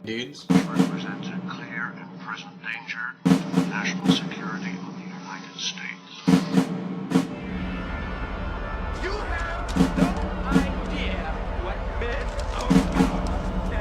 Dudes represents a clear and present danger to the national security of the United States. You have no idea what men of can do.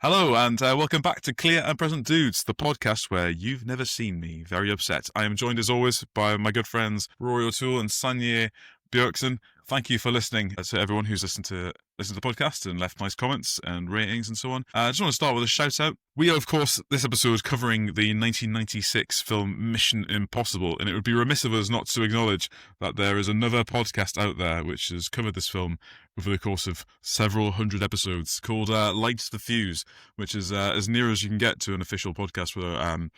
Hello, and welcome back to Clear and Present Dudes, the podcast where you've never seen me very upset. I am joined, as always, by my good friends Rory O'Toole and Sanye Björksen. Thank you for listening to everyone who's listened to the podcast and left nice comments and ratings and so on. I just want to start with a shout out. We are, of course, this episode covering the 1996 film Mission Impossible, and it would be remiss of us not to acknowledge that there is another podcast out there which has covered this film over the course of several hundred episodes called Light the Fuse, which is as near as you can get to an official podcast for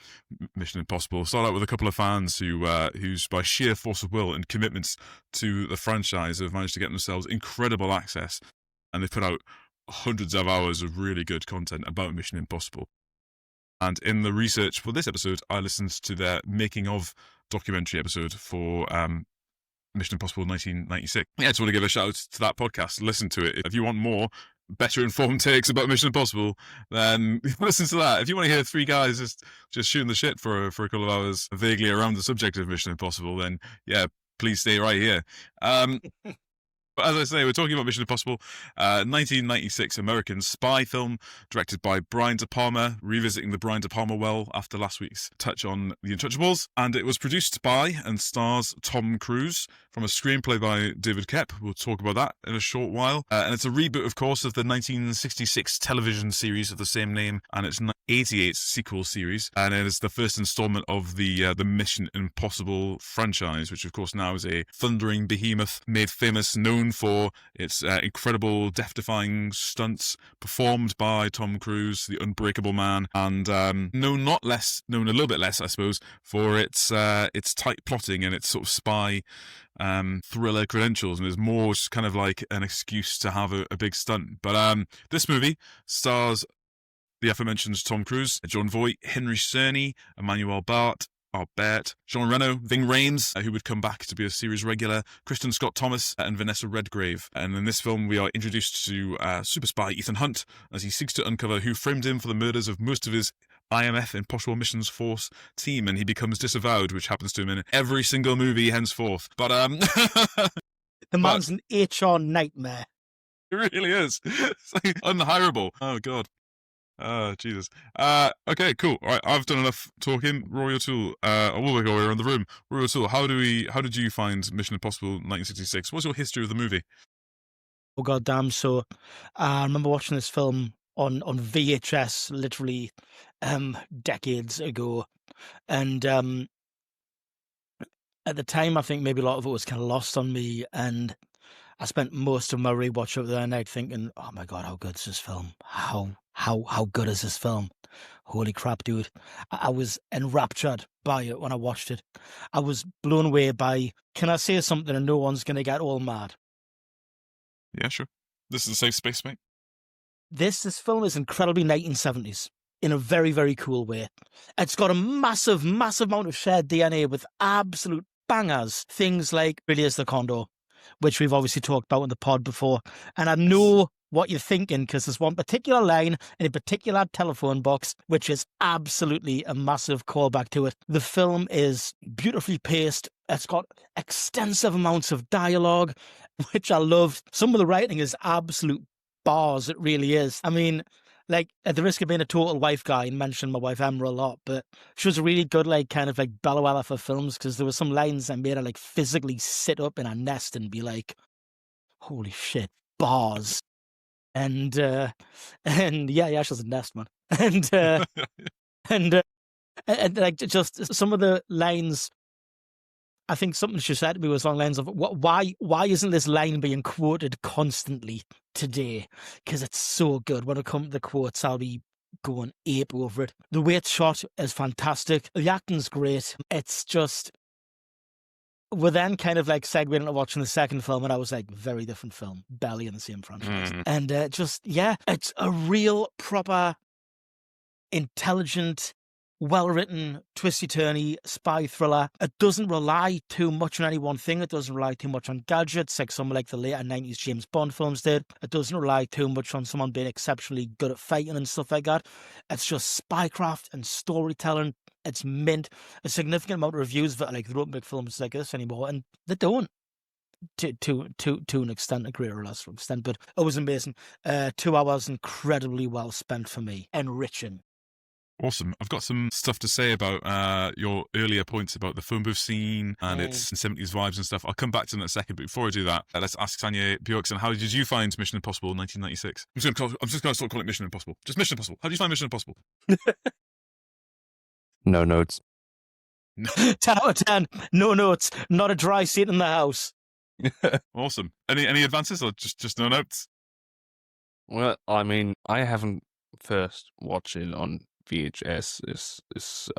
Mission Impossible. Start out with a couple of fans who's by sheer force of will and commitments to the franchise have managed to get themselves incredible access, and they've put out hundreds of hours of really good content about Mission Impossible. And in the research for this episode, I listened to their making of documentary episode for Mission Impossible 1996. Yeah, I just want to give a shout out to that podcast. Listen to it. If you want more better informed takes about Mission Impossible, then listen to that. If you want to hear three guys just shooting the shit for a couple of hours vaguely around the subject of Mission Impossible, then yeah, please stay right here. But as I say, we're talking about Mission Impossible, 1996 American spy film directed by Brian De Palma, revisiting the Brian De Palma well after last week's touch on The Untouchables. And it was produced by and stars Tom Cruise from a screenplay by David Koepp. We'll talk about that in a short while. And it's a reboot, of course, of the 1966 television series of the same name, and its 88 sequel series. And it is the first installment of the Mission Impossible franchise, which of course now is a thundering behemoth made famous, known for its incredible death-defying stunts performed by Tom Cruise, the Unbreakable Man, and known a little bit less, I suppose, for its tight plotting and its sort of spy thriller credentials, and is more just kind of like an excuse to have a big stunt. But this movie stars the aforementioned Tom Cruise, Jon Voight, Henry Czerny, Emmanuelle Béart, Jean Reno, Ving Rhames, who would come back to be a series regular, Kristin Scott Thomas, and Vanessa Redgrave. And in this film, we are introduced to super spy Ethan Hunt as he seeks to uncover who framed him for the murders of most of his IMF, Impossible Missions Force team, and he becomes disavowed, which happens to him in every single movie henceforth. But the man's an HR nightmare. It really is. It's like unhireable. Oh God. Oh, Jesus. Okay, cool. All right, I've done enough talking. Rory O'Toole, we'll go around the room. Rory O'Toole, how did you find Mission Impossible 1966? What's your history of the movie? Oh, goddamn. So, I remember watching this film on VHS literally decades ago. And at the time, I think maybe a lot of it was kind of lost on me. And I spent most of my rewatch of the night thinking, oh my God, how good is this film? How good is this film? Holy crap, dude. I was enraptured by it when I watched it. I was blown away by, can I say something and no one's going to get all mad? Yeah, sure. This is a safe space, mate. This film is incredibly 1970s in a very, very cool way. It's got a massive, massive amount of shared DNA with absolute bangers. Things like Really Is the Condor, which we've obviously talked about in the pod before. And I know what you're thinking, because there's one particular line in a particular telephone box, which is absolutely a massive callback to it. The film is beautifully paced. It's got extensive amounts of dialogue, which I love. Some of the writing is absolute bars. It really is. I mean, like, at the risk of being a total wife guy, and mention my wife Emma a lot, but she was a really good, like, kind of like bellwether for films, because there were some lines that made her like physically sit up in a nest and be like, holy shit, bars. And yeah, she was a nest, man. And like, just some of the lines, I think something she said to me was along the lines of, why isn't this line being quoted constantly today? Because it's so good. When it comes to the quotes, I'll be going ape over it. The way it's shot is fantastic. The acting's great. It's just, we're then kind of like segueing into watching the second film, and I was like, very different film, barely in the same franchise. And it's a real proper, intelligent, well-written, twisty-turny spy thriller. It doesn't rely too much on any one thing. It doesn't rely too much on gadgets, like some like the later 90s James Bond films did. It doesn't rely too much on someone being exceptionally good at fighting and stuff like that. It's just spycraft and storytelling. It's mint. A significant amount of reviews that like they don't make films like this anymore, and they don't. To an extent, a greater or lesser extent, but it was amazing. 2 hours incredibly well spent for me. Enriching. Awesome. I've got some stuff to say about your earlier points about the phone booth scene and its 70s vibes and stuff. I'll come back to that in a second, but before I do that, let's ask Sanya Bjorkson, how did you find Mission Impossible 1996? I'm just going to start calling it Mission Impossible. Just Mission Impossible. How did you find Mission Impossible? No notes. 10 out of 10. No notes. Not a dry seat in the house. Awesome. Any advances or just no notes? Well, I mean, I haven't first watched it on VHS. Is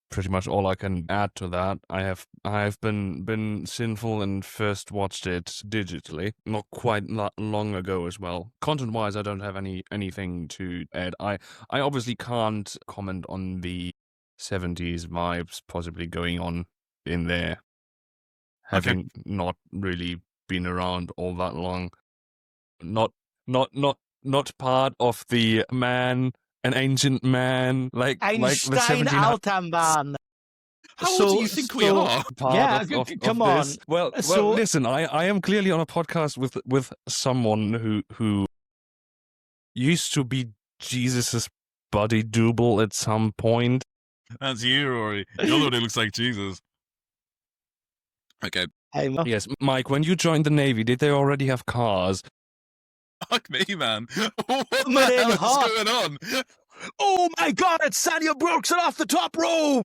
pretty much all I can add to that. I have been sinful and first watched it digitally, not quite long ago as well. Content wise, I don't have anything to add. I obviously can't comment on the 70s vibes possibly going on in there, having not really been around all that long. Not part of the man. An ancient man, like the Einstein 1700s. Altamban. How old do you think we are? Yeah, come on. This. Well, So- listen, I am clearly on a podcast with someone who used to be Jesus's body double at some point. That's you, Rory. You're the one who looks like Jesus. Okay. Hey, Mark. Yes, Mike, when you joined the Navy, did they already have cars? Fuck me, man. What the Coming in hell is hot. going on? Oh my God! It's Sanya Brooks off the top row.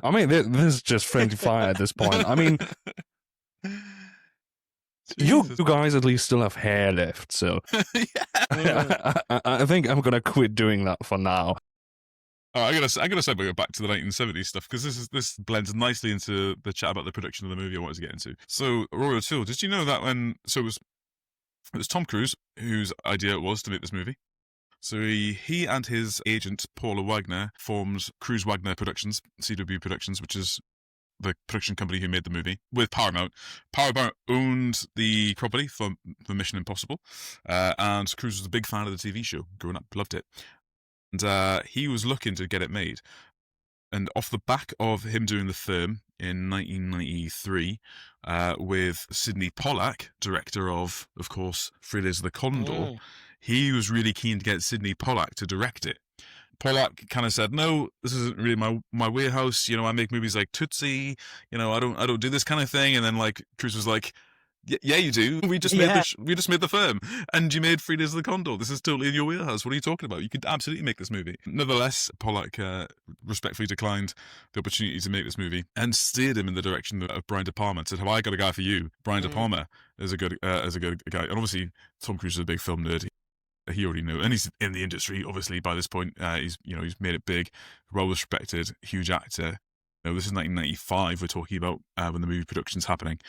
I mean, this is just friendly fire at this point. I mean, you Jesus. guys at least still have hair left, so Yeah. I think I'm gonna quit doing that for now. Oh, I'm gonna segue back to the 1970s stuff because this blends nicely into the chat about the production of the movie I wanted to get into. So, Rory O'Toole, did you know that it was Tom Cruise whose idea it was to make this movie? So he and his agent Paula Wagner formed Cruise Wagner Productions, CW Productions, which is the production company who made the movie with Paramount. Paramount owned the property for Mission Impossible, and Cruise was a big fan of the TV show growing up, loved it. And he was looking to get it made. And off the back of him doing the film in 1993 with Sidney Pollack, director of course, Fridays the Condor, he was really keen to get Sidney Pollack to direct it. Pollack kind of said, "No, this isn't really my warehouse. You know, I make movies like Tootsie. You know, I don't do this kind of thing." And then like Cruise was like, "Yeah, you do. We just made the film, and you made Fridays the Condor. This is totally in your wheelhouse. What are you talking about? You could absolutely make this movie." Nevertheless, Pollack respectfully declined the opportunity to make this movie and steered him in the direction of Brian De Palma. And said, "Have I got a guy for you? Brian De Palma is a good guy." And obviously, Tom Cruise is a big film nerd. He already knew, and he's in the industry. Obviously, by this point, he's made it big, well respected, huge actor. This is 1995. We're talking about when the movie production's happening.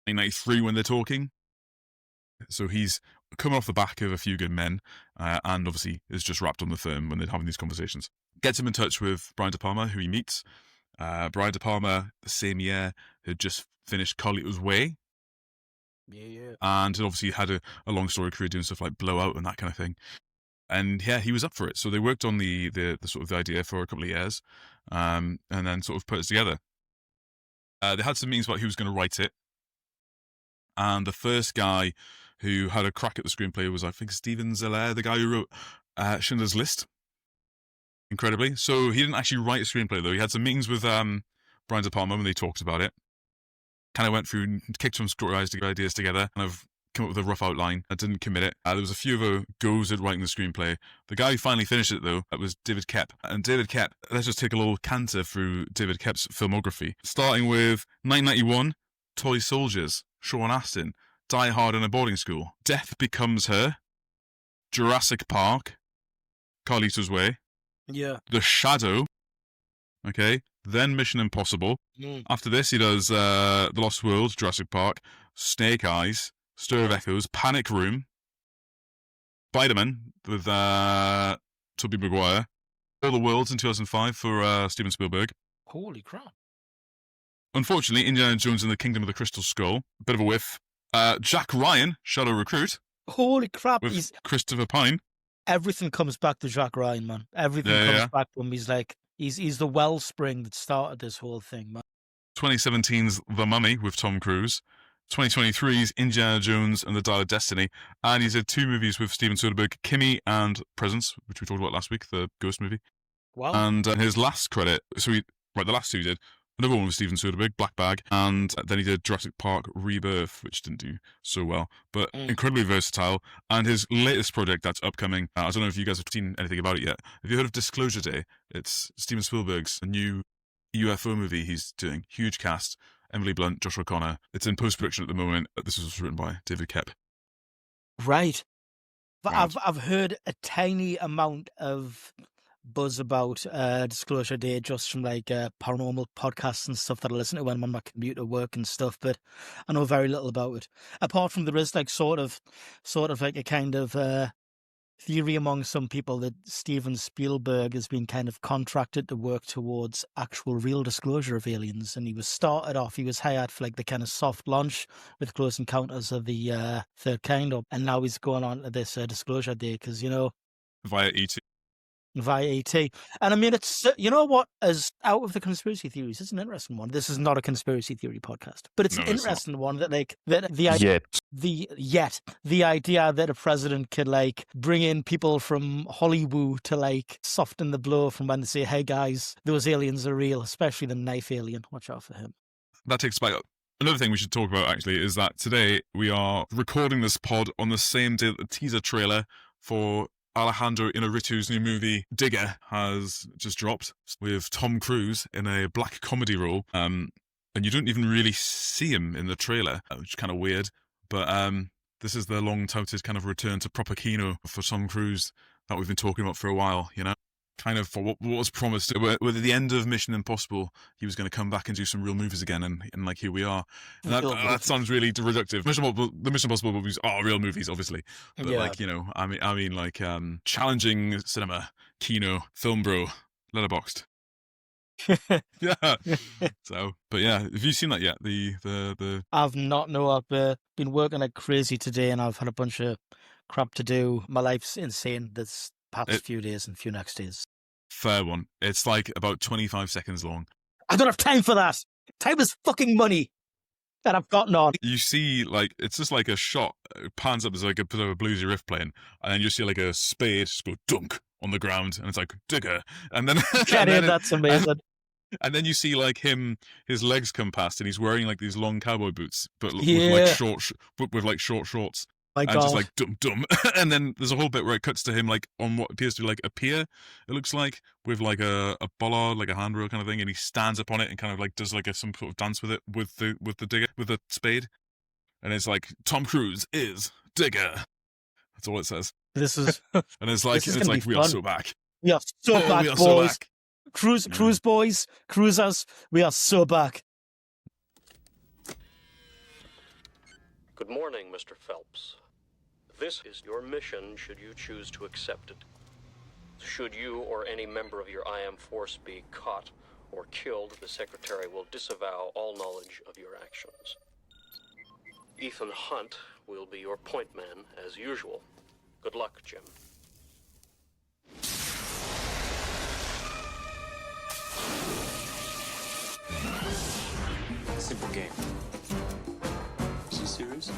1993 when they're talking. So he's coming off the back of A Few Good Men, and obviously is just wrapped on the film when they're having these conversations. Gets him in touch with Brian De Palma, who he meets. Brian De Palma, the same year, had just finished Carlito's Way. Yeah. And obviously had a long story career doing stuff like Blowout and that kind of thing. And yeah, he was up for it. So they worked on the sort of the idea for a couple of years, and then sort of put it together. They had some meetings about who was going to write it. And the first guy who had a crack at the screenplay was, I think, Steven Zeller, the guy who wrote Schindler's List. Incredibly. So he didn't actually write a screenplay, though. He had some meetings with Brian De Palma when they talked about it. Kind of went through and kicked some ideas together, kind of come up with a rough outline. I didn't commit it. There was a few other goes at writing the screenplay. The guy who finally finished it, though, that was David Koepp. And David Koepp, let's just take a little canter through David Koepp's filmography. Starting with 1991, Toy Soldiers, Sean Astin, Die Hard in a Boarding School, Death Becomes Her, Jurassic Park, Carlito's Way, Yeah. The Shadow, okay, then Mission Impossible. After this, he does The Lost World, Jurassic Park, Snake Eyes, Stir of Echoes, Panic Room, Spider-Man with Tobey Maguire, All the Worlds in 2005 for Steven Spielberg. Holy crap. Unfortunately, Indiana Jones and the Kingdom of the Crystal Skull, bit of a whiff. Jack Ryan, Shadow Recruit, Holy crap. with Christopher Pine. Everything comes back to Jack Ryan, man. Everything comes back to him. He's like, he's the wellspring that started this whole thing, man. 2017's The Mummy with Tom Cruise. 2023's Indiana Jones and the Dial of Destiny. And he's had 2 movies with Steven Soderbergh, Kimmy and Presence, which we talked about last week, the Ghost movie. Wow. And his last credit, the last 2 he did. Another one with Steven Soderbergh, Black Bag, and then he did Jurassic Park Rebirth, which didn't do so well, but incredibly versatile. And his latest project that's upcoming, I don't know if you guys have seen anything about it yet. Have you heard of Disclosure Day? It's Steven Spielberg's new UFO movie he's doing. Huge cast. Emily Blunt, Josh O'Connor. It's in post-production at the moment. This was written by David Koepp. Right. But Right. I've heard a tiny amount of buzz about Disclosure Day just from like paranormal podcasts and stuff that I listen to when I'm on my computer work and stuff, but I know very little about it. Apart from there is like sort of like a kind of theory among some people that Steven Spielberg has been kind of contracted to work towards actual real disclosure of aliens, and he was hired for like the kind of soft launch with Close Encounters of the Third Kind, and now he's going on to this Disclosure Day because, you know, Via E.T. via ET. And I mean, it's, you know what, as out of the conspiracy theories, it's an interesting one. This is not a conspiracy theory podcast, but it's No, an it's not. interesting one that like that the idea the idea that a president could like bring in people from Hollywood to like soften the blow from when they say, hey guys, those aliens are real, especially the knife alien. Watch out for him. That takes back. Another thing we should talk about actually is that today we are recording this pod on the same day that the teaser trailer for Alejandro Inarritu's new movie Digger has just dropped, with Tom Cruise in a black comedy role. And you don't even really see him in the trailer, which is kind of weird. But this is the long-touted kind of return to proper kino for Tom Cruise that we've been talking about for a while, you know? Kind of for what was promised. With the end of Mission Impossible, he was going to come back and do some real movies again, and like here we are. And that sounds really reductive. The Mission Impossible movies are real movies, obviously, but like, you know, I mean, like challenging cinema, kino, film bro, Letterboxd. Yeah. So, but yeah, have you seen that yet? The I've not. No, I've been working like crazy today, and I've had a bunch of crap to do. My life's insane this past few days and few next days. fair one. It's like about 25 seconds long. I don't have time for that. Time is fucking money that I've gotten on. You see, like, it's just like a shot, it pans up, there's like a bit of a bluesy riff playing, and then you see like a spade just go dunk on the ground, and it's like, Digger. And then, That's amazing. and then you see like his legs come past, and he's wearing like these long cowboy boots, but Yeah. with like short shorts. My And God. just like dum dum, and then there's a whole bit where it cuts to him like on what appears to be like a pier. It looks like with like a bollard, like a handrail kind of thing, and he stands up on it and kind of like does like some sort of dance with it with the digger, with the spade, and it's like Tom Cruise is Digger. That's all it says, This is and it's like This is gonna be we are fun. so back. we are so Oh, back, we are boys. so back. Cruise boys, cruisers, we are so back. Good morning, Mr. Phelps. This is your mission should you choose to accept it. Should you or any member of your IM force be caught or killed, the Secretary will disavow all knowledge of your actions. Ethan Hunt will be your point man as usual. Good luck, Jim. Simple game. Is he serious?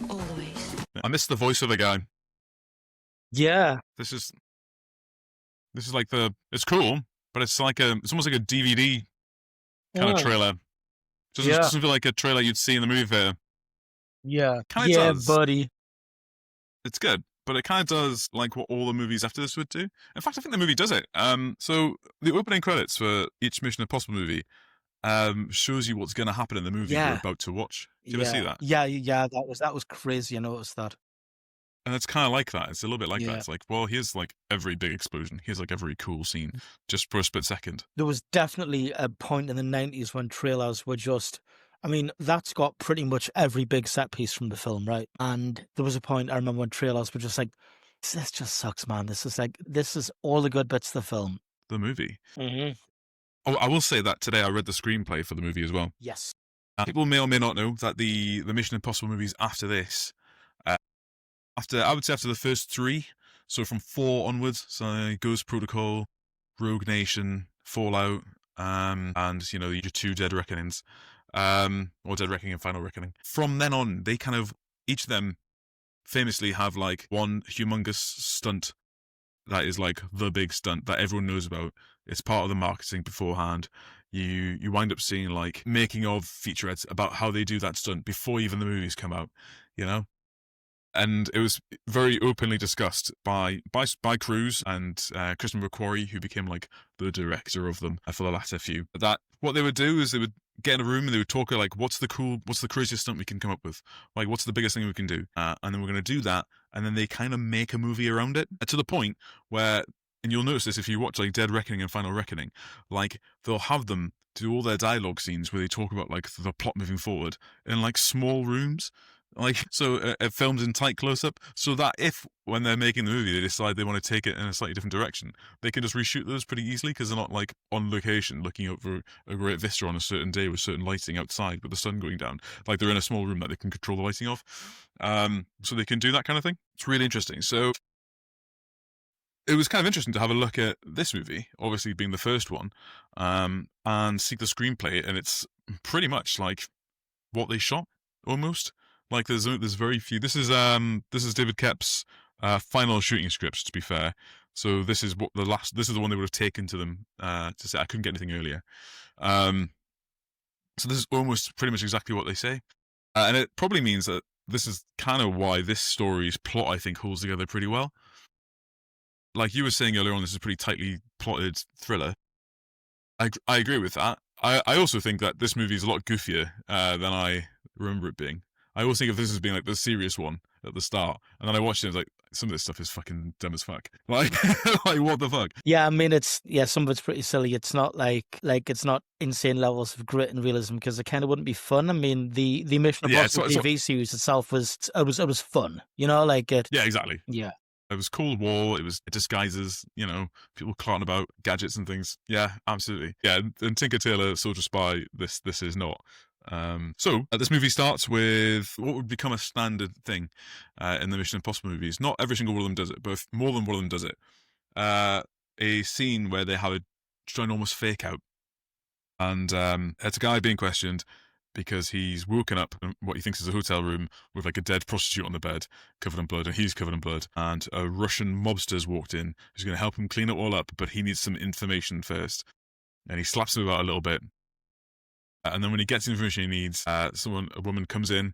Always. I miss the voiceover guy. Yeah. This is like it's cool, but it's almost like a DVD kind of trailer. Doesn't feel like a trailer you'd see in the movie. Yeah. Kinda yeah, does. buddy. It's good, but it kind of does like what all the movies after this would do. In fact, I think the movie does it. So the opening credits for each Mission Impossible movie shows you what's going to happen in the movie you're about to watch. Did you ever see that? Yeah. That was crazy. I noticed that. And it's kind of like that. It's a little bit like Yeah. that. It's like, well, here's like every big explosion. Here's like every cool scene, just for a split second. There was definitely a point in the 90s when trailers were just, I mean, that's got pretty much every big set piece from the film, right? And there was a point, I remember, when trailers were just like This just sucks, man. This is all the good bits of the film. The movie. Mm-hmm. Oh, I will say that today I read the screenplay for the movie as well. Yes. People may or may not know that the Mission Impossible movies after this, I would say after the first 3, so from 4 onwards, so Ghost Protocol, Rogue Nation, Fallout, and your 2 Dead Reckonings, or Dead Reckoning and Final Reckoning. From then on, they kind of, each of them famously have like one humongous stunt that is like the big stunt that everyone knows about. It's part of the marketing beforehand. You wind up seeing like making of featurettes about how they do that stunt before even the movies come out, And it was very openly discussed by crews and Kristen McQuarrie, who became like the director of them for the latter few. That what they would do is they would get in a room and they would talk like, what's the craziest stunt we can come up with? Like, what's the biggest thing we can do? And then we're going to do that. And then they kind of make a movie around it to the point where, and you'll notice this if you watch like Dead Reckoning and Final Reckoning, like they'll have them do all their dialogue scenes where they talk about like the plot moving forward in like small rooms. Like, so it films in tight close-up, so that if, when they're making the movie, they decide they want to take it in a slightly different direction, they can just reshoot those pretty easily because they're not, like, on location looking over a great vista on a certain day with certain lighting outside with the sun going down. Like, they're in a small room that they can control the lighting of. So they can do that kind of thing. It's really interesting. So it was kind of interesting to have a look at this movie, obviously being the first one, and see the screenplay, and it's pretty much like what they shot, almost. Like there's very few. This is David Koepp's final shooting scripts, to be fair. So this is this is the one they would have taken to them to say I couldn't get anything earlier. So this is almost pretty much exactly what they say, and it probably means that this is kind of why this story's plot, I think, holds together pretty well. Like you were saying earlier on, this is a pretty tightly plotted thriller. I agree with that. I also think that this movie is a lot goofier than I remember it being. I always think of this as being like the serious one at the start, and then I watched it and I was like, some of this stuff is fucking dumb as fuck. Like, like what the fuck? Yeah, I mean, some of it's pretty silly. It's not like it's not insane levels of grit and realism because it kind of wouldn't be fun. I mean, the Mission Impossible TV series itself was fun. Like it. Yeah, exactly. Yeah. It was Cold War. It was disguises, people clotting about gadgets and things. Yeah, absolutely. Yeah, and Tinker Tailor Soldier Spy, this is not. So this movie starts with what would become a standard thing in the Mission Impossible movies. Not every single one of them does it, but more than one of them does it. A scene where they have a ginormous fake out, and it's a guy being questioned because he's woken up in what he thinks is a hotel room with like a dead prostitute on the bed, covered in blood, and he's covered in blood. And a Russian mobster's walked in who's going to help him clean it all up, but he needs some information first. And he slaps him about a little bit. And then when he gets the information he needs, a woman comes in,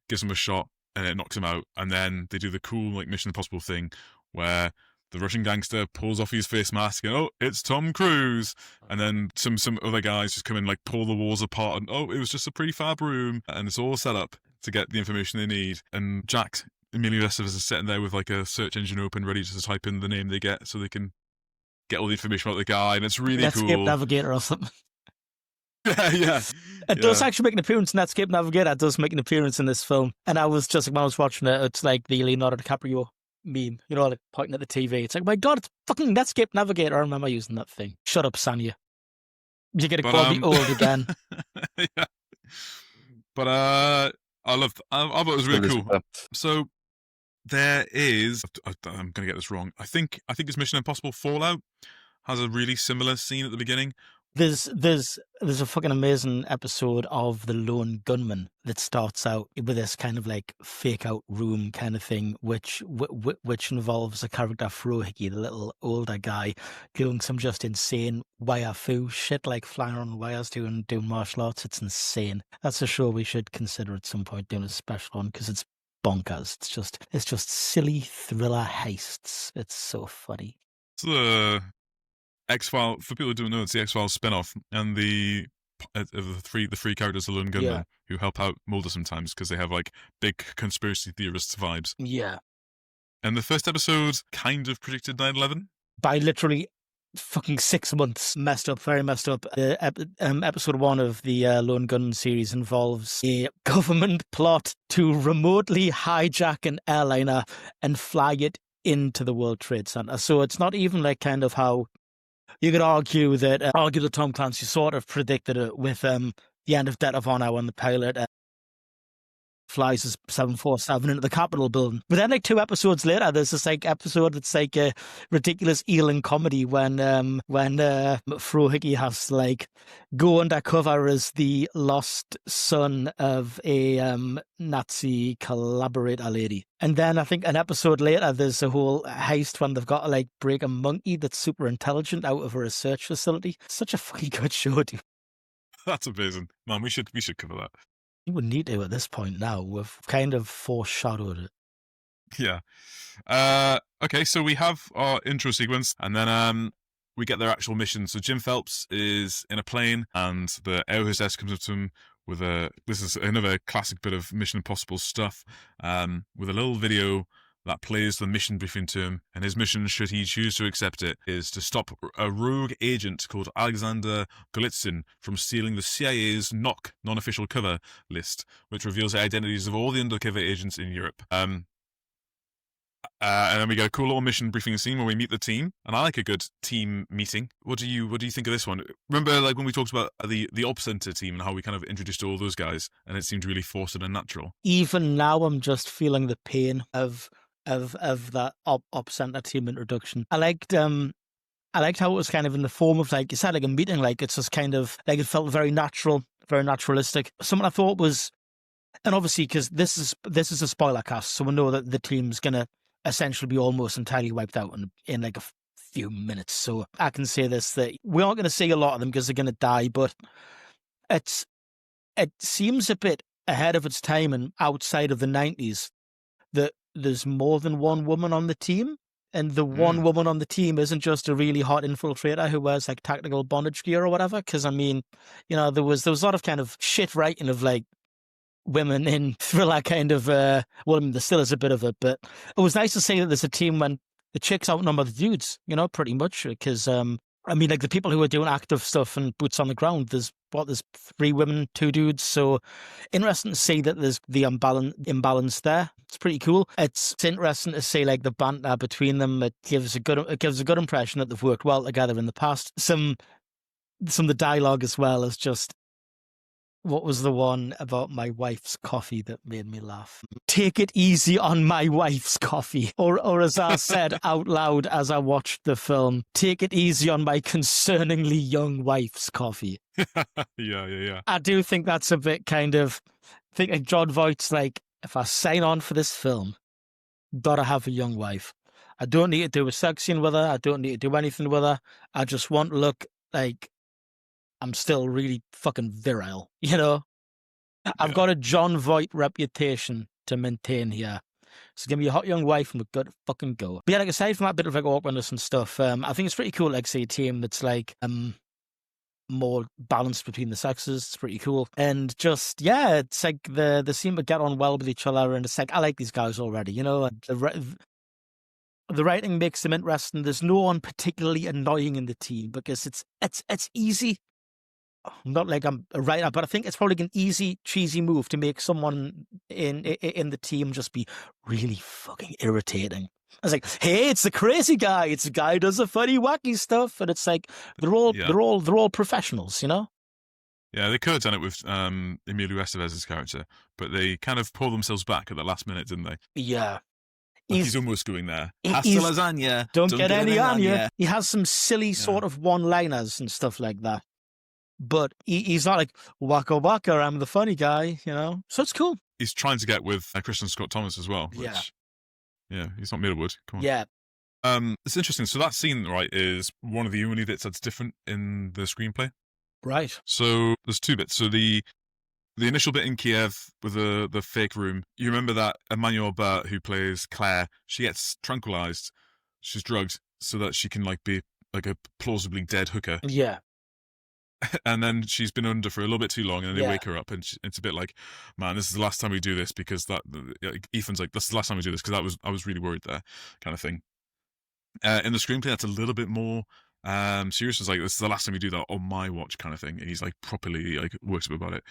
gives him a shot, and it knocks him out. And then they do the cool like Mission Impossible thing where the Russian gangster pulls off his face mask and, oh, it's Tom Cruise. And then some other guys just come in, like pull the walls apart and, oh, it was just a prefab room. And it's all set up to get the information they need. And Jack, Emmanuelle Béart is sitting there with like a search engine open, ready to type in the name they get so they can get all the information about the guy. And it's really cool. Netscape Navigator or something. Yeah. It does actually make an appearance. Netscape Navigator does make an appearance in this film. And I was just, when I was watching it, it's like the Leonardo DiCaprio meme, like pointing at the TV. It's like, my God, it's fucking Netscape Navigator. I remember using that thing. Shut up, Sanya. You're going to call me old again. Yeah. But I thought it was really cool. So there is, I'm going to get this wrong. I think it's Mission Impossible Fallout has a really similar scene at the beginning. There's a fucking amazing episode of The Lone Gunman that starts out with this kind of like fake out room kind of thing, which involves a character Frohickey, the little older guy, doing some just insane wire fu shit, like flying on wires doing martial arts. It's insane. That's a show we should consider at some point doing a special on because it's bonkers. It's just silly thriller heists. It's so funny. It's the X-File, for people who don't know, it's the X-Files spin-off, and the three characters, the Lone Gunmen, who help out Mulder sometimes because they have like big conspiracy theorists vibes. Yeah. And the first episode kind of predicted 9/11 by literally fucking 6 months. Messed up, very messed up. Episode 1 of the Lone Gunman series involves a government plot to remotely hijack an airliner and fly it into the World Trade Center. So it's not even like kind of how you could argue that Tom Clancy sort of predicted it with the end of Debt of Honor when the pilot flies his 747 into the Capitol building. But then, like 2 episodes later, there's this like episode that's like a ridiculous Ealing comedy when Frohickey has to like go undercover as the lost son of a Nazi collaborator lady. And then I think an episode later, there's a whole heist when they've got to like break a monkey that's super intelligent out of a research facility. Such a fucking good show, dude. That's amazing, man. We should cover that. You would need to at this point now. We've kind of foreshadowed it. Yeah. Okay, so we have our intro sequence, and then we get their actual mission. So Jim Phelps is in a plane, and the air hostess comes up to him with this is another classic bit of Mission Impossible stuff, with a little video that plays the mission briefing to him, and his mission, should he choose to accept it, is to stop a rogue agent called Alexander Golitsyn from stealing the CIA's NOC, non-official cover list, which reveals the identities of all the undercover agents in Europe. And then we get a cool little mission briefing scene where we meet the team, and I like a good team meeting. What do you think of this one? Remember, like when we talked about the Op Center team and how we kind of introduced all those guys, and it seemed really forced and unnatural. Even now, I'm just feeling the pain of that op center team introduction. I liked how it was kind of in the form of, like you said, like a meeting. Like it's just kind of like it felt very natural, very naturalistic. Something I thought was, and obviously because this is a spoiler cast, so we know that the team's gonna essentially be almost entirely wiped out in like a few minutes. So I can say this, that we aren't going to see a lot of them because they're going to die, but it seems a bit ahead of its time and outside of the 90s that there's more than one woman on the team, and the one woman on the team isn't just a really hot infiltrator who wears like tactical bondage gear or whatever. Because I mean, you know, there was a lot of kind of shit writing of like women in thriller kind of well, I mean, there still is a bit of it, but it was nice to see that there's a team when the chicks outnumber the dudes, you know, pretty much. Because I mean, like the people who are doing active stuff and boots on the ground, there's 3 women, 2 dudes. So interesting to see that there's the imbalance there. It's pretty cool. It's interesting to see like the banter between them. It gives a good impression that they've worked well together in the past. Some of the dialogue as well is just, what was the one about my wife's coffee that made me laugh? Take it easy on my wife's coffee. Or as I said out loud as I watched the film, take it easy on my concerningly young wife's coffee. Yeah. I do think that's a bit kind of, I think like Jon Voight's like, if I sign on for this film, gotta have a young wife. I don't need to do a sex scene with her. I don't need to do anything with her. I just want to look like I'm still really fucking virile, you know? I've got a Jon Voight reputation to maintain here. So give me a hot young wife and we're good to fucking go. But yeah, like aside from that bit of like awkwardness and stuff, I think it's pretty cool, like see a team that's like more balanced between the sexes. It's pretty cool. And just, yeah, it's like they seem to get on well with each other, and it's like, I like these guys already, you know? The writing makes them interesting. There's no one particularly annoying in the team because it's easy. Not like I'm a writer, but I think it's probably an easy, cheesy move to make someone in the team just be really fucking irritating. It's like, hey, it's the crazy guy. It's the guy who does the funny, wacky stuff, and it's like they're all professionals, you know. Yeah, they could have done it with Emilio Estevez's character, but they kind of pulled themselves back at the last minute, didn't they? Yeah. Like he's almost going there. Hasta lasagna. Don't get any on you. He has some silly sort of one-liners and stuff like that. But he's not like, waka waka, I'm the funny guy, you know? So it's cool. He's trying to get with Kristin Scott Thomas as well. Which, yeah, he's not made of wood. Come on. Yeah. It's interesting. So that scene, right, is one of the only bits that's different in the screenplay. Right. So there's 2 bits. So the initial bit in Kiev with the fake room, you remember that Emmanuelle Béart, who plays Claire, she gets tranquilized. She's drugged so that she can like be like a plausibly dead hooker. Yeah. And then she's been under for a little bit too long, and then they wake her up, and it's a bit like, man, this is the last time we do this, because Ethan's like, this is the last time we do this because I was really worried there, kind of thing. In the screenplay, that's a little bit more serious. It's like, this is the last time we do that on my watch, kind of thing, and he's like properly like worked up about it.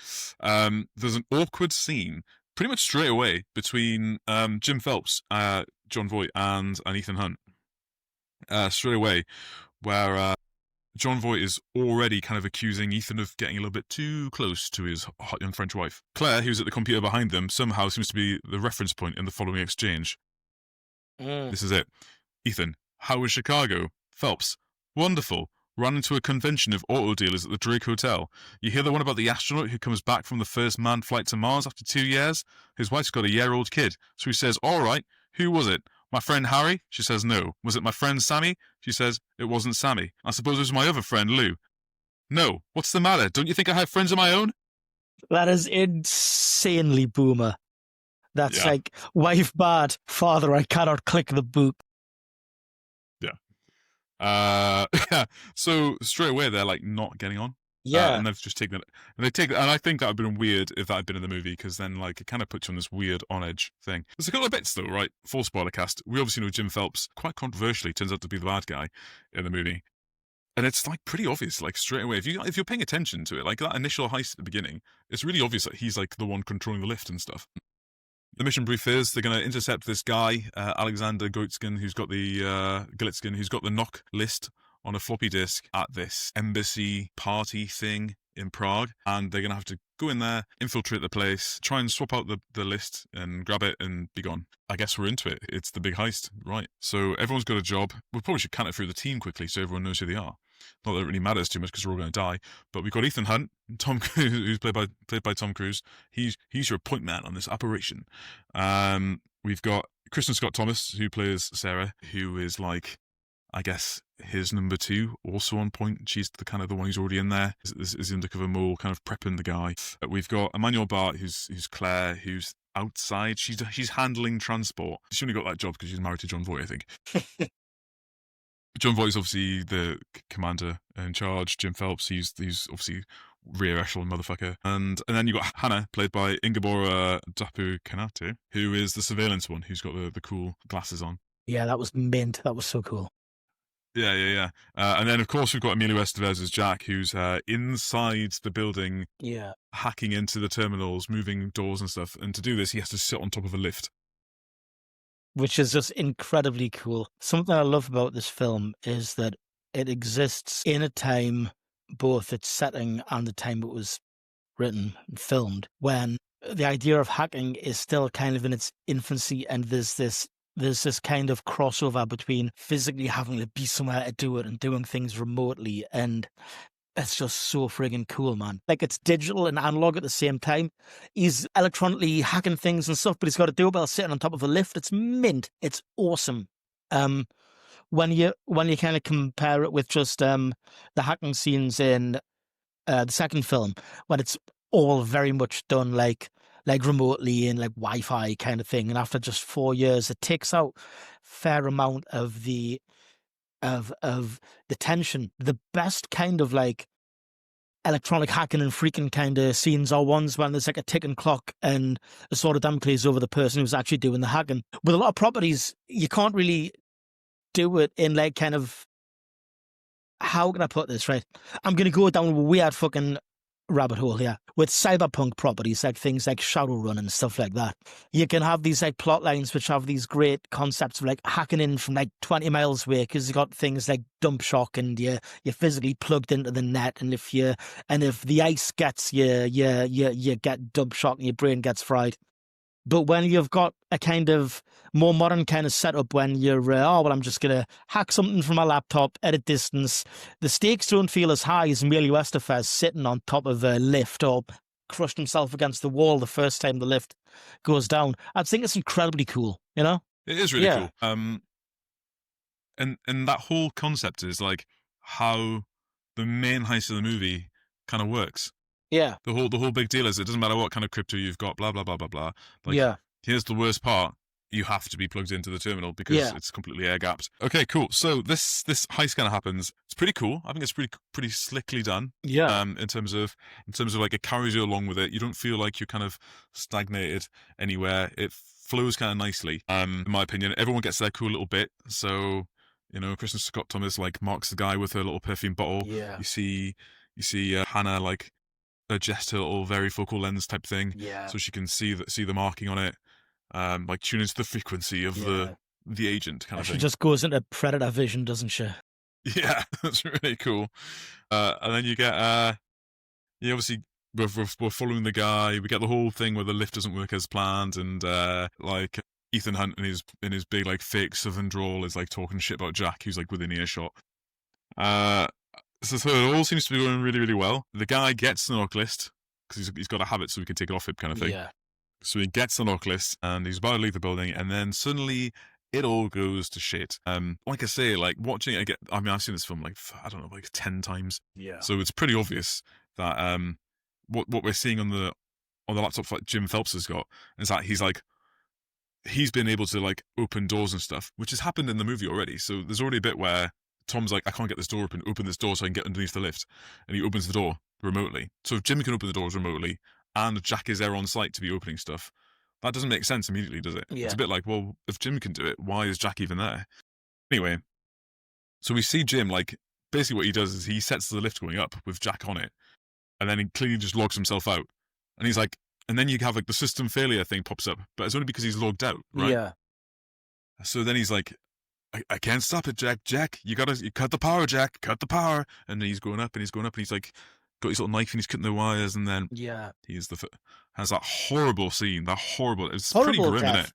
There's an awkward scene pretty much straight away between Jim Phelps Jon Voight and Ethan Hunt straight away, where Jon Voight is already kind of accusing Ethan of getting a little bit too close to his hot young French wife. Claire, who's at the computer behind them, somehow seems to be the reference point in the following exchange. This is it. Ethan, how was Chicago? Phelps, wonderful. Ran into a convention of auto dealers at the Drake Hotel. You hear the one about the astronaut who comes back from the first manned flight to Mars after 2 years? His wife's got a year-old kid. So he says, all right, who was it? My friend Harry? She says no. Was it my friend Sammy? She says it wasn't Sammy. I suppose it was my other friend Lou. No. What's the matter? Don't you think I have friends of my own? That is insanely boomer. That's Yeah. like, wife bad, father, I cannot click the boot. Yeah. So straight away they're like not getting on. Yeah. And they've just taken it. And I think that would have been weird if that had been in the movie, because then like it kind of puts you on this weird on edge thing. There's a couple of bits though, right? Full spoiler cast. We obviously know Jim Phelps quite controversially turns out to be the bad guy in the movie. And it's like pretty obvious, like straight away. If you're paying attention to it, like that initial heist at the beginning, it's really obvious that he's like the one controlling the lift and stuff. The mission brief is they're going to intercept this guy, Alexander Goitskin, who's got the knock list on a floppy disk at this embassy party thing in Prague, and they're going to have to go in there, infiltrate the place, try and swap out the list and grab it and be gone. I guess we're into it. It's the big heist, right? So everyone's got a job. We probably should count it through the team quickly so everyone knows who they are. Not that it really matters too much because we're all going to die. But we've got Ethan Hunt, Tom Cruise, who's played by Tom Cruise. He's your point man on this operation. We've got Kristen Scott Thomas, who plays Sarah, who is like, I guess, his number two, also on point. She's the kind of the one who's already in there. Is the undercover mole, kind of prepping the guy. We've got Emmanuelle Béart, who's Claire, who's outside. She's handling transport. She only got that job because she's married to Jon Voight, I think. Jon Voight is obviously the commander in charge. Jim Phelps, he's obviously rear echelon motherfucker. And then you got Hannah, played by Ingabora Dapu-Kanate, who is the surveillance one, who's got the cool glasses on. Yeah, that was mint. That was so cool. Yeah. And then, of course, we've got Emilio Estevez as Jack, who's inside the building, hacking into the terminals, moving doors and stuff. And to do this, he has to sit on top of a lift. Which is just incredibly cool. Something I love about this film is that it exists in a time, both its setting and the time it was written and filmed, when the idea of hacking is still kind of in its infancy, and there's this kind of crossover between physically having to be somewhere to do it and doing things remotely, and it's just so friggin' cool, man. Like, it's digital and analog at the same time. He's electronically hacking things and stuff, but he's got to do it while sitting on top of a lift. It's mint. It's awesome. When you kind of compare it with just the hacking scenes in the second film, when it's all very much done like remotely in like Wi-Fi kind of thing, and after just 4 years, it takes out fair amount of the tension. The best kind of like electronic hacking and freaking kind of scenes are ones when there's like a ticking clock and a sword of Damocles over the person who's actually doing the hacking. With a lot of properties, you can't really do it in like kind of, how can I put this, right? I'm going to go down a weird fucking rabbit hole here. With cyberpunk properties, like things like Shadowrun and stuff like that, you can have these like plot lines which have these great concepts of like hacking in from like 20 miles away, because you've got things like dump shock and you're physically plugged into the net, and if the ice gets you get dump shock and your brain gets fried. But when you've got a kind of more modern kind of setup, when you're, I'm just going to hack something from my laptop at a distance, the stakes don't feel as high as Emilio Estevez sitting on top of a lift or crushed himself against the wall the first time the lift goes down. I think it's incredibly cool, you know? It is really cool. And that whole concept is like how the main heist of the movie kind of works. Yeah. The whole big deal is it doesn't matter what kind of crypto you've got, blah, blah, blah, blah, blah. Like, here's the worst part. You have to be plugged into the terminal because it's completely air-gapped. Okay, cool. So this heist kind of happens. It's pretty cool. I think it's pretty slickly done. Yeah. In terms of like it carries you along with it. You don't feel like you're kind of stagnated anywhere. It flows kind of nicely. In my opinion, everyone gets their cool little bit. So, you know, Kristen Scott Thomas like marks the guy with her little perfume bottle. Yeah. You see Hannah like adjust her little varifocal lens type thing, so she can see the marking on it, like tune into the frequency of the the agent kind of She thing. just goes into predator vision, doesn't she? Yeah, that's really cool. And then you get, obviously we're following the guy. We get the whole thing where the lift doesn't work as planned, and like Ethan Hunt in his big like fake Southern drawl is like talking shit about Jack, who's like within earshot. So it all seems to be going really, really well. The guy gets the knock list because he's got a habit, so we can take it off him, kind of thing. Yeah. So he gets the knock list, and he's about to leave the building, and then suddenly it all goes to shit. Like I say, like watching it again. I mean, I've seen this film like I don't know, like 10 times. Yeah. So it's pretty obvious that what we're seeing on the laptop that Jim Phelps has got is that he's been able to like open doors and stuff, which has happened in the movie already. So there's already a bit where Tom's like, I can't get this door open this door so I can get underneath the lift, and he opens the door remotely. So if Jim can open the doors remotely and Jack is there on site to be opening stuff, that doesn't make sense immediately, does it? Yeah. It's a bit like, well, if Jim can do it, why is Jack even there? Anyway, so we see Jim, like, basically what he does is he sets the lift going up with Jack on it, and then he clearly just logs himself out. And he's like, and then you have like the system failure thing pops up, but it's only because he's logged out, right? Yeah. So then he's like, I can't stop it, Jack. Jack, you cut the power, Jack. Cut the power. And then he's going up and he's going up, and he's like, got his little knife and he's cutting the wires, and then has that horrible scene. It's pretty Horrible grim, death. isn't it?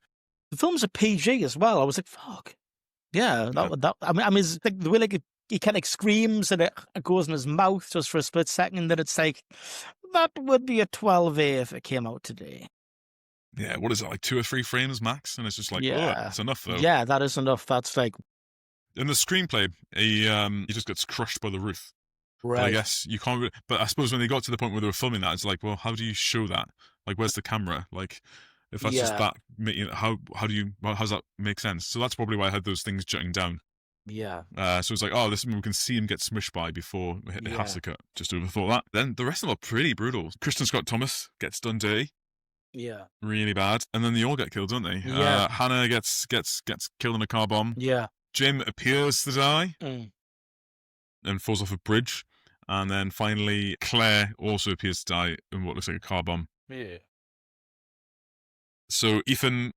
The film's a PG as well. I was like, fuck. Yeah. I mean, it's like the way like he kind of screams and it goes in his mouth just for a split second. Then it's like, that would be a 12A if it came out today. Yeah, what is it, like 2 or 3 frames max? And it's just like, oh, it's enough though. Yeah, that is enough. That's like, In the screenplay, he just gets crushed by the roof. right. But I guess you can't. But I suppose when they got to the point where they were filming that, it's like, well, how do you show that? Like, where's the camera? Like, if that's just that, how does that make sense? So that's probably why I had those things jutting down. Yeah. So it's like, oh, this we can see him get smushed by before it has to cut. Just overthought that. Then the rest of them are pretty brutal. Kristen Scott Thomas gets done dirty. Yeah. Really bad. And then they all get killed, don't they? Yeah. Hannah gets killed in a car bomb. Yeah. Jim appears to die Mm. and falls off a bridge. And then finally, Claire also appears to die in what looks like a car bomb. Yeah. So Ethan,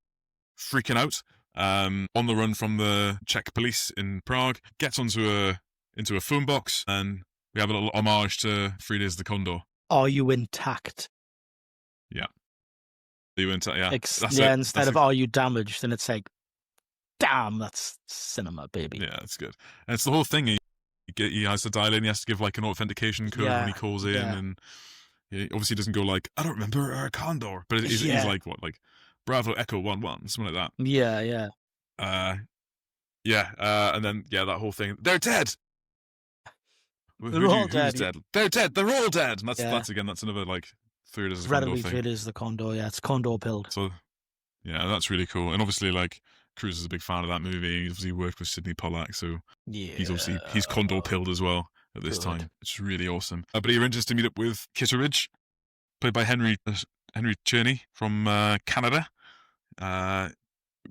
freaking out, on the run from the Czech police in Prague, gets into a phone box, and we have a little homage to 3 Days of the Condor. Are you intact? Yeah. Yeah. Instead of are you damaged? Then it's like, damn, that's cinema, baby. Yeah, that's good. And it's the whole thing. He has to dial in. He has to give like an authentication code when he calls in, and he obviously doesn't go like, I don't remember Condor, but he's like what, like Bravo Echo 11, something like that. Yeah. And then that whole thing. They're dead. They're all dead. Who's dead? They're dead. They're all dead. And that's another like 3 Days of the Condor thing. 3 Days of the Condor. Yeah, it's Condor-pilled. So yeah, that's really cool. And obviously, like, Cruise is a big fan of that movie. He obviously worked with Sidney Pollack, so he's Condor-pilled as well at this time. It's really awesome. But he arranges to meet up with Kitteridge, played by Henry Czerny from Canada.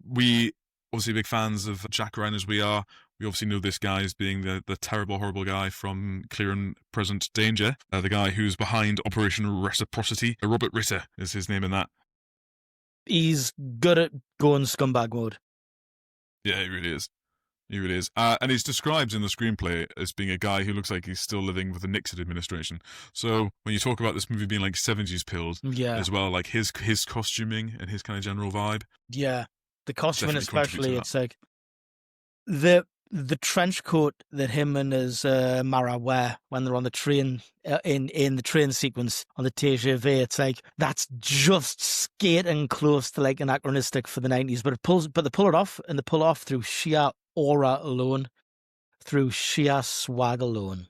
We obviously big fans of Jack Ryan as we are. We obviously know this guy as being the terrible, horrible guy from Clear and Present Danger. The guy who's behind Operation Reciprocity. Robert Ritter is his name in that. He's good at going scumbag mode. Yeah, he really is. He really is. And he's described in the screenplay as being a guy who looks like he's still living with the Nixon administration. So when you talk about this movie being like 70s pilled as well, like his costuming and his kind of general vibe. Yeah. The costuming especially, it's like the trench coat that him and his Mara wear when they're on the train, in the train sequence on the TGV, it's like, that's just skating close to like anachronistic for the 90s, but they pull it off, and they pull off through sheer aura alone, through sheer swag alone.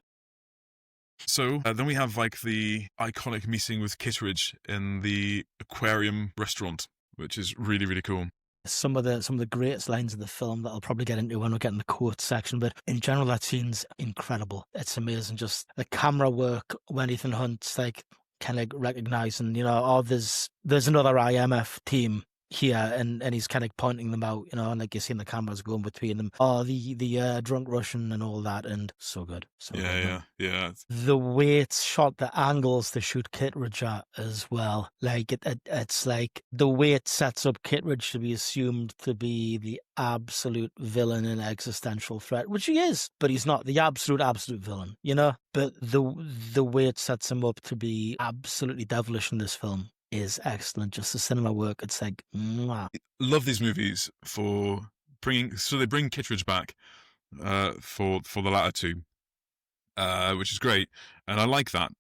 So then we have like the iconic meeting with Kitteridge in the aquarium restaurant, which is really, really cool. Some of the greatest lines of the film that I'll probably get into when we get in the quote section, but in general, that scene's incredible. It's amazing. Just the camera work when Ethan Hunt's like kind of recognizing, there's another IMF team here, and he's kind of pointing them out, and like you're seeing the cameras going between them. Oh, the drunk Russian and all that, and so good. So good, man. Yeah. The way it's shot, the angles to shoot Kittredge at as well. Like it's like the way it sets up Kittredge to be assumed to be the absolute villain and existential threat, which he is, but he's not the absolute villain, But the way it sets him up to be absolutely devilish in this film is excellent. Just the cinema work, it's like, mwah. Love these movies for they bring Kittredge back for the latter two, which is great, and I like that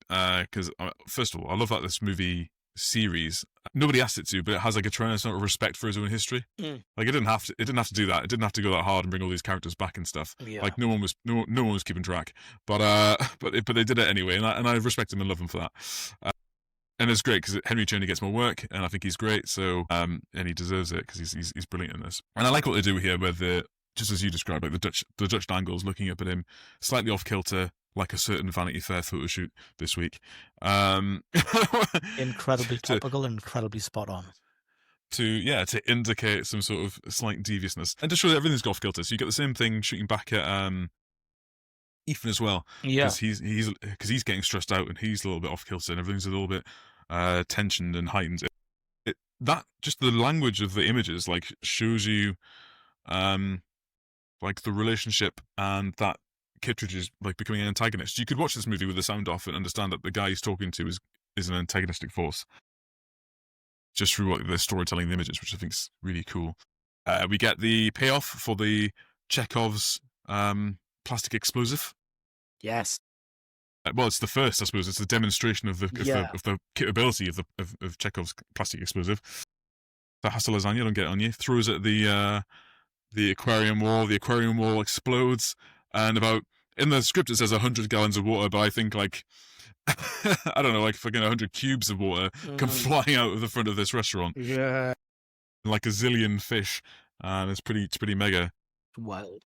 because first of all, I love that this movie series, nobody asked it to, but it has like a tremendous amount of respect for his own history. Like it didn't have to do that. It didn't have to go that hard and bring all these characters back and stuff. Like no one was keeping track, but they did it anyway, and I respect him and love him for that. And it's great because Henry Czerny gets more work, and I think he's great. So, and he deserves it because he's brilliant in this. And I like what they do here, where just as you described, like the Dutch angles looking up at him, slightly off kilter, like a certain Vanity Fair photo shoot this week. Incredibly topical and incredibly spot on. To indicate some sort of slight deviousness, and to show that everything's off kilter. So you get the same thing shooting back at Ethan as well. Yeah, because he's getting stressed out and he's a little bit off kilter and everything's a little bit tensioned and heightened. That just the language of the images like shows you like the relationship, and that Kittredge is like becoming an antagonist. You could watch this movie with the sound off and understand that the guy he's talking to is an antagonistic force, just through what the storytelling, the images, which I think is really cool. We get the payoff for the Chekhov's plastic explosive. Yes. Well, it's the first, I suppose. It's the demonstration of the capability of Chekhov's plastic explosive. The hasta lasagna, don't get it on you. Throws at the aquarium wall. The aquarium wall explodes, and in the script it says 100 gallons of water, but I think like I don't know, like fucking 100 cubes of water come flying out of the front of this restaurant. Yeah, like a zillion fish, and it's pretty mega. Wild.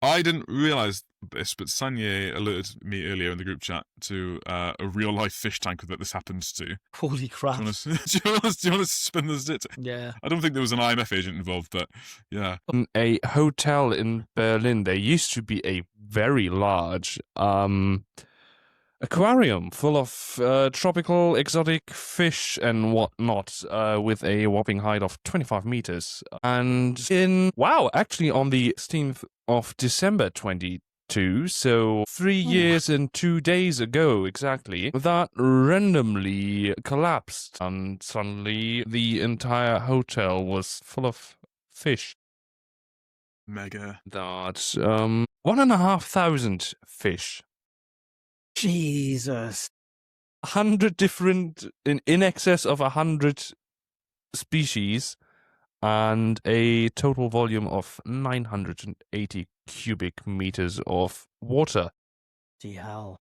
I didn't realize this, but Sanye alerted me earlier in the group chat to a real life fish tank that this happens to. Holy crap! Do you want to spin this? Yeah. I don't think there was an IMF agent involved, but yeah. In a hotel in Berlin, there used to be a very large aquarium full of tropical exotic fish and whatnot, with a whopping height of 25 meters. And actually on the 16th of December 2022, so 3 years and 2 days ago exactly, that randomly collapsed, and suddenly the entire hotel was full of fish. Mega. That's 1,500 fish. Jesus. 100 different, in excess of 100 species, and a total volume of 980 cubic meters of water. The hell.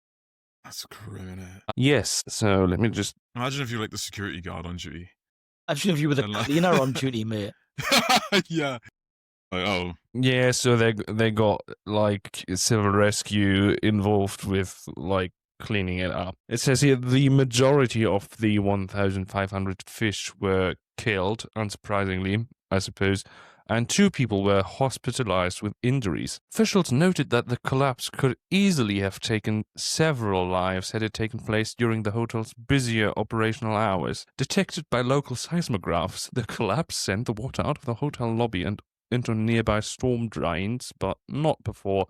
That's criminal. Yes, so let me just... Imagine if you're like the security guard on duty. Imagine if you were the cleaner on duty, mate. Yeah. Like, oh. Yeah, so they got like civil rescue involved with like cleaning it up. It says here the majority of the 1,500 fish were killed, unsurprisingly, I suppose, and 2 people were hospitalized with injuries. Officials noted that the collapse could easily have taken several lives had it taken place during the hotel's busier operational hours. Detected by local seismographs, the collapse sent the water out of the hotel lobby and into nearby storm drains, but not before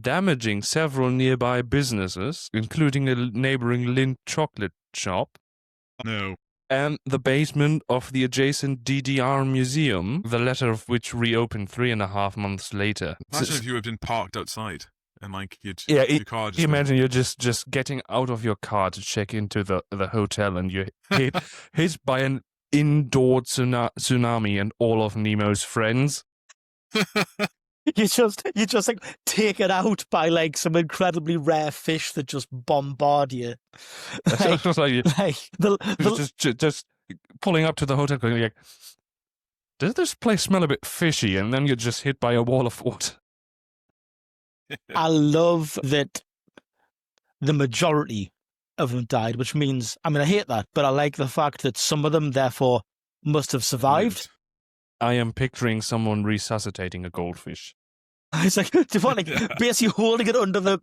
damaging several nearby businesses, including a neighboring Lindt chocolate shop. No. And the basement of the adjacent DDR museum, the latter of which reopened 3.5 months later. Imagine if you had been parked outside and like your car just... Imagine you're just getting out of your car to check into the hotel, and you're hit by an indoor tsunami and all of Nemo's friends. You just like take it out by like some incredibly rare fish that just bombard you. Just pulling up to the hotel, going like, does this place smell a bit fishy? And then you're just hit by a wall of water. I love that the majority of them died, which means, I mean, I hate that, but I like the fact that some of them, therefore, must have survived. I am picturing someone resuscitating a goldfish. It's like, basically holding it under the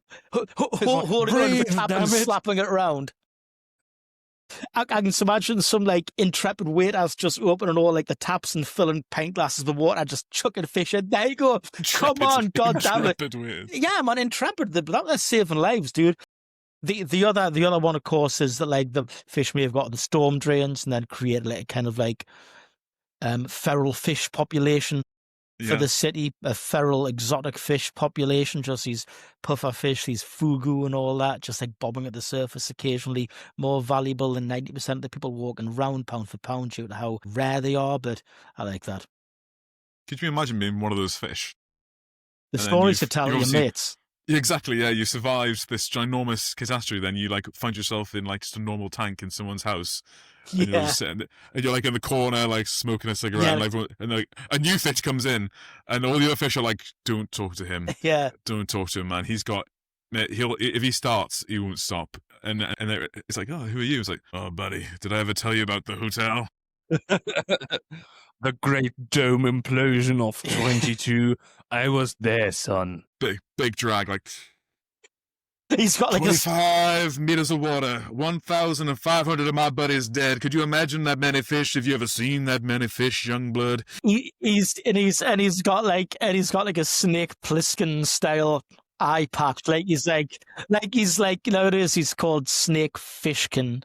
holding it under the tap and slapping it around. I can imagine some like intrepid waiters just opening all like the taps and filling pint glasses with water, just chucking fish in. There you go. Come on, God damn it! Yeah, man, intrepid. They're saving lives, dude. The other one, of course, is that like the fish may have got the storm drains and then created like a kind of like feral fish population for the city, a feral exotic fish population, just these puffer fish, these fugu and all that, just like bobbing at the surface occasionally, more valuable than 90% of the people walking around pound for pound due to how rare they are, but I like that. Could you imagine being one of those fish? The stories to tell your mates. Exactly, yeah. You survived this ginormous catastrophe, then you like find yourself in like just a normal tank in someone's house. And you're just sitting, and you're like in the corner, like smoking a cigarette, and everyone, and like a new fish comes in, and all the other fish are like, "Don't talk to him. Don't talk to him, man. He's got, he'll if he starts, he won't stop." And it's like, "Oh, who are you?" It's like, "Oh, buddy, did I ever tell you about the hotel?" The Great Dome implosion of 22. I was there, son. Big drag, like. He's got like 25 meters of water. 1,500 of my buddies dead. Could you imagine that many fish? Have you ever seen that many fish, young blood? He's got like a Snake Plissken style eye patch. He's nowadays he's called Snake Fishkin.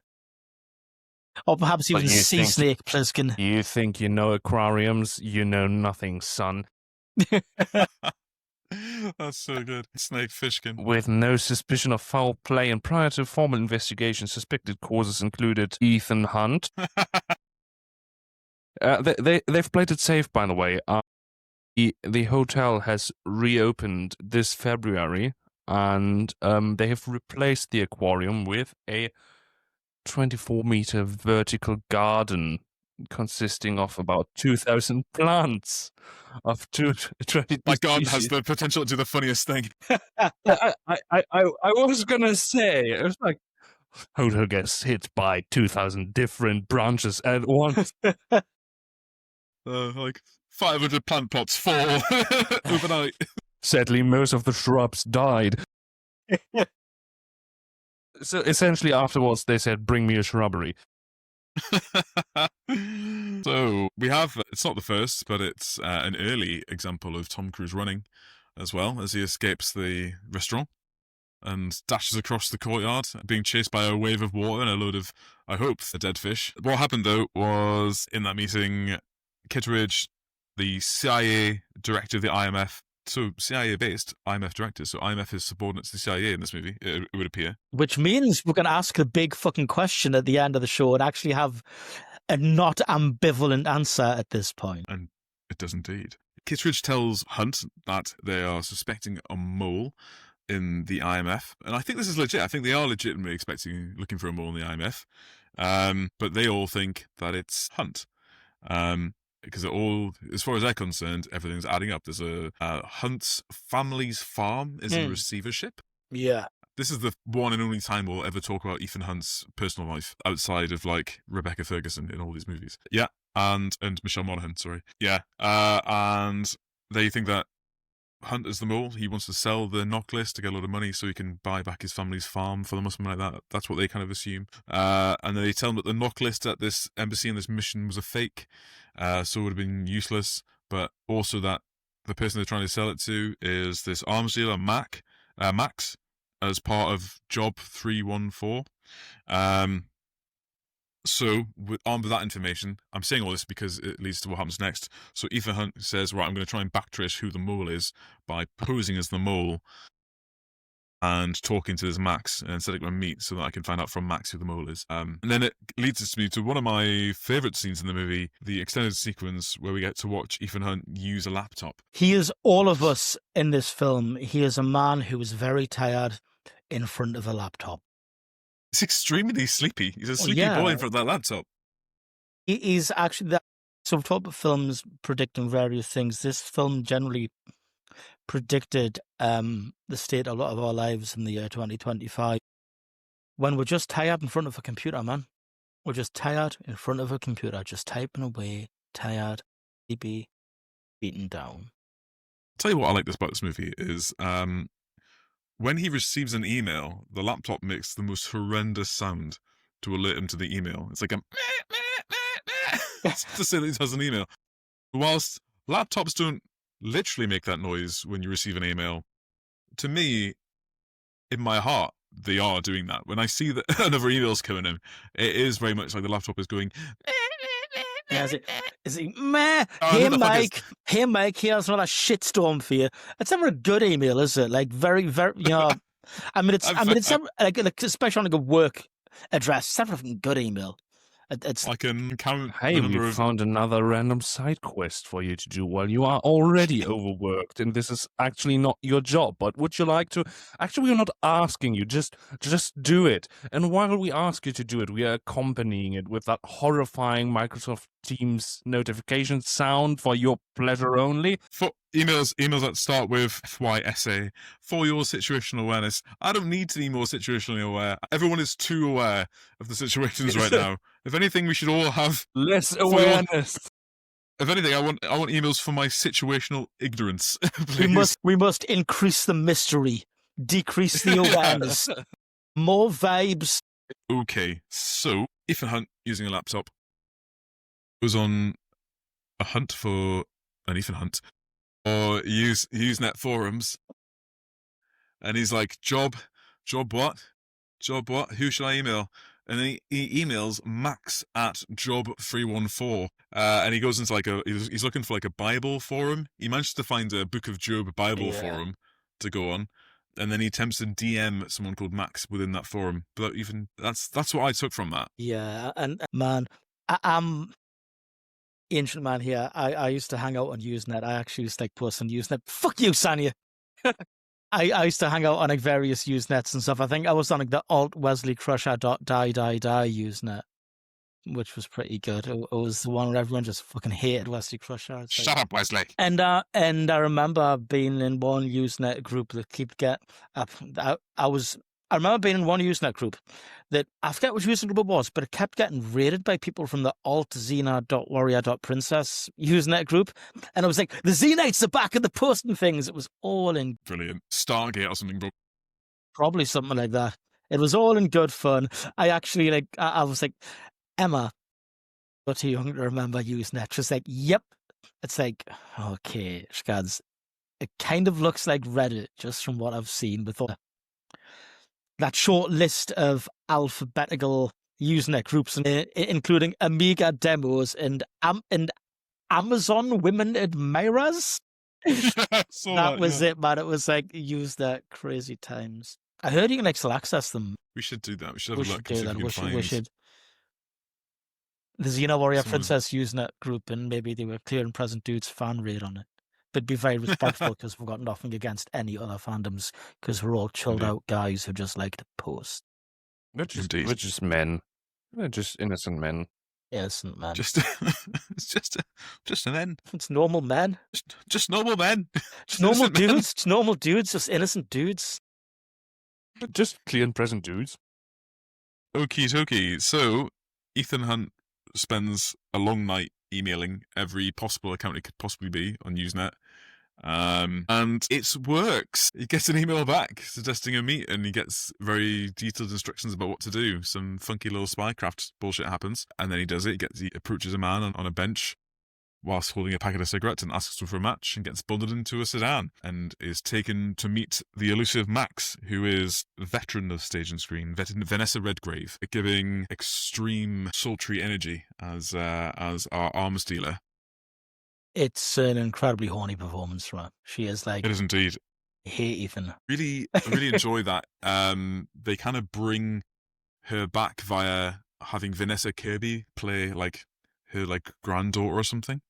Or perhaps even Sea Snake Plissken. You think you know aquariums? You know nothing, son. That's so good. Snake Fishkin. With no suspicion of foul play and prior to formal investigation, suspected causes included Ethan Hunt. They've played it safe, by the way. The hotel has reopened this February, and they have replaced the aquarium with a 24-meter vertical garden consisting of about 2,000 plants of 20. My garden has the potential to do the funniest thing. I was gonna say, it was like hotel gets hit by 2,000 different branches at once. Like 500 plant plots fall overnight. Sadly, most of the shrubs died. So essentially, afterwards, they said, "Bring me a shrubbery." So we have, it's not the first, but it's an early example of Tom Cruise running as well, as he escapes the restaurant and dashes across the courtyard, being chased by a wave of water and a load of, I hope, dead fish. What happened though was, in that meeting, Kittredge, the CIA director of the IMF, so CIA-based IMF director, so IMF is subordinate to the CIA in this movie, it would appear. Which means we're going to ask a big fucking question at the end of the show and actually have a not ambivalent answer at this point. And it does indeed. Kittredge tells Hunt that they are suspecting a mole in the IMF, and I think this is legit. I think they are legitimately looking for a mole in the IMF, but they all think that it's Hunt. Because as far as they're concerned, everything's adding up. There's a Hunt's family's farm is in receivership. Yeah. This is the one and only time we'll ever talk about Ethan Hunt's personal life outside of like Rebecca Ferguson in all these movies. Yeah, and Michelle Monaghan, sorry. Yeah, and they think that Hunt is the mole. He wants to sell the knock list to get a lot of money so he can buy back his family's farm for them or something like that. That's what they kind of assume. And then they tell him that the knock list at this embassy and this mission was a fake, so it would have been useless, but also that the person they're trying to sell it to is this arms dealer, Max, as part of Job 314. So, armed with that information, I'm saying all this because it leads to what happens next. So Ethan Hunt says, right, I'm going to try and backtrace who the mole is by posing as the mole and talking to this Max and setting up a meet so that I can find out from Max who the mole is. And then it leads us to one of my favourite scenes in the movie, the extended sequence where we get to watch Ethan Hunt use a laptop. He is all of us in this film. He is a man who is very tired in front of a laptop. He's extremely sleepy. He's a sleepy boy in front of that laptop. He is actually so we've talked about films predicting various things. This film generally predicted the state of a lot of our lives in the year 2025 when we're just tired in front of a computer, man. Or just tired in front of a computer, just typing away, tired, sleepy, beaten down. Tell you what I like about this movie is when he receives an email, the laptop makes the most horrendous sound to alert him to the email. It's like a to say that he has an email. Whilst laptops don't literally make that noise when you receive an email, to me, in my heart, they are doing that. When I see that another email's coming in, it is very much like the laptop is going. Yeah, is it meh? Oh, Hey who the fuck Mike, hey Mike, here's another shitstorm for you. It's never a good email, is it? Like very, very, I mean, it's never, like especially on like a work address. It's never a fucking good email. It's I can count Hey, the number we of. found another random side quest for you to do while you are already overworked, and this is actually not your job. But would you like to? Actually, we're not asking you. Just do it. And while we ask you to do it, we are accompanying it with that horrifying Microsoft Teams notification sound for your pleasure only. For emails that start with FYSA, for your situational awareness. I don't need to be more situationally aware. Everyone is too aware of the situations right now. If anything, we should all have Less awareness. If anything, I want emails for my situational ignorance. Please. we must increase the mystery, decrease the awareness, more vibes. Okay, so Ethan Hunt using a laptop was on a hunt for an Ethan Hunt or Usenet forums, and he's like, job what? Who should I email? And then he emails Max at job314, and he goes into he's looking for like a Bible forum. He managed to find a Book of Job Bible forum to go on, and then he attempts to DM someone called Max within that forum. But even that's what I took from that. Yeah, and man, I'm ancient man here. I used to hang out on Usenet. I actually used to like post on Usenet. Fuck you, Sanya. I used to hang out on like various Usenets and stuff. I think I was on like the alt Wesley Crusher die Usenet, which was pretty good. It was the one where everyone just fucking hated Wesley Crusher. Shut up, Wesley. And I remember being in one Usenet group that kept get up. I remember being in one Usenet group that I forget which Usenet group it was, but it kept getting raided by people from the alt.xena.warrior.princess Usenet group. And I was like, the Xenites are back and they're posting things. It was all in Brilliant. Stargate or something, bro. probably something like that. It was all in good fun. I actually I was like, Emma, you're too young to remember Usenet. She's like, yep. It's like, okay, Shkads. It kind of looks like Reddit just from what I've seen with all that short list of alphabetical Usenet groups, including Amiga demos and Amazon women admirers. That was it, man. It was like Usenet crazy times. I heard you can still access them. We should do that. We should have a look. Do that. We should. The Xena Warrior Princess Usenet group, and maybe they were Clear and Present Dudes fan raid on it. But be very respectful because we've got nothing against any other fandoms because we're all chilled out guys who just like to post. We're just men. We're just innocent men. Innocent men. It's just men. It's normal men. Just normal men. It's normal dudes. It's normal dudes. Just innocent dudes. Just clear and present dudes. Okie dokie. So Ethan Hunt spends a long night emailing every possible account it could possibly be on Usenet. And it works. He gets an email back suggesting a meet, and he gets very detailed instructions about what to do. Some funky little spycraft bullshit happens, and then he does it. He approaches a man on a bench whilst holding a packet of cigarettes and asks him for a match, and gets bundled into a sedan and is taken to meet the elusive Max, who is a veteran of stage and screen, Vanessa Redgrave, giving extreme sultry energy as our arms dealer. It's an incredibly horny performance from her. She is like... It is indeed. Hey, Ethan. I really enjoy that. They kind of bring her back via having Vanessa Kirby play like her granddaughter or something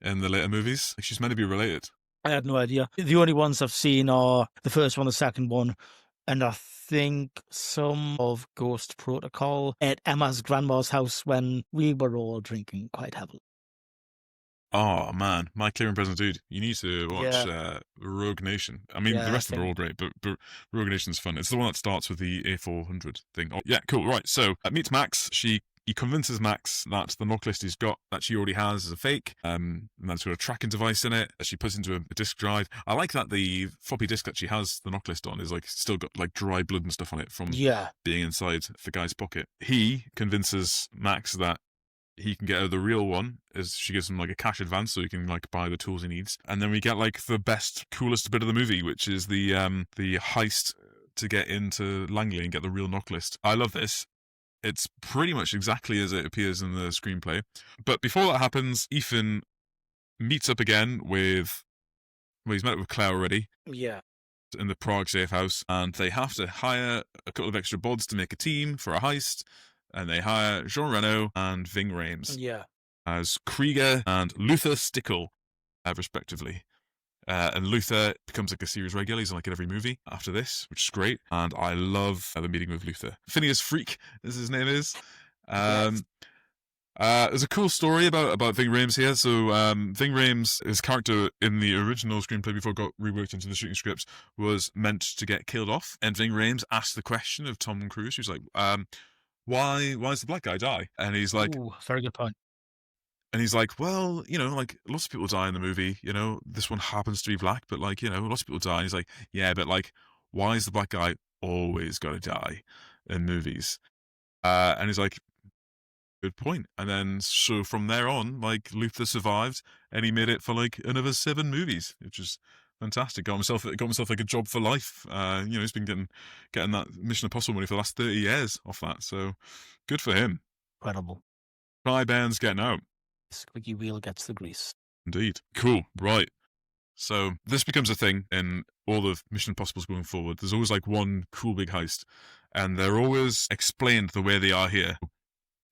in the later movies. She's meant to be related. I had no idea. The only ones I've seen are the first one, the second one, and I think some of Ghost Protocol at Emma's grandma's house when we were all drinking quite heavily. Oh man, my Clear and Present Dude, you need to watch Rogue Nation. I mean, the rest of them are all great, but Rogue Nation's fun. It's the one that starts with the A400 thing. Oh, yeah, cool. Right, so meets Max. She he convinces Max that the knock list he's got, that she already has, is a fake, and that's got a tracking device in it that she puts into a disk drive. I like that the floppy disk that she has the knock list on is like still got like dry blood and stuff on it from being inside the guy's pocket. He convinces Max that he can get her the real one, as she gives him like a cash advance so he can like buy the tools he needs. And then we get like the best, coolest bit of the movie, which is the heist to get into Langley and get the real knock list. I love this. It's pretty much exactly as it appears in the screenplay. But before that happens, Ethan meets up again with, well, he's met with Claire already. Yeah. In the Prague safe house, and they have to hire a couple of extra bods to make a team for a heist. And they hire Jean Reno and Ving Rhames as Krieger and Luther Stickle, respectively. And Luther becomes like a series regular. He's in like in every movie after this, which is great. And I love the meeting with Luther. Phineas Freak, as his name is. There's a cool story about Ving Rhames here. So Ving Rhames, his character in the original screenplay before it got reworked into the shooting scripts, was meant to get killed off. And Ving Rhames asked the question of Tom Cruise. He was like, why does the black guy die? And he's like, ooh, very good point. And he's like, well, you know, like lots of people die in the movie, you know, this one happens to be black, but like, you know, lots of people die. And he's like, yeah, but like, why is the black guy always got to die in movies? And he's like, good point. And then so from there on, like Luther survived and he made it for like another 7 movies, which is fantastic. Got himself like a job for life. You know, he's been getting that Mission Impossible money for the last 30 years off that. So good for him. Incredible. Clyburne's getting out. Squeaky wheel gets the grease. Indeed. Cool. Right. So this becomes a thing in all the Mission Impossibles going forward. There's always like one cool big heist, and they're always explained the way they are here.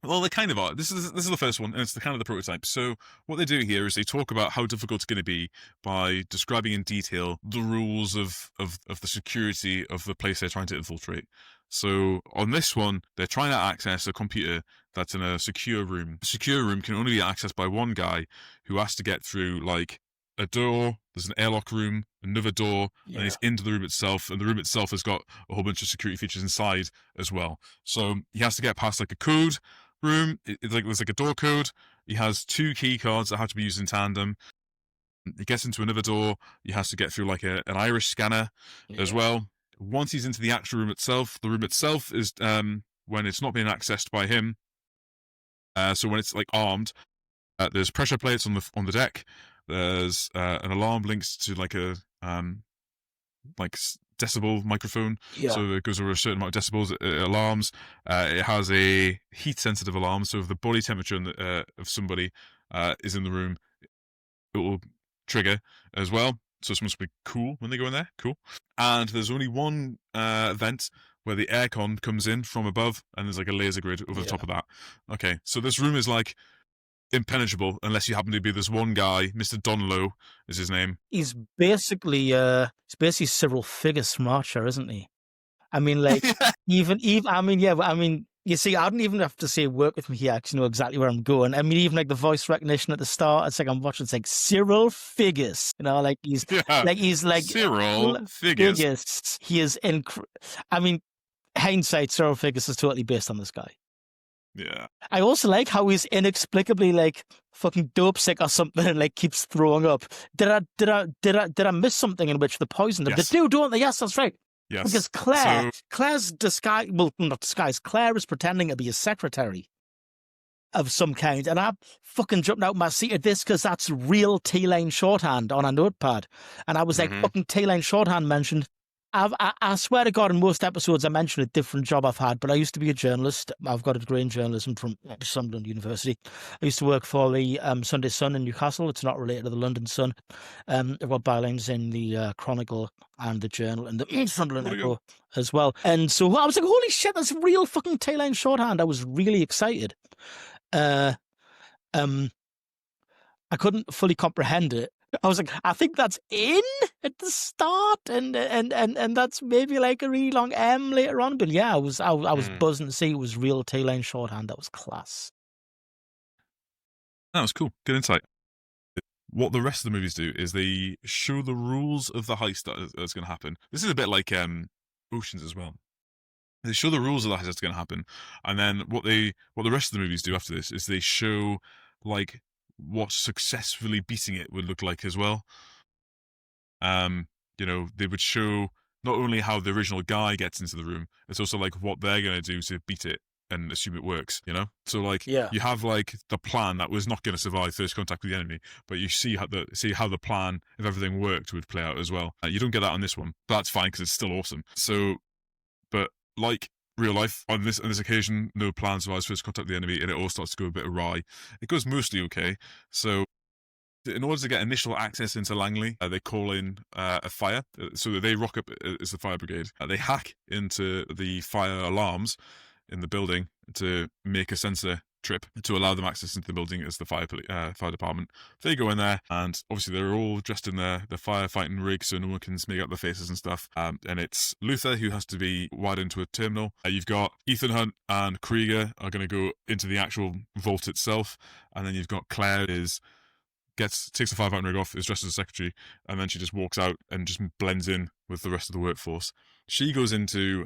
Well, they kind of are. This is the first one, and it's the kind of the prototype. So what they do here is they talk about how difficult it's going to be by describing in detail the rules of the security of the place they're trying to infiltrate. So on this one, they're trying to access a computer that's in a secure room. The secure room can only be accessed by one guy who has to get through like a door. There's an airlock room, another door, and he's into the room itself. And the room itself has got a whole bunch of security features inside as well. So he has to get past like a code room. It's like there's like a door code. He has 2 key cards that have to be used in tandem. He gets into another door. He has to get through like an iris scanner as well. Once he's into the actual room itself, the room itself is when it's not being accessed by him. So when it's like armed, there's pressure plates on the deck. There's an alarm linked to like a decibel microphone, so it goes over a certain amount of decibels. It alarms. It has a heat-sensitive alarm, so if the body temperature of somebody is in the room, it will trigger as well. So it's supposed to be cool when they go in there. Cool. And there's only one vent where the aircon comes in from above, and there's like a laser grid over the top of that. Okay, so this room is like impenetrable unless you happen to be this one guy. Mr. Donlow is his name. He's basically Cyril Figgis from Archer, isn't he? I mean, like even you see, I don't even have to say work with me here because you know exactly where I'm going. I mean, even like the voice recognition at the start, it's like I'm watching. It's like Cyril Figgis, you know, like he's like Cyril Figgis. He is I mean, hindsight, Cyril Figgis is totally based on this guy. Yeah. I also like how he's inexplicably like fucking dope sick or something and like keeps throwing up. Did I miss something in which they poisoned him? Yes. They do, don't they? Yes, that's right. Yes. Because Claire's disguise, well, not disguise, Claire is pretending to be a secretary of some kind. And I fucking jumped out my seat at this because that's real T-line shorthand on a notepad. And I was like, fucking T-line shorthand mentioned. I swear to God, in most episodes I mention a different job I've had, but I used to be a journalist. I've got a degree in journalism from Sunderland University. I used to work for the Sunday Sun in Newcastle. It's not related to the London Sun. I've got bylines in the Chronicle and the Journal and the Sunderland Echo as well. And so I was like, holy shit, that's real fucking T-line shorthand. I was really excited. I couldn't fully comprehend it. I was like, I think that's in at the start, and that's maybe like a really long M later on. But yeah, I was buzzing to see it was real T-line shorthand. That was class. That was cool. Good insight. What the rest of the movies do is they show the rules of the heist that's going to happen. This is a bit like Oceans as well. They show the rules of the heist that's going to happen, and then what the rest of the movies do after this is they show like what successfully beating it would look like as well. They would show not only how the original guy gets into the room, it's also like what they're going to do to beat it and assume it works, So like you have like the plan that was not going to survive first contact with the enemy, but you see how the plan, if everything worked, would play out as well. You don't get that on this one, but that's fine because it's still awesome. So, but like real life, on this occasion, no plan survives first contact with the enemy, and it all starts to go a bit awry. It goes mostly okay. So in order to get initial access into Langley, they call in a fire. So they rock up as the fire brigade. They hack into the fire alarms in the building to make a sensor trip to allow them access into the building as the fire department. They go in there, and obviously they're all dressed in their firefighting rig, so no one can make out their faces and stuff. And it's Luther who has to be wired into a terminal. You've got Ethan Hunt and Krieger are going to go into the actual vault itself, and then you've got Claire takes the firefighting rig off, is dressed as a secretary, and then she just walks out and just blends in with the rest of the workforce. She goes into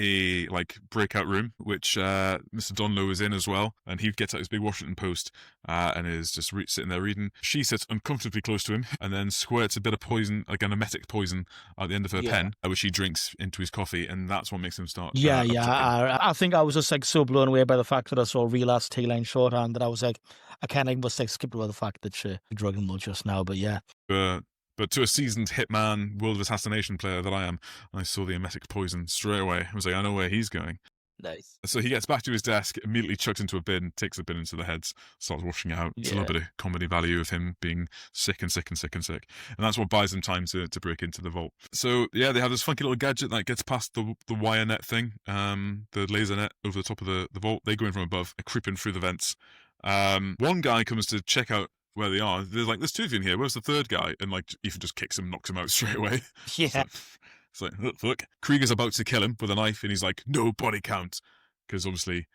a breakout room, which Mr. Donlow is in as well, and he gets out his big Washington Post and is just sitting there reading. She sits uncomfortably close to him and then squirts a bit of poison, like an emetic poison, at the end of her pen, which he drinks into his coffee, and that's what makes him start. I think I was just like so blown away by the fact that I saw real ass T-line shorthand that I was like, I kind of must have skipped over the fact that she drugged him just now, but yeah. But to a seasoned hitman, world of assassination player that I am, I saw the emetic poison straight away. I was like, I know where he's going. Nice. So he gets back to his desk, immediately chucks into a bin, takes the bin into the heads, starts washing it out. It's a little bit of comedy value of him being sick and sick and sick and sick. And that's what buys him time to break into the vault. So yeah, they have this funky little gadget that gets past the wire net thing, the laser net over the top of the vault. They go in from above, creeping through the vents. One guy comes to check out where they are. They're like, there's two of you in here. Where's the third guy? And like, Ethan just kicks him, knocks him out straight away. Yeah. It's like, look. Krieger's about to kill him with a knife, and he's like, no body count. Because obviously,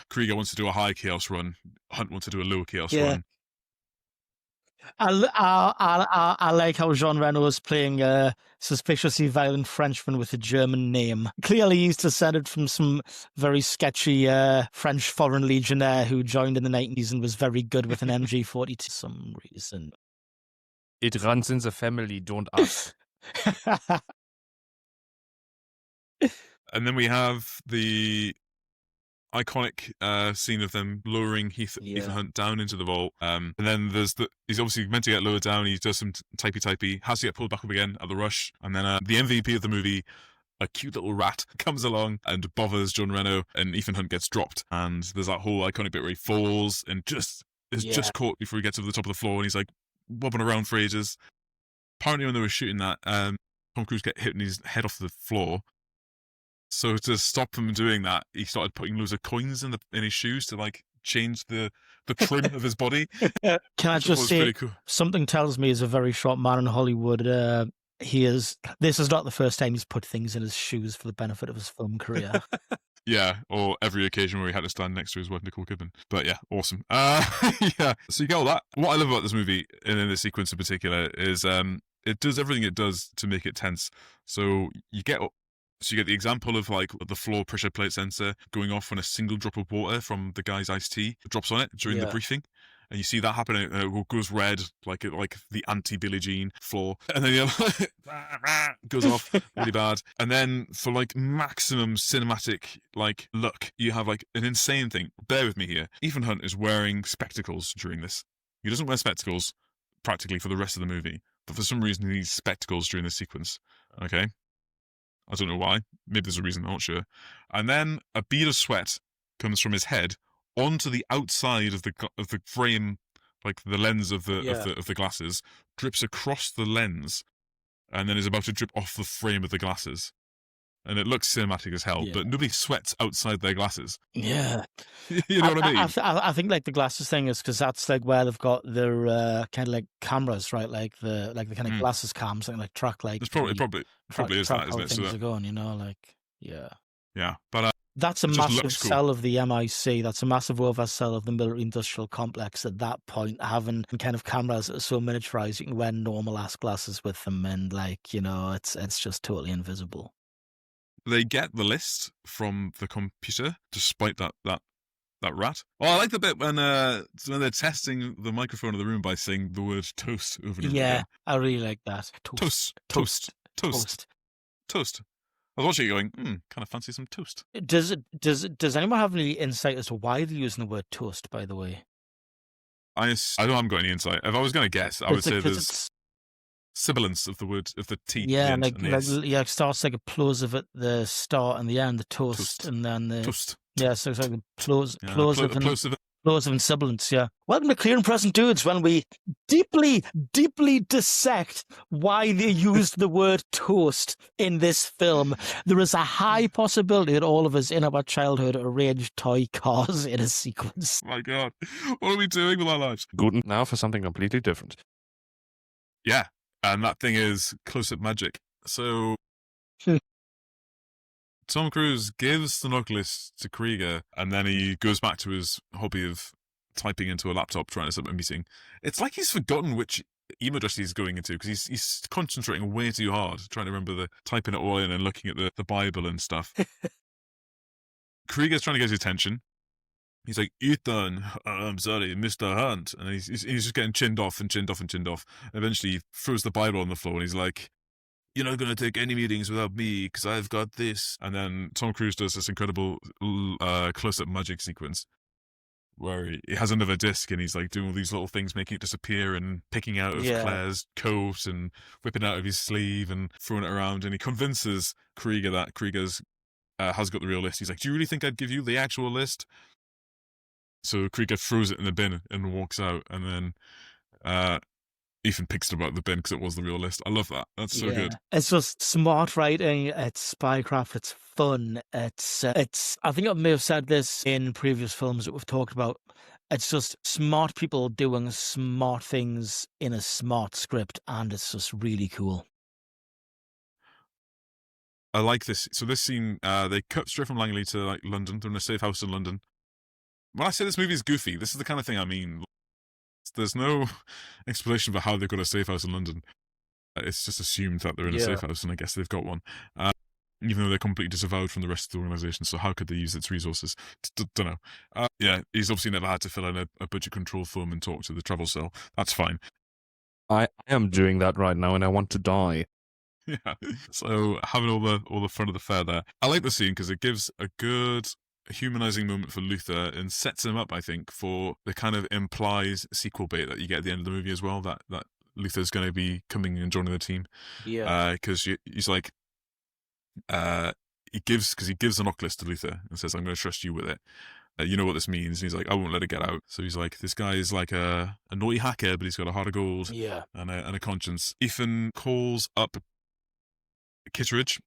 Krieger wants to do a high chaos run. Hunt wants to do a low chaos run. I like how Jean Reno is playing a suspiciously violent Frenchman with a German name. Clearly he's descended from some very sketchy French foreign legionnaire who joined in the 90s and was very good with an MG-42 for some reason. It runs in the family, don't ask. And then we have the iconic scene of them lowering Ethan Hunt down into the vault. And then he's obviously meant to get lowered down. He does some typey, has to get pulled back up again at the rush. And then the MVP of the movie, a cute little rat, comes along and bothers John Reno, and Ethan Hunt gets dropped. And there's that whole iconic bit where he falls and just caught before he gets to the top of the floor, and he's like wobbling around for ages. Apparently when they were shooting that, Tom Cruise get hit in his head off the floor. So to stop him doing that, he started putting loads of coins in his shoes to like change the trim of his body. Can I just say, cool. Something tells me he's a very short man in Hollywood. This is not the first time he's put things in his shoes for the benefit of his film career. Yeah, or every occasion where he had to stand next to his wife, Nicole Kidman. But yeah, awesome. Yeah, so you get all that. What I love about this movie, and in this sequence in particular, is it does everything it does to make it tense. So you get the example of like the floor pressure plate sensor going off when a single drop of water from the guy's iced tea drops on it during the briefing. And you see that happening, and it goes red, like the anti-Billie Jean floor. And then goes off really bad. And then for like maximum cinematic like look, you have like an insane thing. Bear with me here. Ethan Hunt is wearing spectacles during this. He doesn't wear spectacles practically for the rest of the movie, but for some reason he needs spectacles during this sequence. Okay? I don't know why. Maybe there's a reason, I'm not sure. And then a bead of sweat comes from his head onto the outside of the frame, like the lens of the glasses, drips across the lens, and then is about to drip off the frame of the glasses. And it looks cinematic as hell, but nobody sweats outside their glasses. Yeah. You know what I mean? I think like the glasses thing is because that's like where they've got their kind of like cameras, right? Like the kind of glasses cams, like track like. It's probably is that, isn't it? Things are going, like Yeah, but that's a massive sell of the MIC. That's a massive oversell of the military-industrial complex at that point, having kind of cameras that are so miniaturized you can wear normal ass glasses with them, and like it's just totally invisible. they get the list from the computer, despite that rat. Oh, I like the bit when they're testing the microphone in the room by saying the word toast over and over Yeah, again. I really like that. Toast. I was watching it going, kind of fancy some toast. Does anyone have any insight as to why they're using the word toast, by the way? I haven't got any insight. If I was going to guess, I would say there's sibilance of the word, of the T. Yeah, and it starts like a plosive at the start and the end, the toast, and then the toast. Yeah, so it's like the Plosive. plosive and sibilance, yeah. Welcome to Clear and Present Dudes, when we deeply, deeply dissect why they used the word toast in this film. There is a high possibility that all of us in our childhood arranged toy cars in a sequence. My God, what are we doing with our lives? Good. Now for something completely different. Yeah, and that thing is close-up magic. So Tom Cruise gives the Nautilus to Krieger, and then he goes back to his hobby of typing into a laptop trying to set up a meeting. It's like he's forgotten which email address he's going into, because he's concentrating way too hard, trying to remember the typing it all in and looking at the Bible and stuff. Krieger's trying to get his attention. He's like, Ethan, I'm sorry, Mr. Hunt. And he's just getting chinned off. Eventually he throws the Bible on the floor and he's like, you're not going to take any meetings without me because I've got this. And then Tom Cruise does this incredible close-up magic sequence where he has another disc and he's like doing all these little things, making it disappear and picking out of Claire's coat and whipping out of his sleeve and throwing it around. And he convinces Krieger that Krieger's has got the real list. He's like, do you really think I'd give you the actual list? So Krieger throws it in the bin and walks out. And then Ethan picks it about the bin because it was the real list. I love that. That's so good. It's just smart writing. It's spycraft. It's fun. It's. I think I may have said this in previous films that we've talked about. It's just smart people doing smart things in a smart script, and it's just really cool. I like this. So this scene, they cut straight from Langley to like London. They're in a safe house in London. When I say this movie is goofy, this is the kind of thing I mean. There's no explanation for how they've got a safe house in London. It's just assumed that they're in a safe house, and I guess they've got one. Even though they're completely disavowed from the rest of the organisation, so how could they use its resources? Don't know. Yeah, he's obviously never had to fill in a budget control form and talk to the travel cell. That's fine. I am doing that right now, and I want to die. Yeah. So having all the fun of the fair there. I like the scene because it gives a good humanizing moment for Luther and sets him up, I think, for the kind of implies sequel bait that you get at the end of the movie as well, that Luther's going to be coming and joining the team. Yeah. Because he's like, he gives an Oculus to Luther and says, I'm going to trust you with it. You know what this means? And he's like, I won't let it get out. So he's like, this guy is like a naughty hacker, but he's got a heart of gold and a conscience. Ethan calls up Kittredge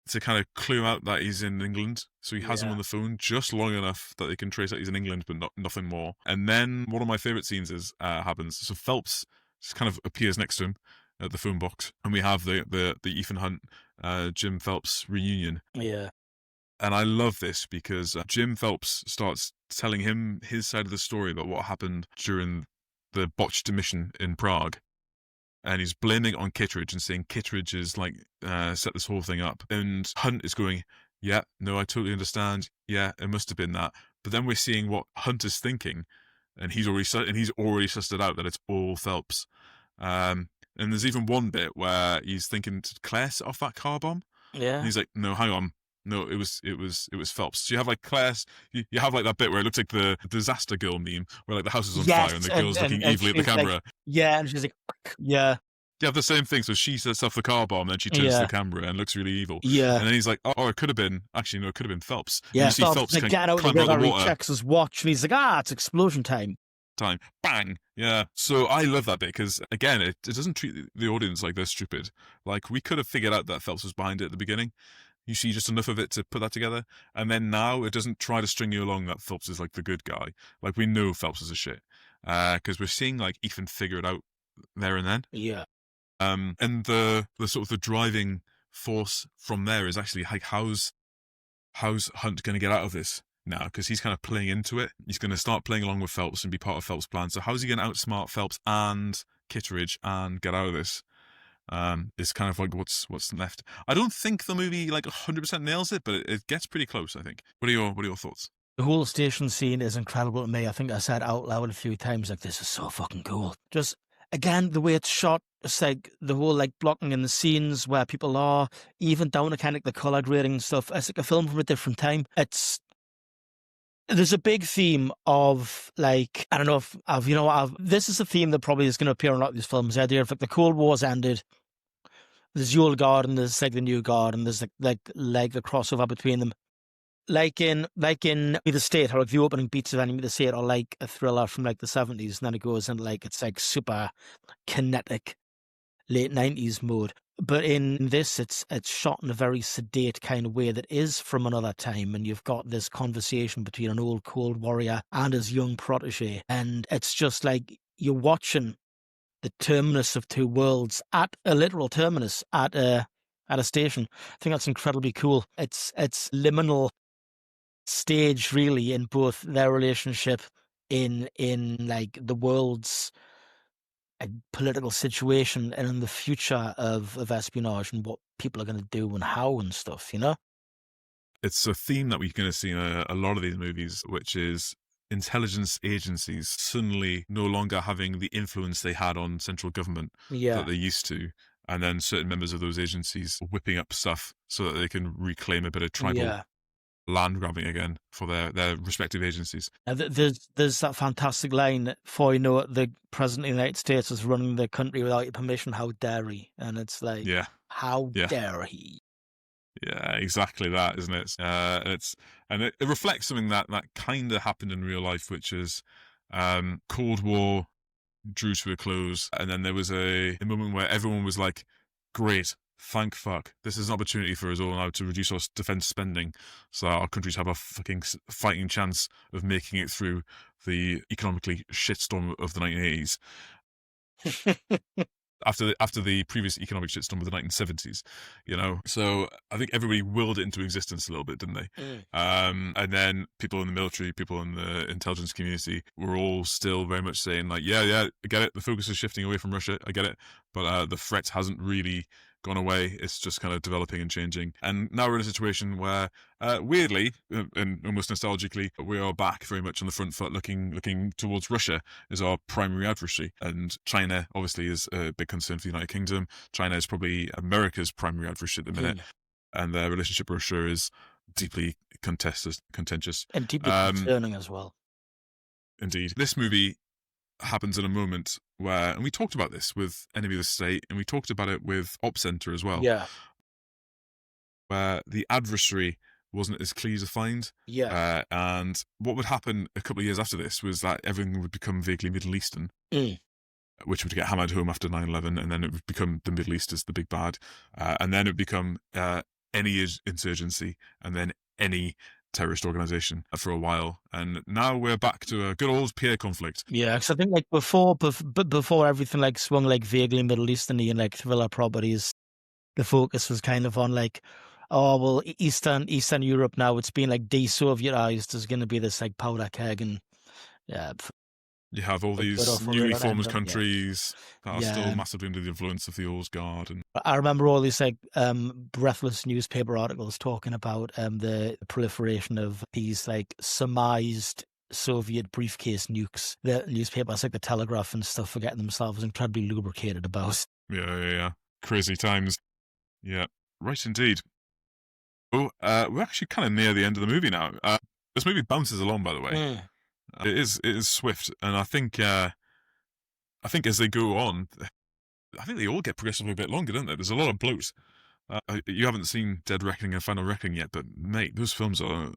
to kind of clue out that he's in England. So he has him on the phone just long enough that they can trace out he's in England, but nothing more. And then one of my favourite scenes happens. So Phelps just kind of appears next to him at the phone box, and we have the Ethan Hunt, Jim Phelps reunion. Yeah. And I love this because Jim Phelps starts telling him his side of the story about what happened during the botched mission in Prague. And he's blaming it on Kittredge and saying Kittredge is like set this whole thing up. And Hunt is going, yeah, no, I totally understand. Yeah, it must have been that. But then we're seeing what Hunt is thinking, and he's already sussed it out that it's all Phelps. And there's even one bit where he's thinking, did Claire set off that car bomb? Yeah. And he's like, no, hang on. No, it was Phelps. So you have like Claire's, you have like that bit where it looks like the Disaster Girl meme, where like the house is on fire and the girl's looking evilly at the camera. Like, and she's like, yeah. You have the same thing. So she sets off the car bomb, and then she turns to the camera and looks really evil. Yeah. And then he's like, oh, it could have been Phelps. Yeah, and you see Phelps like, get out of the river, he checks his watch, and he's like, it's explosion time. Bang. Yeah. So I love that bit because, again, it doesn't treat the audience like they're stupid. Like, we could have figured out that Phelps was behind it at the beginning. You see just enough of it to put that together. And then now it doesn't try to string you along that Phelps is like the good guy. Like, we know Phelps is a shit. Because we're seeing like Ethan figure it out there and then. Yeah. And the sort of the driving force from there is actually like, how's Hunt going to get out of this now? Because he's kind of playing into it. He's going to start playing along with Phelps and be part of Phelps' plan. So how's he going to outsmart Phelps and Kittredge and get out of this? is kind of like what's left. I don't think the movie like 100% nails it, but it gets pretty close, I think. What are your thoughts? The whole station scene is incredible to me. I think I said out loud a few times, like, this is so fucking cool. Just, again, the way it's shot, it's like the whole like blocking in the scenes where people are, even down to kind of the colour grading and stuff. It's like a film from a different time. There's a big theme of, like, I don't know if this is a theme that probably is going to appear in a lot of these films. The idea of like the Cold War's ended. There's the old guard and there's like the new guard, and there's like the crossover between them. Like in The State, or like the opening beats of Enemy of the State, or like a thriller from like the 70s, and then it goes into like, it's like super kinetic late 90s mode. But in this, it's shot in a very sedate kind of way that is from another time, and you've got this conversation between an old cold warrior and his young protege, and it's just like you're watching the terminus of two worlds, at a literal terminus at a station. I think that's incredibly cool. It's liminal stage, really, in both their relationship in like the world's political situation, and in the future of espionage and what people are going to do and how and stuff, you know? It's a theme that we're going to see in a lot of these movies, which is intelligence agencies suddenly no longer having the influence they had on central government that they used to. And then certain members of those agencies whipping up stuff so that they can reclaim a bit of tribal land grabbing again for their respective agencies. There's that fantastic line, for the President of the United States is running the country without your permission, how dare he? And it's like, how dare he? Yeah, exactly that, isn't it? It reflects something that kind of happened in real life, which is Cold War drew to a close, and then there was a moment where everyone was like, great, thank fuck, this is an opportunity for us all now to reduce our defense spending so that our countries have a fucking fighting chance of making it through the economically shitstorm of the 1980s. After the previous economic shitstorm of the 1970s, so I think everybody willed it into existence a little bit, didn't they? And then people in the military, people in the intelligence community were all still very much saying like, yeah, I get it, the focus is shifting away from Russia, I get it, but the threat hasn't really gone away. It's just kind of developing and changing. And now we're in a situation where, weirdly and almost nostalgically, we are back very much on the front foot, looking towards Russia as our primary adversary. And China, obviously, is a big concern for the United Kingdom. China is probably America's primary adversary at the minute. And their relationship with Russia is deeply contentious. And deeply concerning as well. Indeed. This movie happens in a moment where, and we talked about this with Enemy of the State, and we talked about it with Op Center as well, where the adversary wasn't as clear to find, and what would happen a couple of years after this was that everything would become vaguely Middle Eastern, which would get hammered home after 9/11, and then it would become the Middle East as the big bad, and then it would become any insurgency, and then any terrorist organization for a while, and now we're back to a good old peer conflict. Yeah, because I think like before everything like swung like vaguely Middle Eastern and like thriller properties, the focus was kind of on like, oh well, Eastern Europe now, it's been like de-Sovietized. There's going to be this like powder keg, and you have all these newly formed countries that are still massively under the influence of the old guard. And I remember all these like breathless newspaper articles talking about the proliferation of these like surmised Soviet briefcase nukes. The newspapers like the Telegraph and stuff were getting themselves incredibly lubricated about. Yeah. Crazy times. Yeah, right indeed. Oh, we're actually kind of near the end of the movie now. This movie bounces along, by the way. It is swift, and I think as they go on, I think they all get progressively a bit longer, don't they? There's a lot of bloat. You haven't seen Dead Reckoning and Final Reckoning yet, but mate, those films are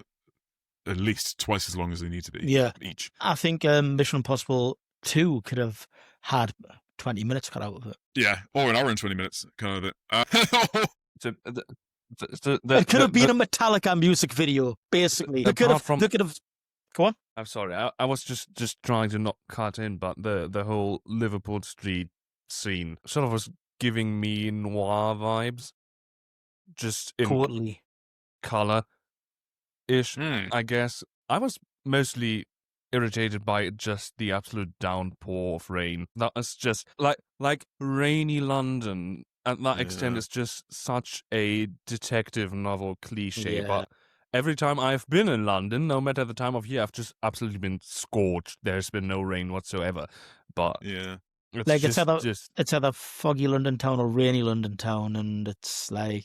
at least twice as long as they need to be. Yeah, each. I think Mission Impossible 2 could have had 20 minutes cut out of it. Yeah, or an hour and 20 minutes kind of it. It could have been a Metallica music video, basically. They could have. Go on. I'm sorry. I was just trying to not cut in, but the whole Liverpool Street scene sort of was giving me noir vibes, just in totally color-ish. I guess I was mostly irritated by just the absolute downpour of rain. That was just like rainy London at that extent, Yeah. it's just such a detective novel cliche. Yeah. But every time I've been in London, no matter the time of year, I've just absolutely been scorched. There's been no rain whatsoever. But Yeah. it's Like, it's just either foggy London town or rainy London town, and it's like,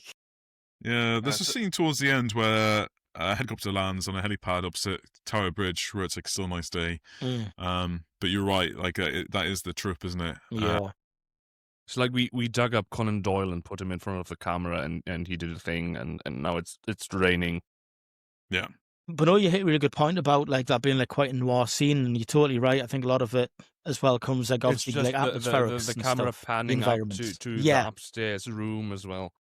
Yeah, there's a so- scene towards the end where a helicopter lands on a helipad opposite Tower Bridge where it's like still a nice day. But you're right, like that is the trope, isn't it? yeah. it's like we dug up Conan Doyle and put him in front of the camera, and he did a thing, and now it's raining. Yeah. But no, you hit a really good point about like that being like quite a noir scene, and you're totally right. I think a lot of it as well comes like It's obviously just like atmospherics the and camera stuff, panning up environments. to Yeah. the upstairs room as well.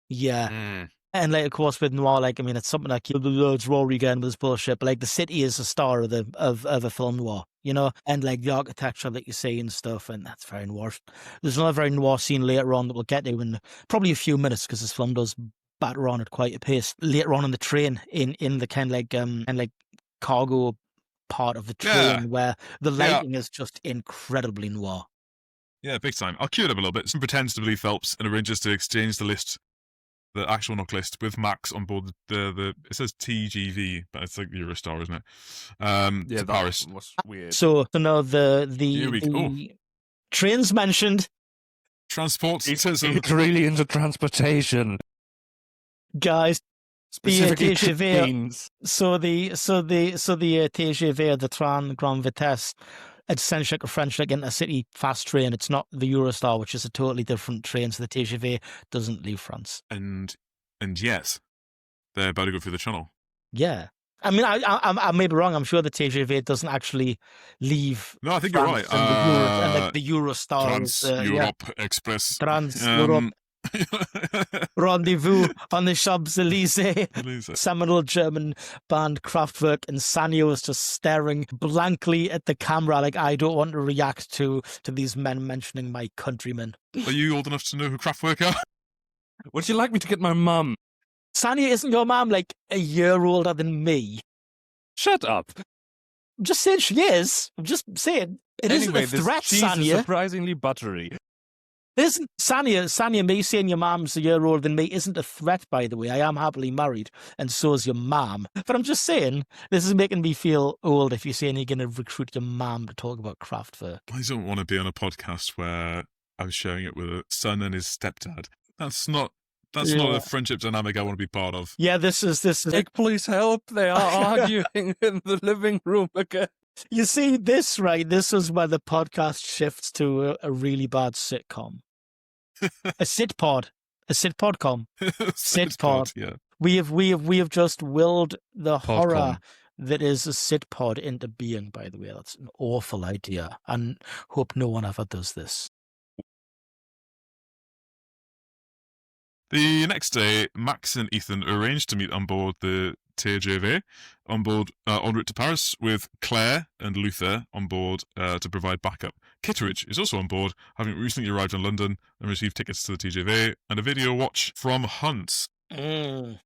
Yeah. Mm. And like, of course, with noir, like, I mean, it's something like it's Rory again with his bullshit, but like the city is the star of a film noir, you know, and like the architecture that you see and stuff, and that's very noir. There's another very noir scene later on that we'll get to in probably a few minutes because this film does batter on at quite a pace. Later on the train, in the kind of like cargo part of the train, Yeah. where the Yeah. lighting is just incredibly noir. Yeah, big time. I'll cue it up a little bit. Someone pretends to believe Phelps and arranges to exchange the actual knock list with Max on board the it says TGV, but it's like Eurostar, isn't it? Yeah, to that Paris. was weird. So no, Here we go. the trains mentioned, Transport It's citizen. really into transportation, guys. The specifically TGV. trains. So the TGV, the Tram Grand Vitesse, it's essentially like a French like intercity fast train. It's not the Eurostar, which is a totally different train. So the TGV doesn't leave France. And yet they're about to go through the channel. Yeah, I mean, I may be wrong. I'm sure the TGV doesn't actually leave. No, I think you're right. France and like the Eurostar, Trans is, Europe Express. Trans Europe Rendezvous on the Champs-Elysees. Seminal German band Kraftwerk, and Sanya was just staring blankly at the camera like, I don't want to react to these men mentioning my countrymen. Are you old enough to know who Kraftwerk are? Would you like me to get my mum? Sanya, isn't your mum like a year older than me? Shut up. I'm just saying she is. I'm just saying it Anyway, isn't a threat, this cheese is Sanya. surprisingly buttery. Isn't Sanya, me saying your mum's a year older than me isn't a threat, by the way. I am happily married, and so is your mum. But I'm just saying, this is making me feel old if you're saying you're going to recruit your mum to talk about Kraftwerk. I don't want to be on a podcast where I'm sharing it with a son and his stepdad. That's not a friendship dynamic I want to be part of. Yeah, this is. Nick, please help. They are arguing in the living room again. You see, this is where the podcast shifts to a really bad sitcom. A sitpod. A sitpodcom. Sitpod. Yeah. We have just willed the horror Podcom. that is a sitpod into being, by the way. That's an awful idea, and hope no one ever does this. The next day, Max and Ethan arrange to meet on board the TGV en route to Paris, with Claire and Luther on board to provide backup. Kitteridge is also on board, having recently arrived in London and received tickets to the TGV and a video watch from Hunt. In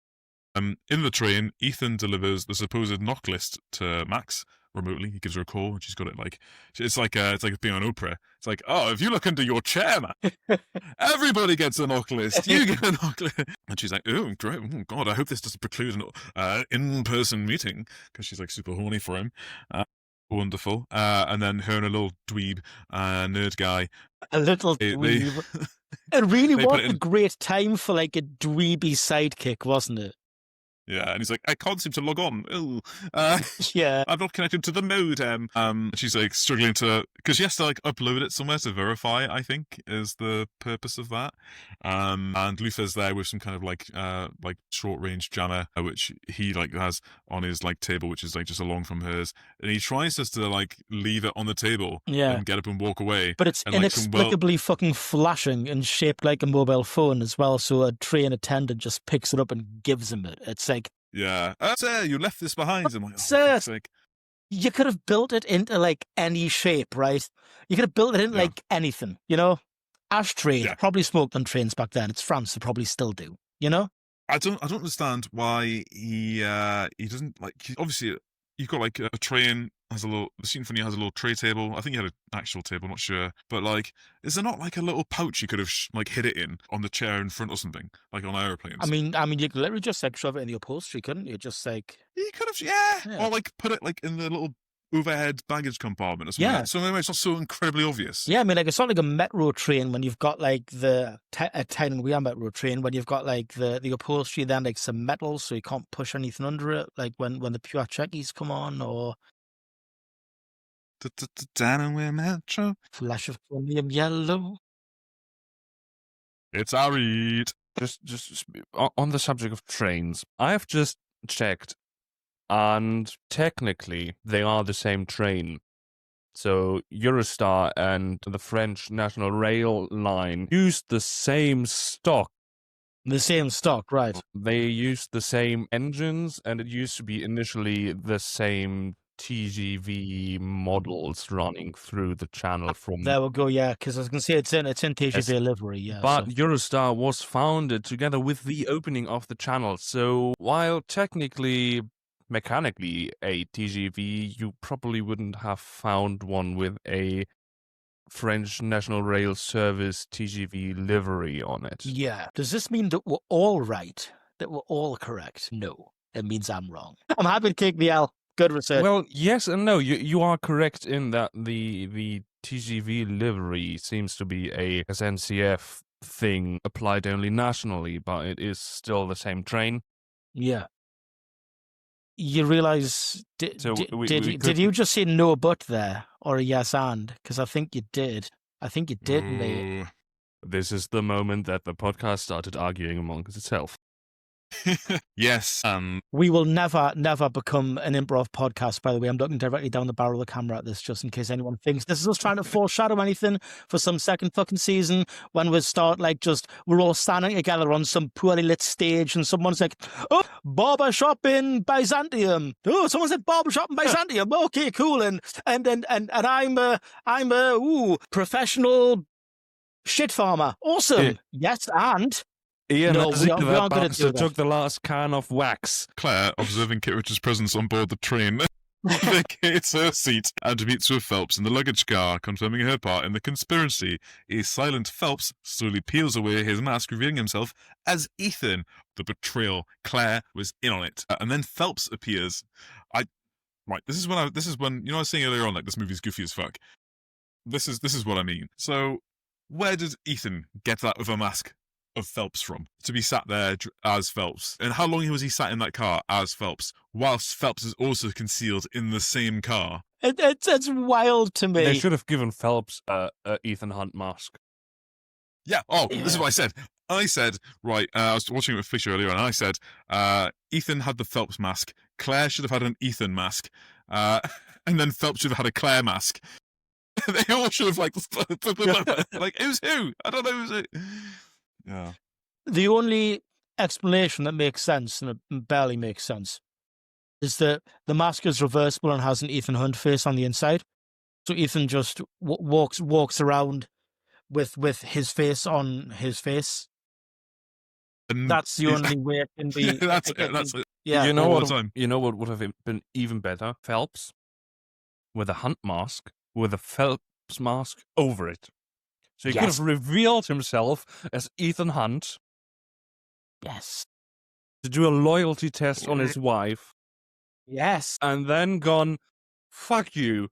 the train, Ethan delivers the supposed knock list to Max remotely. He gives her a call, and she's got it like it's like being on Oprah. It's like, oh, if you look under your chair, man, everybody gets a knock list. You get a knock list, and she's like, oh, great, oh God, I hope this doesn't preclude an in-person meeting, because she's like super horny for him. Wonderful. And then her and a little dweeb nerd guy. A little dweeb. It really was a great time for like a dweeby sidekick, wasn't it? Yeah, and he's like, I can't seem to log on. Ooh. Yeah. I'm not connected to the modem. She's like struggling to, because she has to like upload it somewhere to verify, I think, is the purpose of that. And Luther's there with some kind of like short range jammer, which he like has on his like table, which is like just along from hers. And he tries just to like leave it on the table and get up and walk away. But it's and, inexplicably fucking flashing and shaped like a mobile phone as well. So a train attendant just picks it up and gives him it. It's like, yeah, sir, you left this behind. I'm like, sir, sake. You could have built it into like any shape, right? You could have built it into like anything, you know? Ashtray, probably smoked on trains back then. It's France, they probably still do, you know? I don't understand why he doesn't like. Obviously, you've got like a train has a little. The scene funny has a little tray table. I think he had an actual table, not sure. But like, is there not like a little pouch you could have like hid it in on the chair in front or something, like on airplanes? I mean, you could literally just like shove it in the upholstery, couldn't you? Just like You could have, yeah. Yeah. Or like put it like in the little overhead baggage compartment or something. Yeah. Like that. So anyway, it's not so incredibly obvious. yeah. I mean, like it's not like a metro train when you've got like a 10-wheel metro train when you've got like the upholstery then like some metal, so you can't push anything under it. Like when the pure checkies come on, or Down where metro. flash of chromium yellow. It's our eat. Just on the subject of trains, I have just checked, and technically they are the same train. So Eurostar and the French National Rail line used the same stock. The same stock, right? They used the same engines, and it used to be initially the same TGV models running through the channel from. There we go. Yeah, because I was gonna say it's in TGV livery. Yeah, But so- Eurostar was founded together with the opening of the channel. So while technically, mechanically, a TGV, you probably wouldn't have found one with a French National Rail Service TGV livery on it. yeah. Does this mean that we're all right? That we're all correct? No, it means I'm wrong. I'm happy to take the L. Good research. Well, yes and no. You are correct in that the TGV livery seems to be a SNCF thing applied only nationally, but it is still the same train. yeah. You realise? So we Did you just say no but there or a yes and? Because I think you did. I think you did, mate. Ooh. This is the moment that the podcast started arguing amongst itself. Yes. We will never become an improv podcast, by the way. I'm looking directly down the barrel of the camera at this, just in case anyone thinks this is us trying to foreshadow anything for some second fucking season when we start, like, we're all standing together on some poorly lit stage and someone's like, oh, barber shop in Byzantium. Oh, someone said barber shop in Byzantium. Okay, cool. And I'm a professional shit farmer. Awesome. Yeah. Yes, and... Ian, No, as we if aren't that gonna do bastard that. took the last can of wax. Claire, observing Kit Richards' presence on board the train, vacates her seat and meets with Phelps in the luggage car, confirming her part in the conspiracy. A silent Phelps slowly peels away his mask, revealing himself as Ethan. The betrayal. Claire was in on it. And then Phelps appears. Right, this is when, you know, I was saying earlier on, like, this movie's goofy as fuck. This is what I mean. So, where did Ethan get that with a mask of Phelps from, to be sat there as Phelps? And how long was he sat in that car as Phelps, whilst Phelps is also concealed in the same car? It's wild to me. They should have given Phelps a Ethan Hunt mask. Yeah. Oh, this is what I said. I said, right, I was watching it with Fisher earlier, and I said, Ethan had the Phelps mask. Claire should have had an Ethan mask. And then Phelps should have had a Claire mask. They all should have, like, who's who? I don't know who's who. Yeah. The only explanation that makes sense, and it barely makes sense, is that the mask is reversible and has an Ethan Hunt face on the inside. So Ethan just walks around with his face on his face. And That's the only way it can be. That's it. Yeah. You know all what? the time. You know what would have been even better? Phelps with a Hunt mask with a Phelps mask over it. So he could Yes. have revealed himself as Ethan Hunt Yes. to do a loyalty test on his wife, Yes. and then gone, "Fuck you."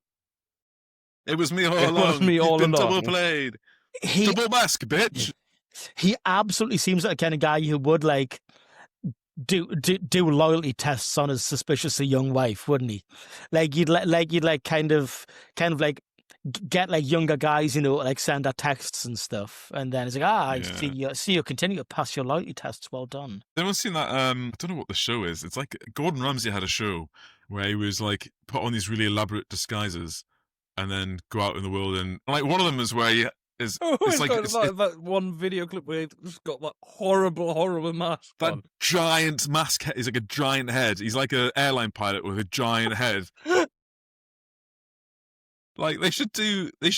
It was me all It along. was me You've all been along. double played. He Double mask, bitch. he absolutely seems like the kind of guy who would like do loyalty tests on his suspiciously young wife, wouldn't he? Like you'd kind of like get like younger guys, you know, like send her texts and stuff, and then it's like, I Yeah. see you continue to pass your loyalty tests. Well done. Anyone's seen that? I don't know what the show is. It's like Gordon Ramsay had a show where he was like put on these really elaborate disguises and then go out in the world, and like one of them is where he is. It's like that one video clip where he's got that horrible mask that on. giant mask. He's like a giant head. He's like an airline pilot with a giant head. Like they should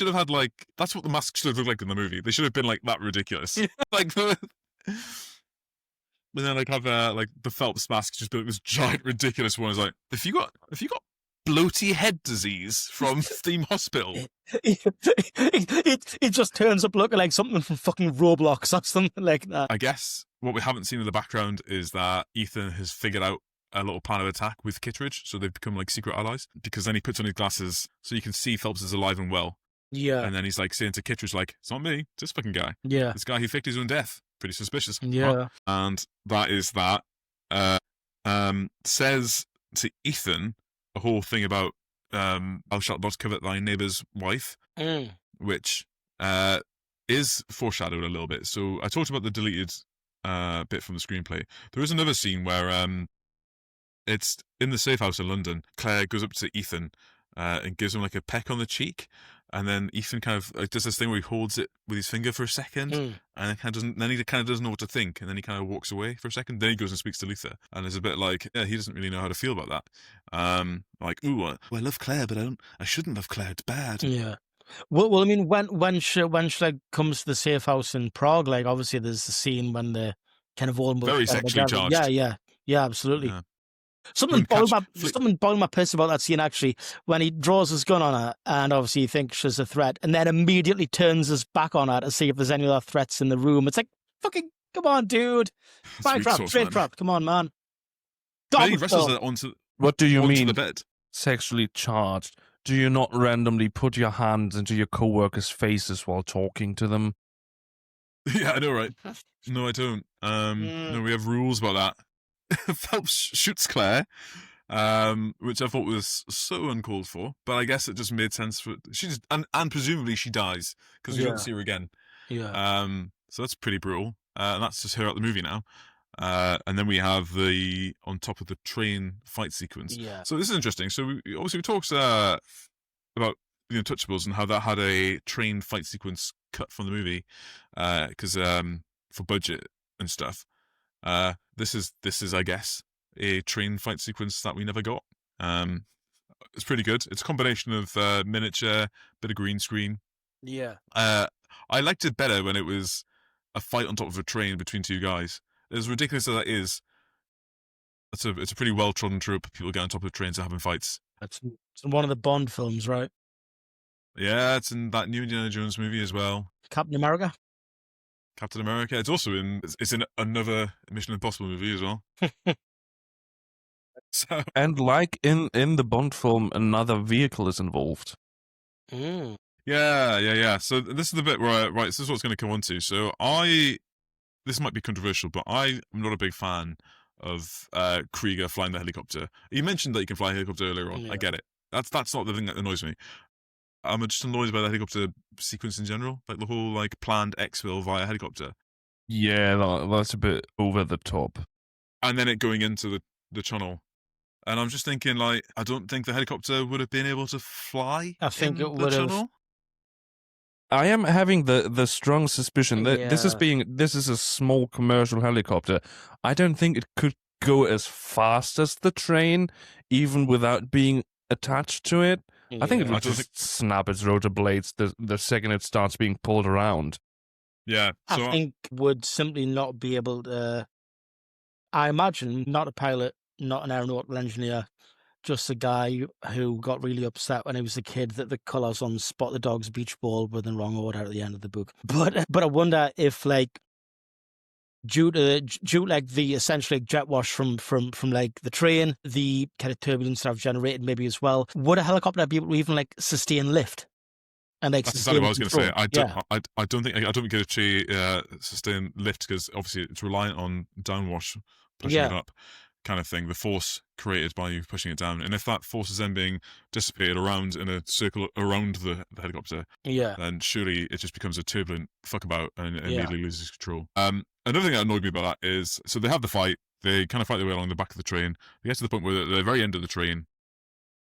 have had like, that's what the mask should have looked like in the movie. They should have been like that ridiculous. Yeah. Like but then like have like the Phelps mask just be like this giant ridiculous one. Is like, if you got bloaty head disease from Theme Hospital. It just turns up looking like something from fucking Roblox or something like that. I guess what we haven't seen in the background is that Ethan has figured out a little plan of attack with Kittredge, so they've become like secret allies, because then he puts on his glasses so you can see Phelps is alive and well. Yeah. And then he's like saying to Kittredge, like, it's not me, it's this fucking guy. Yeah. This guy who faked his own death. Pretty suspicious. Yeah. Huh? And that is that. Says to Ethan a whole thing about thou shalt not covet thy neighbour's wife, which is foreshadowed a little bit. So I talked about the deleted bit from the screenplay. There is another scene where it's in the safe house in London. Claire goes up to Ethan and gives him like a peck on the cheek, and then Ethan kind of does this thing where he holds it with his finger for a second, and then he kind of doesn't know what to think, and then he kind of walks away for a second. Then he goes and speaks to Luther, and it's a bit like, yeah, he doesn't really know how to feel about that. Like, ooh, well, I love Claire, but I shouldn't love Claire. It's bad. Yeah. Well, I mean, when she comes to the safe house in Prague, like obviously there's the scene when the kind of almost Very sexually charged. Yeah, absolutely. Yeah. Something boiled my piss about that scene, actually, when he draws his gun on her, and obviously he thinks she's a threat, and then immediately turns his back on her to see if there's any other threats in the room. It's like, fucking, come on, dude. Spycraft, come on, man. He wrestles her onto What do you mean the bed. sexually charged? Do you not randomly put your hands into your co-workers' faces while talking to them? Yeah, I know, right? No, I don't. No, we have rules about that. Phelps shoots Claire, which I thought was so uncalled for, but I guess it just made sense for and presumably she dies because we don't see her again. Yeah. So that's pretty brutal. And that's just her out the movie now. And then we have the on top of the train fight sequence. Yeah. So this is interesting. So we talked about The Untouchables and how that had a train fight sequence cut from the movie because for budget and stuff. This is I guess a train fight sequence that we never got. It's pretty good. It's a combination of miniature, bit of green screen. Yeah. I liked it better when it was a fight on top of a train between two guys. As ridiculous as that is, it's a pretty well trodden trope. People get on top of trains and having fights. It's in one of the Bond films, right? Yeah, it's in that new Indiana Jones movie as well. Captain America. It's also in another Mission Impossible movie as well. So And like in the Bond film, another vehicle is involved. yeah. So this is the bit where this is what's going to come on to. So this might be controversial, but I am not a big fan of Krieger flying the helicopter. You mentioned that you can fly a helicopter earlier on. Yeah. I get it. That's not the thing that annoys me. I'm just annoyed by the helicopter sequence in general, like the whole planned exfil via helicopter, Yeah, that's a bit over the top. and then it going into the tunnel. And I'm just thinking, I don't think the helicopter would have been able to fly. I think in it the would have. tunnel. I am having the strong suspicion that this is a small commercial helicopter. I don't think it could go as fast as the train, even without being attached to it. I think it Yeah. would just snap its rotor blades the second it starts being pulled around. Yeah. So I think would simply not be able to. I imagine not a pilot, not an aeronautical engineer, just a guy who got really upset when he was a kid that the colours on Spot the Dog's beach ball were in the wrong order at the end of the book. But I wonder if due to the essentially jet wash from the train, the kind of turbulence that I've generated maybe as well, would a helicopter be able to even sustain lift? And that's exactly what I was going to say. I don't think it could actually sustain lift because obviously it's reliant on downwash pushing it up, kind of thing. The force created by you pushing it down, and if that force is then being dissipated around in a circle around the helicopter, then surely it just becomes a turbulent fuckabout and it immediately loses control. Another thing that annoyed me about that is, so they have the fight. They kind of fight their way along the back of the train. They get to the point where at the very end of the train,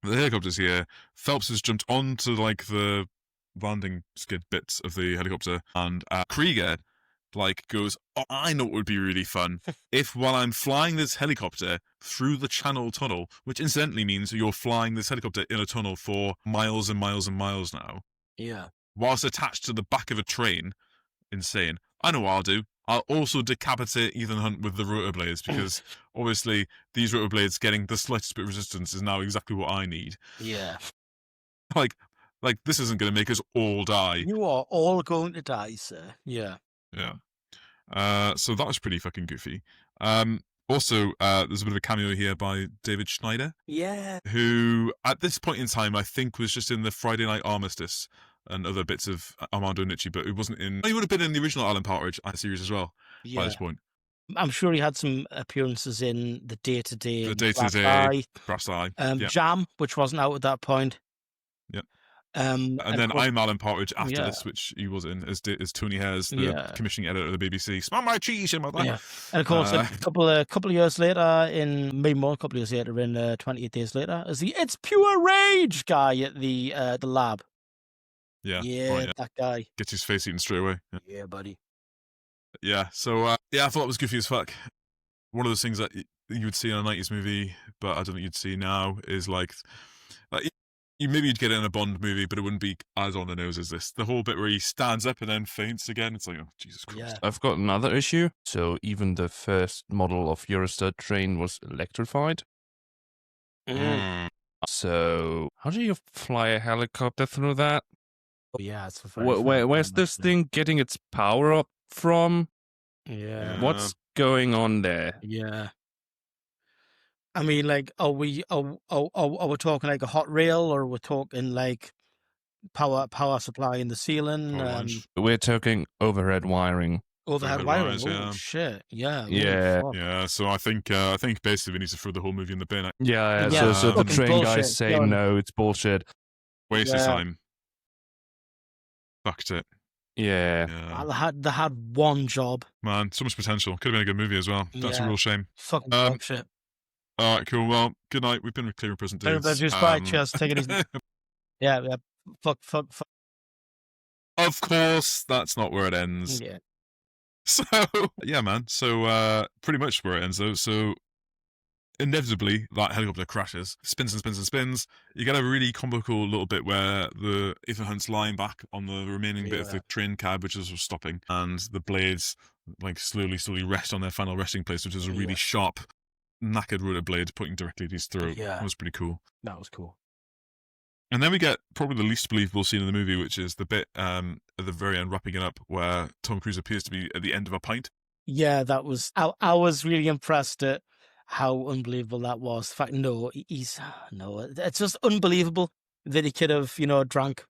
the helicopter's here. Phelps has jumped onto the landing skid bits of the helicopter, and Krieger goes, oh, I know what would be really fun if while I'm flying this helicopter through the Channel Tunnel, which incidentally means you're flying this helicopter in a tunnel for miles and miles and miles now, Yeah. whilst attached to the back of a train. Insane. I know what I'll do. I'll also decapitate Ethan Hunt with the rotor blades, because obviously these rotor blades getting the slightest bit of resistance is now exactly what I need. Yeah. Like this isn't going to make us all die. You are all going to die, sir. Yeah. Yeah. So that was pretty fucking goofy. Also, there's a bit of a cameo here by David Schneider. Yeah. Who, at this point in time, I think was just in the Friday Night Armistice and other bits of Armando Iannucci, but he wasn't in... He would have been in the original Alan Partridge series as well by this point. I'm sure he had some appearances in The Day-to-Day. The Day-to-Day, Brass Eye. Jam, which wasn't out at that point. Yep. And then I'm Alan Partridge after this, which he was in as Tony Hayes, the commissioning editor of the BBC. Smell my cheese in my mouth. Yeah. And of course, a couple of years later, maybe more, a couple of years later, in 28 Days Later, as the It's Pure Rage guy at the lab. Yeah. Yeah, that guy. Gets his face eaten straight away. Yeah, buddy. Yeah, so, I thought it was goofy as fuck. One of those things that you would see in a 90s movie, but I don't think you'd see now, is like you'd get it in a Bond movie, but it wouldn't be as on the nose as this. The whole bit where he stands up and then faints again, it's like, oh, Jesus Christ. Yeah. I've got another issue. So even the first model of Eurostar train was electrified. So how do you fly a helicopter through that? Oh, yeah, it's where's this thing getting its power up from? Yeah. What's going on there? Yeah. I mean, like, are we talking like a hot rail, or we're talking like power supply in the ceiling? We're talking overhead wiring. Overhead wiring. Wires, oh shit! Yeah. Yeah. So I think basically we need to throw the whole movie in the bin. Yeah. Yeah, So the train bullshit. guys say no, it's bullshit. Waste of time. Fucked it. Yeah. They had one job. Man, so much potential. Could have been a good movie as well. That's a real shame. Fucking dog shit. All right, cool. Well, good night. We've been with Clear and Present Dudes. Bye. Cheers. Take it easy. Yeah. Fuck. Of course, that's not where it ends. Yeah. So, yeah, man. So, pretty much where it ends, though. So, inevitably, that helicopter crashes, spins and spins and spins. You get a really comical little bit where the Ethan Hunt's lying back on the remaining bit of the train cab, which is stopping, and the blades, like, slowly rest on their final resting place, which is a really sharp, knackered rotor blade pointing directly at his throat. Yeah. That was pretty cool. That was cool. And then we get probably the least believable scene in the movie, which is the bit at the very end, wrapping it up, where Tom Cruise appears to be at the end of a pint. Yeah, that was... I was really impressed at how unbelievable that was. In fact, it's just unbelievable that he could have, drank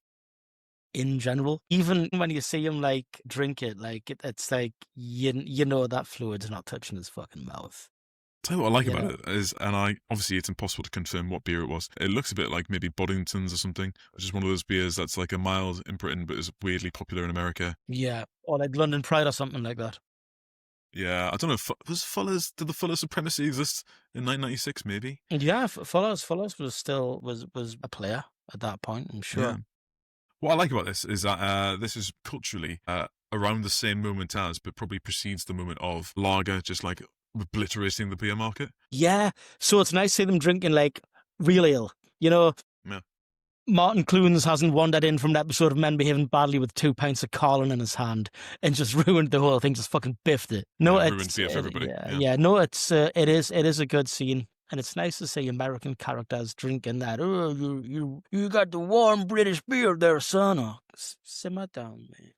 in general. Even when you see him, like, drink it, like, it's like, that fluid's not touching his fucking mouth. Tell you what I like about it is, obviously it's impossible to confirm what beer it was. It looks a bit like maybe Boddington's or something, which is one of those beers that's like a mild in Britain but is weirdly popular in America. Yeah, or like London Pride or something like that. Yeah, I don't know. Did the Fuller Supremacy exist in 1996? Maybe. Yeah, Fuller's was a player at that point. I'm sure. Yeah. What I like about this is that this is culturally around the same moment as, but probably precedes the moment of lager, just like obliterating the beer market. Yeah, so it's nice to see them drinking like real ale. Yeah. Martin Clunes hasn't wandered in from an episode of Men Behaving Badly with 2 pints of Carlin in his hand and just ruined the whole thing, just fucking biffed it. No, ruined beer for everybody. No, it is a good scene. And it's nice to see American characters drinking that. Oh, you got the warm British beer there, son. Oh, simmer down, man.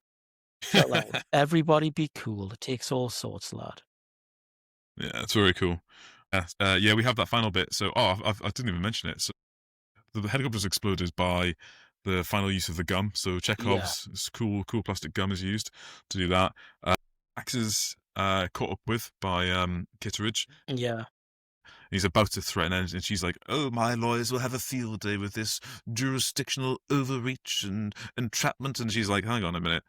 So, like, everybody be cool. It takes all sorts, lad. Yeah, it's very cool. Yeah, we have that final bit. So, I didn't even mention it. So, the helicopter's exploded by the final use of the gum. So, Chekhov's cool plastic gum is used to do that. Max is caught up with by Kitteridge. Yeah. He's about to threaten her, and she's like, "Oh, my lawyers will have a field day with this jurisdictional overreach and entrapment." And she's like, "Hang on a minute.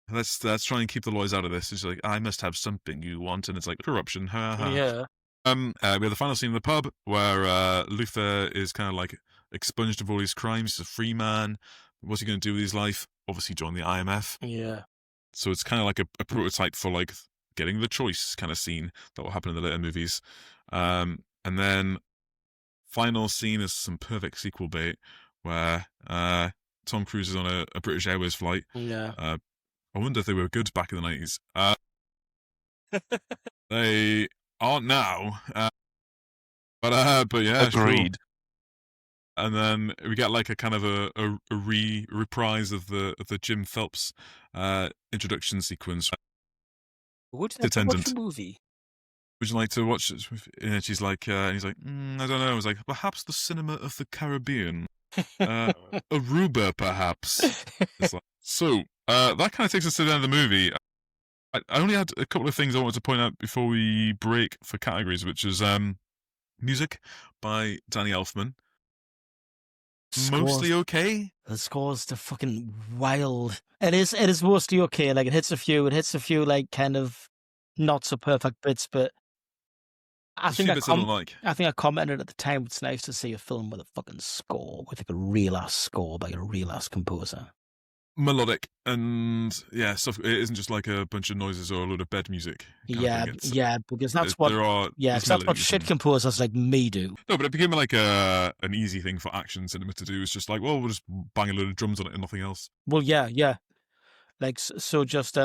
Let's try and keep the lawyers out of this." And she's like, "I must have something you want," and it's like corruption. Ha ha. Yeah. We have the final scene in the pub where Luther is kind of like expunged of all his crimes. He's a free man. What's he going to do with his life? Obviously, join the IMF. Yeah. So it's kind of like a prototype for like getting the choice kind of scene that will happen in the later movies. And then final scene is some perfect sequel bait where Tom Cruise is on a British Airways flight. Yeah. I wonder if they were good back in the 90s. They aren't now. But yeah, sure. Agreed. And then we get like a kind of a reprise of the Jim Phelps introduction sequence. Would you like to watch Attendant. a movie? Would you like to watch it? And she's like, and he's like, I don't know. I was like, perhaps the cinema of the Caribbean, Aruba, perhaps. It's like, so that kind of takes us to the end of the movie. I only had a couple of things I wanted to point out before we break for categories, which is music by Danny Elfman. Mostly okay. The scores are fucking wild. It is mostly okay. Like it hits a few like kind of not so perfect bits, but I think bits I don't like. I think I commented at the time. It's nice to see a film with a fucking score, with like a real ass score by a real ass composer. Melodic and stuff. It isn't just like a bunch of noises or a load of bed music. Yeah, because that's what. Because that's what shit composers like me do. No, but it became like an easy thing for action cinema to do. It's just like, well, we'll just bang a load of drums on it and nothing else. Well, yeah. Like so, just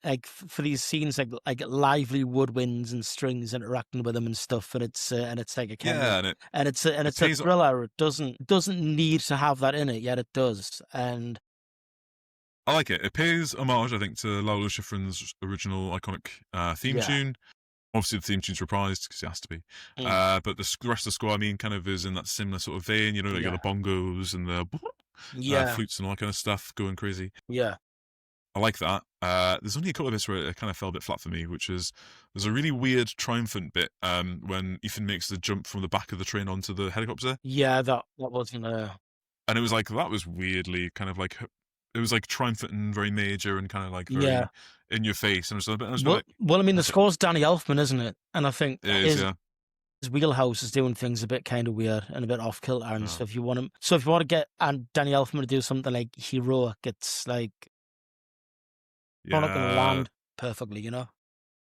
like for these scenes, like lively woodwinds and strings interacting with them and stuff, and it's like a kind of, and it's a thriller. It doesn't need to have that in it, yet it does, and. I like it. It pays homage, I think, to Lalo Schifrin's original iconic theme tune. Obviously, the theme tune's reprised because it has to be. But the rest of the score, I mean, kind of is in that similar sort of vein. You know, you got the bongos and the flutes and all that kind of stuff going crazy. Yeah. I like that. There's only a couple of bits where it kind of fell a bit flat for me, which is there's a really weird triumphant bit when Ethan makes the jump from the back of the train onto the helicopter. Yeah, that wasn't there. And it was like, that was weirdly kind of like... It was like triumphant and very major and kind of like very in your face. And well, I mean, the score's Danny Elfman, isn't it? And I think his wheelhouse is doing things a bit kind of weird and a bit off kilter. And so if you want to get Danny Elfman to do something like heroic, it's like not going to land perfectly, you know.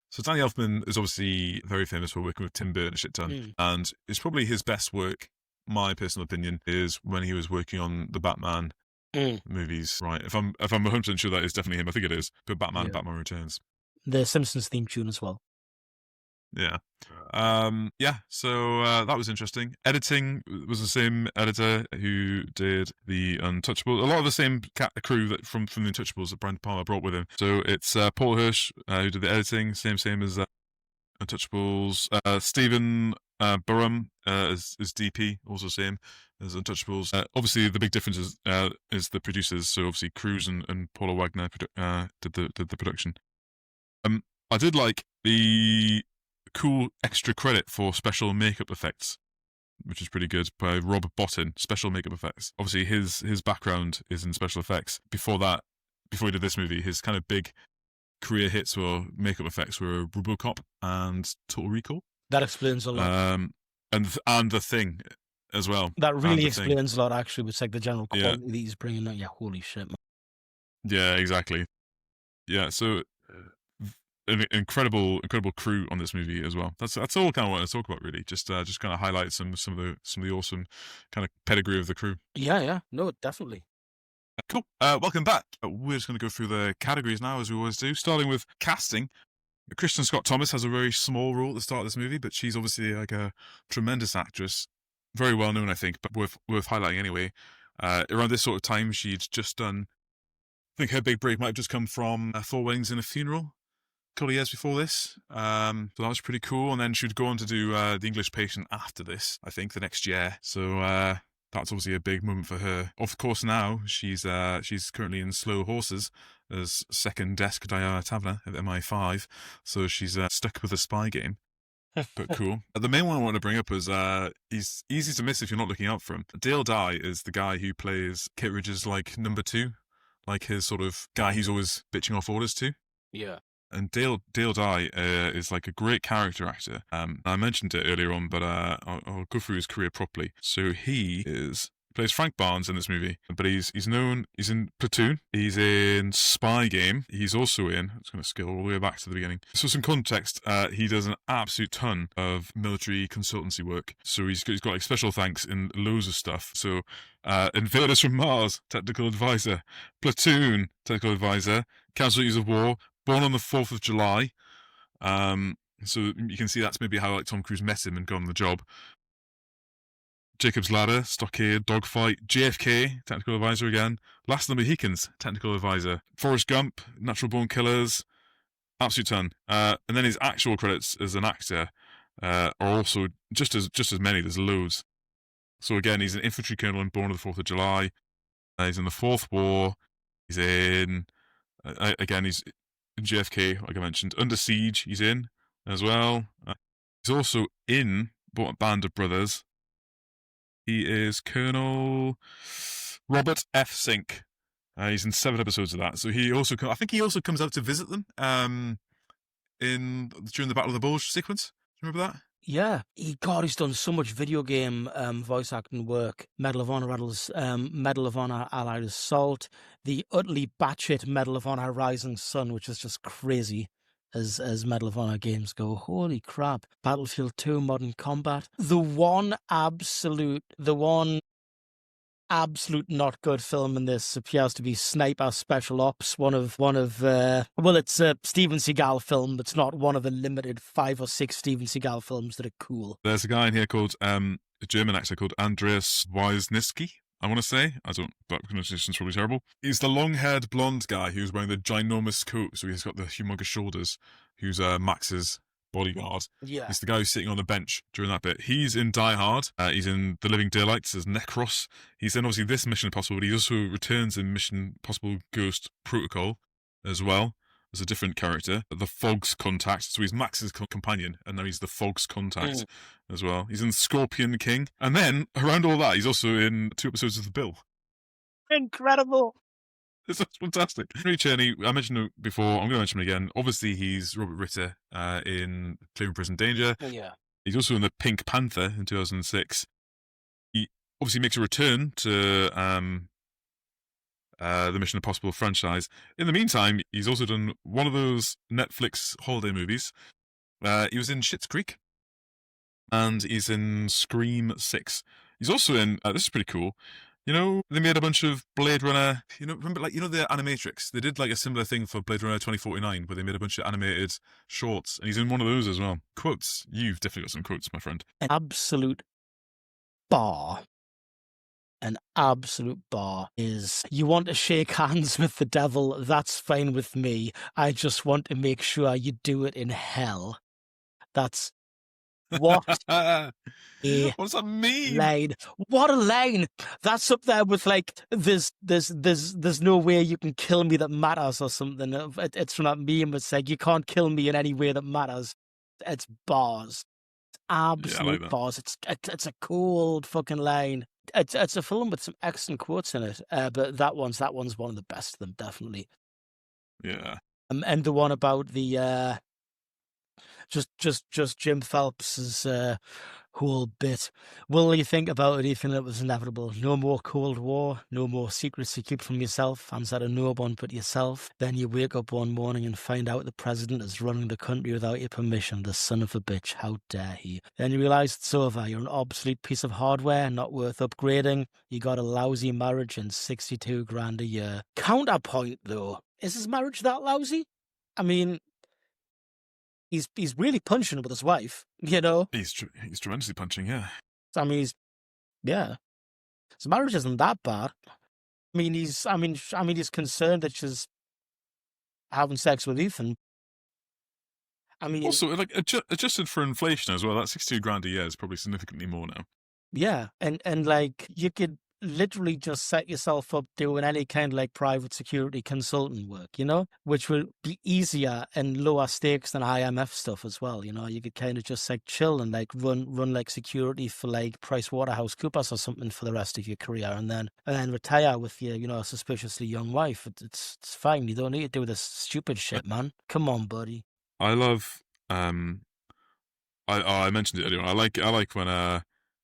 So Danny Elfman is obviously very famous for working with Tim Burton a shit ton, and it's probably his best work. My personal opinion is when he was working on the Batman. Movies, right? If I'm 100% sure that is definitely him, I think it is. But Batman Returns, the Simpsons theme tune as well. Yeah. So that was interesting. Editing was the same editor who did the Untouchables. A lot of the same crew that from the Untouchables that Brian De Palma brought with him. So it's Paul Hirsch who did the editing, same as Untouchables. Stephen Burham is DP, also same as Untouchables. Obviously, the big difference is the producers. So obviously, Cruise and Paula Wagner did the production. I did like the cool extra credit for special makeup effects, which is pretty good, by Rob Bottin. Special makeup effects. Obviously, his background is in special effects. Before he did this movie, his kind of big career hits were makeup effects were RoboCop and Total Recall. That explains a lot. And The Thing as well. That really explains a lot, actually. It's like the general quality that he's bringing out. Yeah, holy shit, man. Yeah, exactly. Yeah, so an incredible crew on this movie as well. That's all kind of what I talk about, really. Just kind of highlight some of the awesome kind of pedigree of the crew. Yeah, no, definitely. Cool. Welcome back. We're just going to go through the categories now, as we always do, starting with casting. Kristin Scott Thomas has a very small role at the start of this movie, but she's obviously like a tremendous actress, very well known, I think, but worth highlighting anyway. Around this sort of time, she'd just done. I think her big break might have just come from Four Weddings and a Funeral, a couple of years before this. So that was pretty cool. And then she'd go on to do The English Patient after this, I think, the next year. So that's obviously a big moment for her. Of course, now she's currently in Slow Horses as second desk Diana Taverner at MI5. So she's stuck with a spy game. But cool. The main one I want to bring up is he's easy to miss if you're not looking out for him. Dale Dye is the guy who plays Kit Ridge's like number two, like his sort of guy he's always bitching off orders to. Yeah. And Dale Dye is like a great character actor. I mentioned it earlier on, but I'll go through his career properly. So he plays Frank Barnes in this movie, but he's in Platoon, he's in Spy Game, he's also in, I'm just going to scale all the way back to the beginning. So some context, he does an absolute ton of military consultancy work. So he's got like special thanks in loads of stuff. So Invaders from Mars, technical advisor, Platoon, technical advisor, Casualties of War, Born on the 4th of July, So you can see that's maybe how like Tom Cruise met him and got on the job. Jacob's Ladder, Stockade, Dogfight, JFK, technical advisor again. Last of the Mohicans, technical advisor. Forrest Gump, Natural Born Killers, absolute ton. And then his actual credits as an actor are also just as many. There's loads. So again, he's an infantry colonel in Born of the 4th of July. He's in the Fourth War. He's in again. He's in JFK, like I mentioned. Under Siege, he's in as well. He's also in Band of Brothers. He is Colonel Robert F. Sink. He's in 7 episodes of that. So I think he also comes out to visit them during the Battle of the Bulge sequence. Do you remember that? Yeah, he's done so much video game voice acting work. Medal of Honor Allied Assault, the utterly batshit Medal of Honor Rising Sun, which is just crazy as Medal of Honor games go. Holy crap. Battlefield 2 Modern Combat. The one absolute not good film in this appears to be Sniper Special Ops, it's a Steven Seagal film. It's not one of the limited 5 or 6 Steven Seagal films that are cool. There's a guy in here called a German actor called Andreas Wisniewski, I want to say. That pronunciation's probably terrible. He's the long-haired blonde guy who's wearing the ginormous coat, so he's got the humongous shoulders, who's Max's bodyguard. Yeah. He's the guy who's sitting on the bench during that bit. He's in Die Hard. He's in The Living Daylights as Necros. He's in obviously this Mission Impossible, but he also returns in Mission Impossible Ghost Protocol as well as a different character. The Fog's Contact. So he's Max's companion, and now he's the Fog's Contact as well. He's in Scorpion King. And then, around all that, he's also in 2 episodes of The Bill. Incredible. This is fantastic. Henry Czerny, I mentioned it before, I'm going to mention him again. Obviously, he's Robert Ritter in Clear and Present Danger. Yeah. He's also in The Pink Panther in 2006. He obviously makes a return to the Mission Impossible franchise. In the meantime, he's also done one of those Netflix holiday movies. He was in Schitt's Creek, and he's in Scream 6. He's also in, this is pretty cool, you know, they made a bunch of Blade Runner, remember, the Animatrix? They did, a similar thing for Blade Runner 2049, where they made a bunch of animated shorts, and he's in one of those as well. Quotes. You've definitely got some quotes, my friend. An absolute bar is, you want to shake hands with the devil, that's fine with me. I just want to make sure you do it in hell. That's what What does that mean? line. What a line. That's up there with there's no way you can kill me that matters or something. It's from that meme. It's like, you can't kill me in any way that matters. It's bars. Absolute bars. It's a cold fucking line. It's a film with some excellent quotes in it. But that one's one of the best of them, definitely. Yeah. And the one about the just Jim Phelps's whole bit. Will you think about it even if it was inevitable? No more Cold War, no more secrets you keep from yourself, answer to no one but yourself. Then you wake up one morning and find out the president is running the country without your permission. The son of a bitch, how dare he? Then you realise it's over. You're an obsolete piece of hardware, not worth upgrading. You got a lousy marriage and 62 grand a year. Counterpoint though, is his marriage that lousy? I mean, he's really punching with his wife, He's tremendously punching, yeah. I mean, his marriage isn't that bad. I mean, he's concerned that she's having sex with Ethan. I mean, also, adjusted for inflation as well, that 62 grand a year is probably significantly more now. Yeah, and you could literally just set yourself up doing any kind of private security consultant work, which will be easier and lower stakes than IMF stuff as well. You could kind of just chill and run security for PricewaterhouseCoopers or something for the rest of your career, and then retire with your suspiciously young wife. It's fine. You don't need to do this stupid shit, man. Come on, buddy. I love. I mentioned it earlier. I like when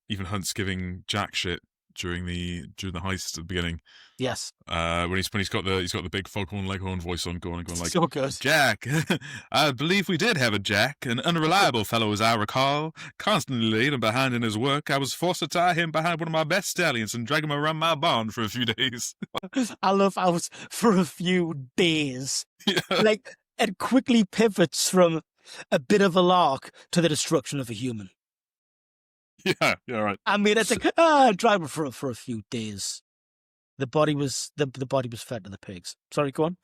Ethan Hunt's giving Jack shit during the heist at the beginning. Yes. When he's got the big foghorn leghorn voice on going so good. Jack, I believe we did have a Jack, an unreliable fellow as I recall, constantly late and behind in his work. I was forced to tie him behind one of my best stallions and drag him around my barn for a few days. I was for a few days. Yeah. It quickly pivots from a bit of a lark to the destruction of a human. Yeah, right. I mean, it's like driving for a few days. The body was fed to the pigs. Sorry, go on.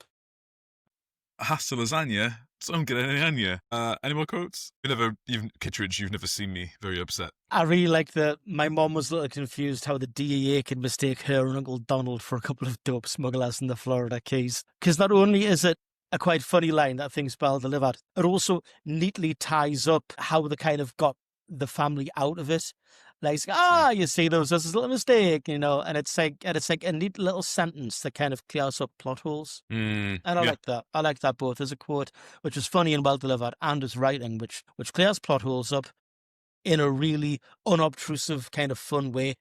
Hasta lasagna, don't get any anya. Any more quotes? Kittredge, you've never seen me very upset. I really like that my mom was a little confused how the DEA could mistake her and Uncle Donald for a couple of dope smugglers in the Florida Keys. Because not only is it a quite funny line that I think's well delivered, it also neatly ties up how they kind of got the family out of it. Like, you see, there was this little mistake, and it's like a neat little sentence that kind of clears up plot holes. And I like that. I like that both as a quote, which is funny and well delivered, and as writing, which clears plot holes up in a really unobtrusive kind of fun way.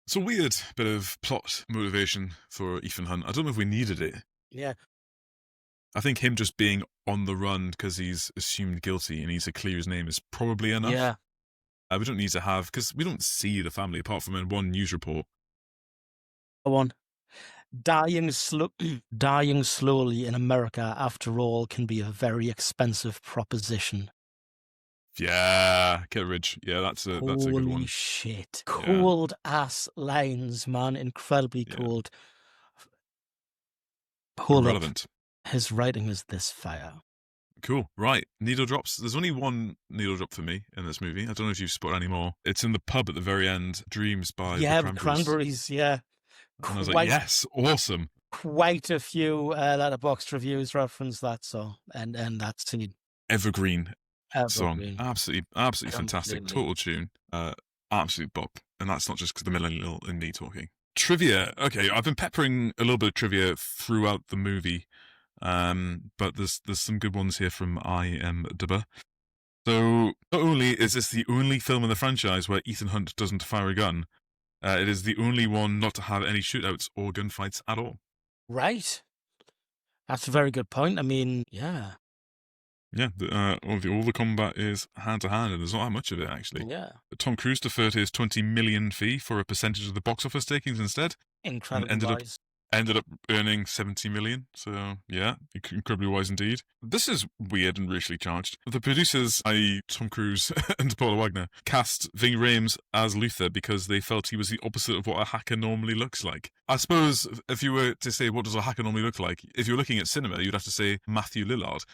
It's a weird bit of plot motivation for Ethan Hunt. I don't know if we needed it. Yeah. I think him just being on the run because he's assumed guilty and needs to clear his name is probably enough. Yeah. We don't need to have, because we don't see the family apart from in one news report. One. Dying slowly in America, after all, can be a very expensive proposition. Yeah, Kittredge. Yeah, that's a good one. Holy shit. Cold ass lines, man. Incredibly cold. Hold Relevant. up. His writing is this fire. Cool. Right. Needle drops. There's only one needle drop for me in this movie. I don't know if you've spotted any more. It's in the pub at the very end. Dreams by the Cranberries. Yeah. And I was like, yes, awesome. Quite a few letterboxd reviews reference that song and that scene. Evergreen song. Absolutely fantastic. Total tune. Absolute bop. And that's not just because the millennial in me talking. Trivia. Okay, I've been peppering a little bit of trivia throughout the movie. But there's some good ones here from IMDb. So not only is this the only film in the franchise where Ethan Hunt doesn't fire a gun, it is the only one not to have any shootouts or gunfights at all. Right. That's a very good point. I mean, yeah. Yeah, all the combat is hand to hand, and there's not that much of it actually. Yeah. Tom Cruise deferred his $20 million fee for a percentage of the box office takings instead. Incredibly Ended up earning $70 million, so yeah, incredibly wise indeed. This is weird and racially charged. The producers, i.e. Tom Cruise and Paula Wagner, cast Ving Rhames as Luther because they felt he was the opposite of what a hacker normally looks like. I suppose if you were to say what does a hacker normally look like, if you're looking at cinema, you'd have to say Matthew Lillard.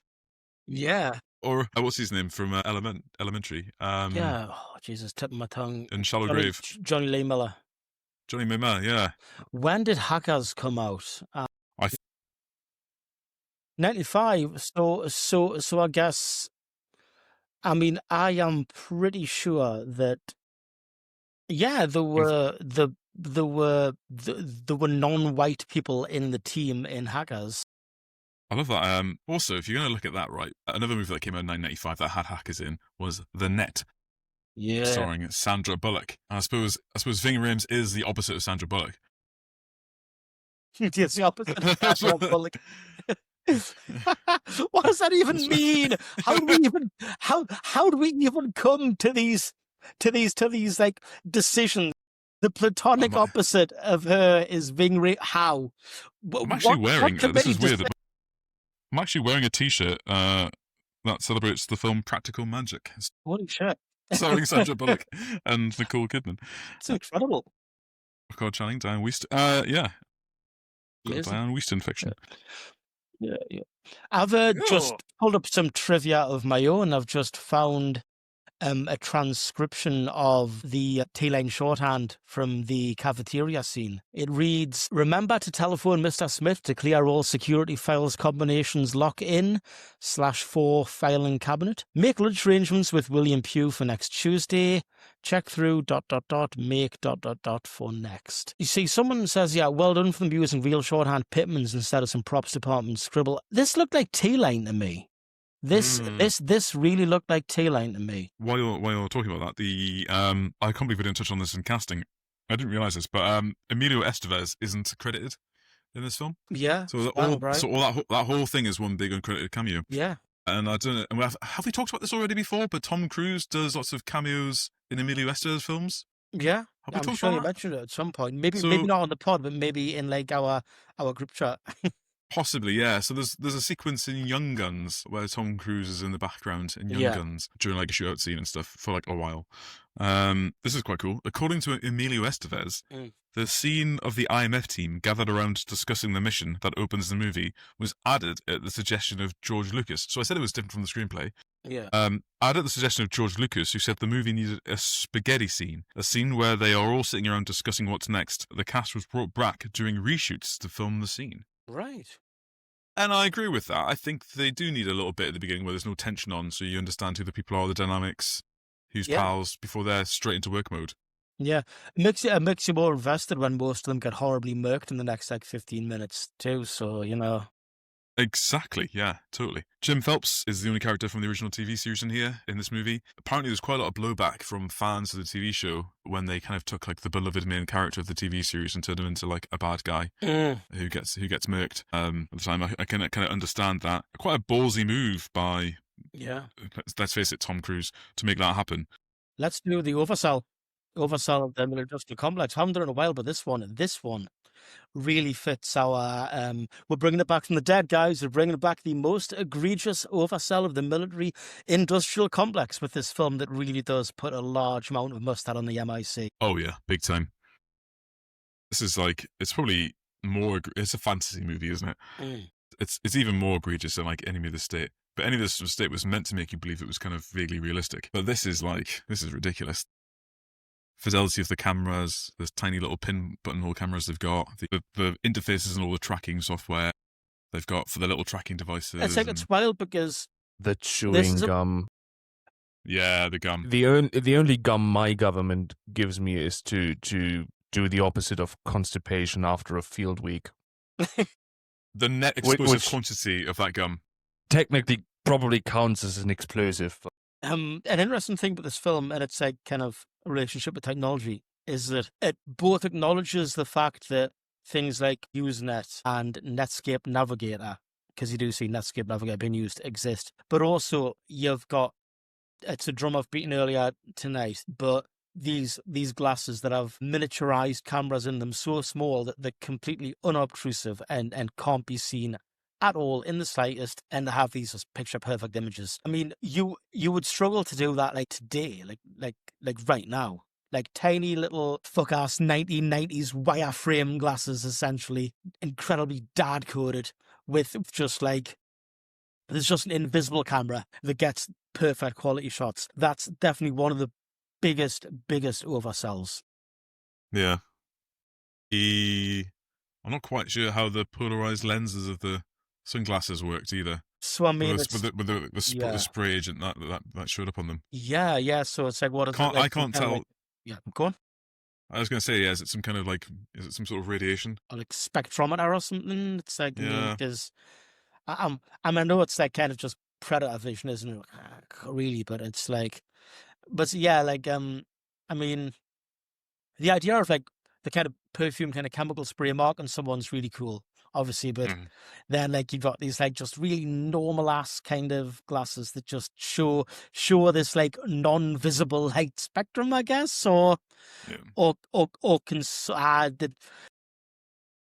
Yeah. Or what's his name from Elementary? Yeah. Oh, Jesus, tip of my tongue. In Shallow Grave. Johnny Lee Miller. Johnny Miller, yeah. When did Hackers come out? 95. So I guess. I mean, I am pretty sure that. Yeah, there were non-white people in the team in Hackers. I love that. Also, if you're going to look at that, right, another movie that came out in 1995 that had hackers in was The Net. Yeah. Starring Sandra Bullock. And I suppose Ving Rhames is the opposite of Sandra Bullock. It's the opposite of Sandra Bullock. What does that even mean? How do we even come to these like decisions? The platonic opposite of her is Ving Rhames. How? I'm actually wearing. This is weird. I'm actually wearing a T-shirt that celebrates the film Practical Magic. Holy shit! Starring Sandra Bullock and Nicole Kidman. It's incredible. Record Channing, Diane Wiest. Yeah. Diane Wiest fiction. Yeah. I've just pulled up some trivia of my own. I've just found a transcription of the T-line shorthand from the cafeteria scene. It reads, "Remember to telephone Mr. Smith to clear all security files combinations lock in /4 filing cabinet. Make lunch arrangements with William Pugh for next Tuesday. Check through ... make ... for next." You see, someone says, yeah, well done for them using real shorthand Pitmans instead of some props department scribble. This looked like T-line to me. This really looked like T-line to me. While you're talking about that, I can't believe we didn't touch on this in casting. I didn't realize this, but Emilio Estevez isn't credited in this film. Yeah. So that whole thing is one big uncredited cameo. Yeah. And I don't know. Have we talked about this already before? But Tom Cruise does lots of cameos in Emilio Estevez films. Yeah. I'm sure you mentioned it at some point. Maybe not on the pod, but maybe in like our group chat. Possibly, yeah. So there's a sequence in Young Guns where Tom Cruise is in the background in Young Yeah. Guns during like a shootout scene and stuff for like a while. This is quite cool. According to Emilio Estevez, the scene of the IMF team gathered around discussing the mission that opens the movie was added at the suggestion of George Lucas. So I said it was different from the screenplay. Yeah. Added at the suggestion of George Lucas, who said the movie needed a spaghetti scene, a scene where they are all sitting around discussing what's next. The cast was brought back during reshoots to film the scene. Right. And I agree with that. I think they do need a little bit at the beginning where there's no tension on, so you understand who the people are, the dynamics, who's pals, before they're straight into work mode. Yeah. It makes you more invested when most of them get horribly murked in the next, 15 minutes, too. So, Exactly, yeah, totally. Jim Phelps is the only character from the original TV series in this movie. Apparently there's quite a lot of blowback from fans of the TV show when they kind of took like the beloved main character of the TV series and turned him into like a bad guy who gets murked. At the time, I can kind of understand that. Quite a ballsy move by, let's face it, Tom Cruise, to make that happen. Let's do the oversell of the military industrial complex. Haven't done it in a while, but this one really fits our we're bringing it back from the dead, guys. We're bringing it back, the most egregious oversell of the military industrial complex, with this film that really does put a large amount of mustard on the MIC. Oh yeah, big time. This is like, it's probably more, it's a fantasy movie, isn't it? It's even more egregious than like Enemy of the State. But Enemy of the State was meant to make you believe it was kind of vaguely realistic. But this is ridiculous. Fidelity of the cameras, the tiny little pin buttonhole cameras they've got, the interfaces and all the tracking software they've got for the little tracking devices. It's like, it's wild because the chewing gum. Yeah, the gum. The only gum my government gives me is to do the opposite of constipation after a field week. The net explosive quantity of that gum technically probably counts as an explosive. An interesting thing about this film, and it's like kind of a relationship with technology, is that it both acknowledges the fact that things like Usenet and Netscape Navigator, because you do see Netscape Navigator being used, exist, but also you've got, it's a drum I've beaten earlier tonight, but these glasses that have miniaturized cameras in them so small that they're completely unobtrusive and can't be seen at all in the slightest, and have these as picture perfect images. I mean, you would struggle to do that like today, like right now. Like tiny little fuck-ass 1990s wireframe glasses, essentially, incredibly dad-coded, with just like, there's just an invisible camera that gets perfect quality shots. That's definitely one of the biggest oversells. Yeah. I'm not quite sure how the polarized lenses of the sunglasses worked either. So I mean, with the spray agent that showed up on them. Yeah. So it's like, what is it? Like, I can't tell. Yeah, go on. I was going to say, is it some sort of radiation? Or like spectrometer or something? It's like, yeah. Because I know it's like kind of just predator vision, isn't it? Really, but it's like, but yeah, like I mean, the idea of like the kind of perfume kind of chemical spray mark on someone's really cool, obviously, but then like you've got these like just really normal ass kind of glasses that just show this like non-visible light spectrum, I guess, or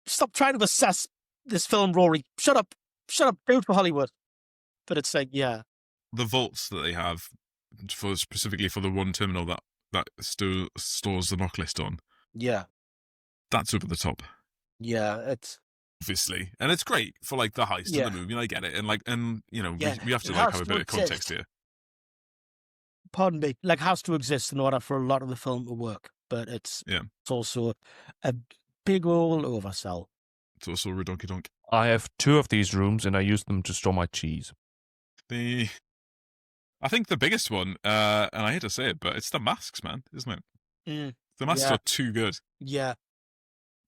stop trying to assess this film, Rory. Shut up, do it for Hollywood. But it's like, yeah, the vaults that they have specifically for the one terminal that stores the knock list on. Yeah, that's over the top. Yeah, it's obviously, and it's great for like the heist of the movie. I get it, and you know, we have to like have a bit of context here. Pardon me, like has to exist in order for a lot of the film to work, but it's also a big old oversell. It's also a redonky donk. I have 2 of these rooms, and I use them to store my cheese. I think the biggest one, and I hate to say it, but it's the masks, man, isn't it? The masks are too good. Yeah.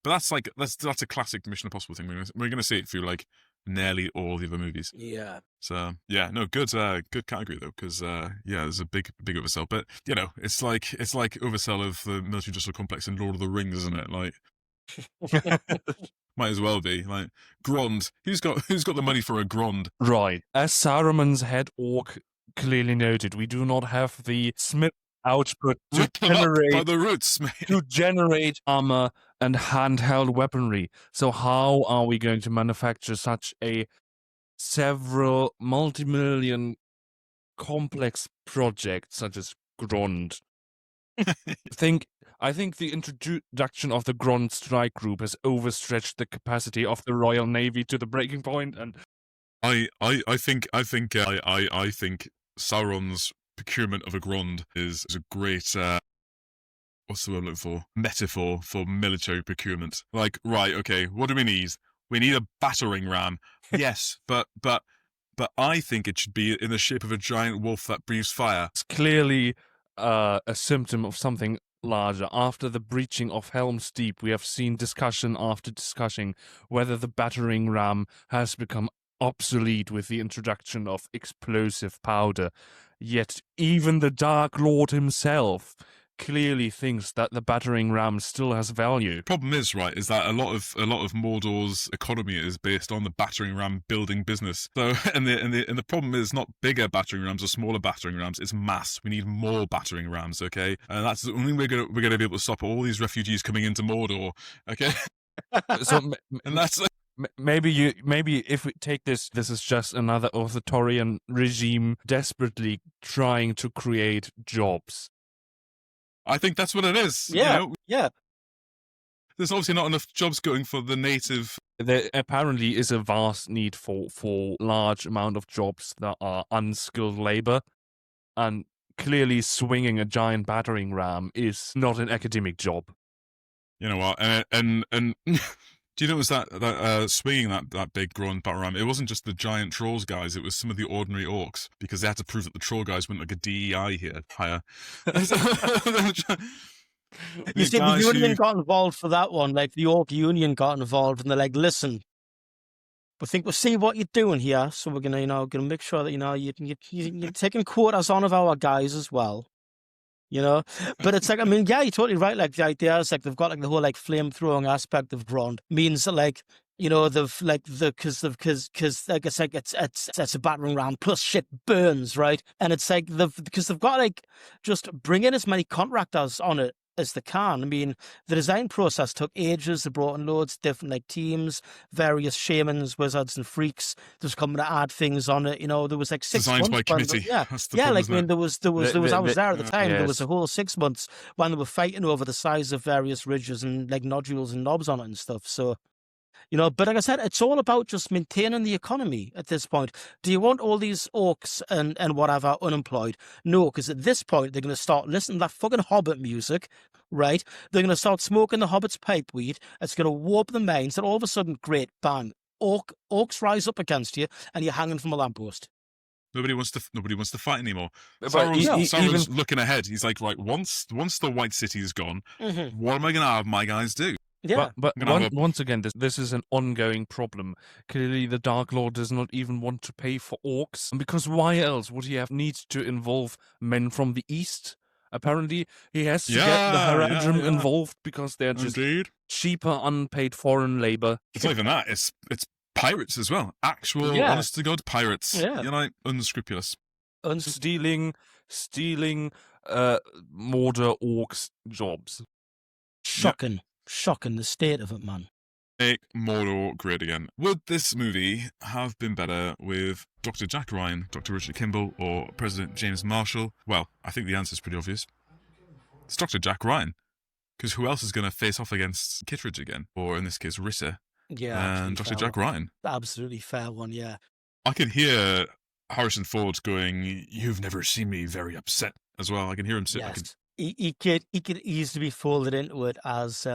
But that's a classic Mission Impossible thing. We're going to see it through like nearly all the other movies. Yeah. So yeah, no, good category though, because there's a big oversell. But you know, it's like oversell of the military industrial complex in Lord of the Rings, isn't it? Like, might as well be like Grond. Who's got the money for a Grond? Right. As Saruman's head orc clearly noted, we do not have the Smith output to generate by the roots, mate. to generate armor and handheld weaponry. So how are we going to manufacture such a several multi-million complex project such as Grond? I think the introduction of the Grond strike group has overstretched the capacity of the Royal Navy to the breaking point, and I think Sauron's procurement of a Grond is a great what's the word I'm looking for? Metaphor for military procurement. Like, right, okay, what do we need? We need a battering ram. Yes, but I think it should be in the shape of a giant wolf that breathes fire. it's clearly a symptom of something larger. After the breaching of Helm's Deep, we have seen discussion after discussion whether the battering ram has become obsolete with the introduction of explosive powder. Yet even the Dark Lord himself clearly thinks that the battering ram still has value. Problem is, right, is that a lot of Mordor's economy is based on the battering ram building business. So, and the problem is not bigger battering rams or smaller battering rams. It's mass. We need more battering rams. Okay, and that's the only way we're gonna be able to stop all these refugees coming into Mordor. Okay, So and that's. maybe if we take this is just another authoritarian regime desperately trying to create jobs. I think that's what it is. Yeah, You know? yeah. There's obviously not enough jobs going for the native. There apparently is a vast need for large amount of jobs that are unskilled labor, and clearly swinging a giant battering ram is not an academic job. You know what? And do you notice that swinging that big Grond battle ram? It wasn't just the giant trolls guys; it was some of the ordinary orcs, because they had to prove that the troll guys wouldn't like a DEI hire. You see, the union got involved for that one. Like the Orc Union got involved, and they're like, "Listen, we see what you're doing here, so we're gonna make sure that you're taking quotas on of our guys as well." But it's like, I mean, yeah, you're totally right. Like the idea is like they've got like the whole like flame throwing aspect of Grond means that like they've like because like it's like it's a battering ram plus shit burns, right? And it's like they've got like just bring in as many contractors on it as they can. I mean, the design process took ages. They brought in loads of different like teams, various shamans, wizards, and freaks just coming to add things on it. There was like 6 designed months. by committee. Yeah, like I mean, there was. I was there at the time. Yes. There was a whole 6 months when they were fighting over the size of various ridges and like nodules and knobs on it and stuff. So. But like I said, it's all about just maintaining the economy at this point. Do you want all these orcs and whatever unemployed? No, because at this point, they're going to start listening to that fucking Hobbit music, right? They're going to start smoking the Hobbit's pipeweed. It's going to warp the minds. And all of a sudden, great, bang, orcs rise up against you and you're hanging from a lamppost. Nobody wants to fight anymore. But Sauron's looking ahead. He's like, right, once the White City is gone, what am I going to have my guys do? Yeah. But once again, this is an ongoing problem. Clearly, the Dark Lord does not even want to pay for orcs, because why else would he need to involve men from the East? Apparently, he has to get the Haradrim involved because they're just cheaper, unpaid foreign labor. It's not even that. It's pirates as well. Actual, honest-to-God pirates. Yeah. Unscrupulous. Stealing Mordor orcs jobs. Shocking the state of it, man. Make Mordor great again. Would this movie have been better with Dr. Jack Ryan, Dr. Richard Kimball, or President James Marshall? Well, I think the answer's pretty obvious. It's Dr. Jack Ryan. Because who else is going to face off against Kittredge again? Or in this case, Rissa. Yeah. And Dr. Jack Ryan. Absolutely fair one, yeah. I can hear Harrison Ford going, "You've never seen me very upset," as well. I can hear him say, yes. He could easily be folded into it as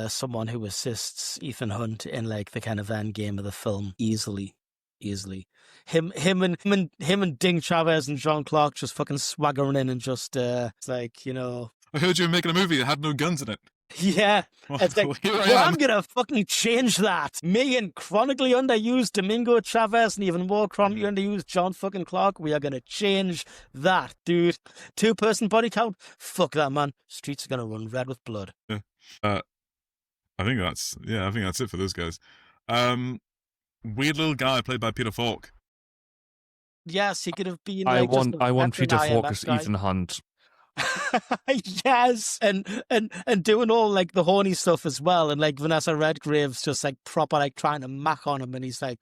someone who assists Ethan Hunt in like the kind of end game of the film easily. Him and Ding Chavez and John Clark just fucking swaggering in and just it's like, I heard you were making a movie that had no guns in it. Yeah, it's like, I'm gonna fucking change that. Me and chronically underused Domingo Chavez and even more chronically underused John fucking Clark. We are gonna change that, dude. 2-person body count. Fuck that, man. Streets are gonna run red with blood. Yeah. I think that's it for those guys. Weird little guy played by Peter Falk. Yes, he could have been. I Like, want Peter Falk as guy. Ethan Hunt. Yes, and doing all like the horny stuff as well, and like Vanessa Redgrave's just like proper like trying to mac on him, and he's like,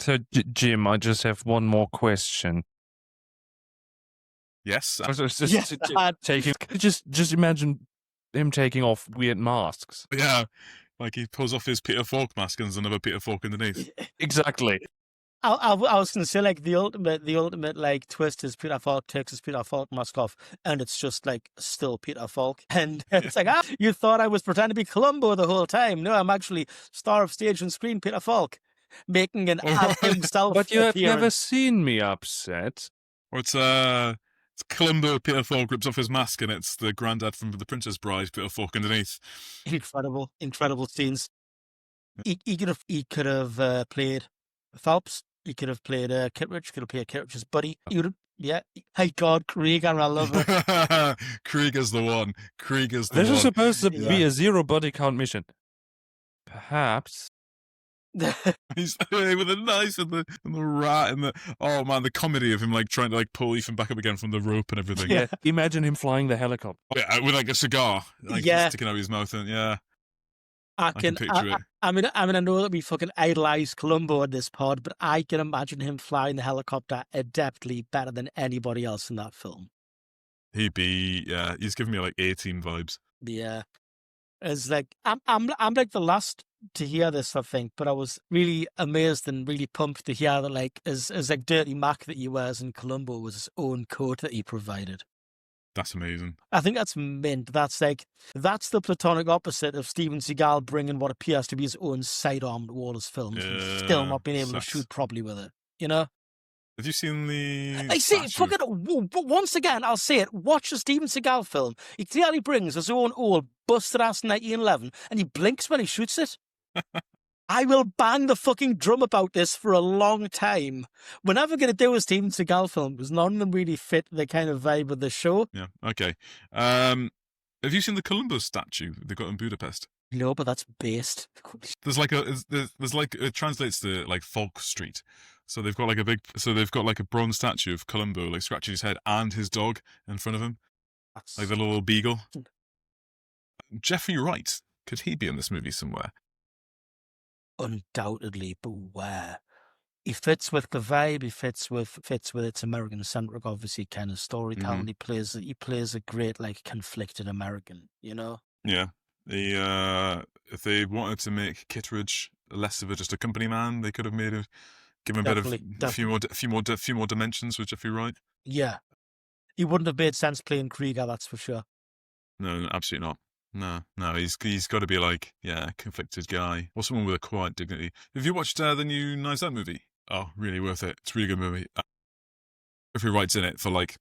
So, Jim, I just have one more question. Yes. Yes, Dad. Just imagine him taking off weird masks. Yeah. Like he pulls off his Peter Falk mask and there's another Peter Falk underneath. Exactly. I was going to say like the ultimate like twist is Peter Falk takes his Peter Falk mask off, and it's just like still Peter Falk, and it's like, you thought I was pretending to be Columbo the whole time? No, I'm actually star of stage and screen Peter Falk, making an himself. But you have appearance. never seen me upset. Or it's Columbo, Peter Falk rips off his mask and it's the granddad from The Princess Bride, Peter Falk underneath. Incredible scenes. He could have played Phelps. He could have played Kittredge. Could have played Kittredge's buddy. He would have, yeah. Hey God, Krieger, I love it. Krieger's the one. Krieger's the This one. is supposed to be Yeah. a zero body count mission. Perhaps. He's with the knife and the rat and the the comedy of him like trying to like pull Ethan back up again from the rope and everything. Yeah. Imagine him flying the helicopter. Yeah, with like a cigar, like Yeah. sticking out of his mouth, and yeah, I can picture it. I mean, I know that we fucking idolize Columbo in this pod, but I can imagine him flying the helicopter adeptly better than anybody else in that film. He'd be he's giving me like A-Team vibes. Yeah, it's like I'm like the last to hear this, I think, but I was really amazed and really pumped to hear that like as like Dirty Mac that he wears in Columbo was his own coat that he provided. That's amazing. I think that's mint. That's the platonic opposite of Steven Seagal bringing what appears to be his own sidearm to all his films and still not being able to sucks. shoot properly with it. You know? Have you seen the? I see. statue? Fucking once again, I'll say it. Watch a Steven Seagal film. He clearly brings his own old busted ass 1911, and he blinks when he shoots it. I will bang the fucking drum about this for a long time. We're never going to do a Steven Seagal film because none of them really fit the kind of vibe of the show. Yeah. Okay. Have you seen the Columbus statue they got in Budapest? No, but that's based. There's like it translates to like Falk Street. So they've got like a bronze statue of Columbo like scratching his head and his dog in front of him, like the little beagle. Jeffrey Wright, could he be in this movie somewhere? Undoubtedly, but where? He fits with the vibe. He fits with its American centric, obviously, kind of storytelling. Mm-hmm. He plays a great like conflicted American. You know. Yeah. If they wanted to make Kittredge less of just a company man, they could have made given a few more dimensions with Jeffrey Wright. Yeah, he wouldn't have made sense playing Krieger. That's for sure. No, absolutely not. No, he's got to be like, conflicted guy or someone with a quiet dignity. Have you watched the new Knives Out movie? Oh, really worth it. It's a really good movie. Jeffrey Wright's in it for like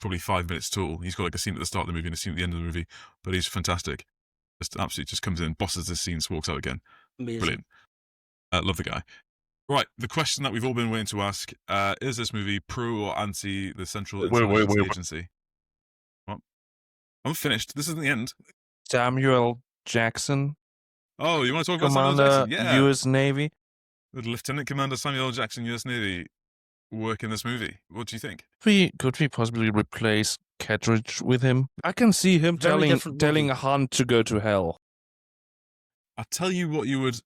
probably 5 minutes total. He's got like a scene at the start of the movie and a scene at the end of the movie, but he's fantastic. Just comes in, bosses the scenes, walks out again. Amazing. Brilliant. Love the guy. Right, the question that we've all been waiting to ask, is this movie pro or anti the Central Intelligence Agency? What? I'm finished. This isn't the end. Samuel Jackson, Oh, you want to talk about Samuel Commander, Jackson? Yeah. U.S. Navy. With Lieutenant Commander Samuel L. Jackson, U.S. Navy, work in this movie. What do you think? Could we possibly replace Kittredge with him? I can see him Very different telling movie. Hunt to go to hell. I'll tell you what you would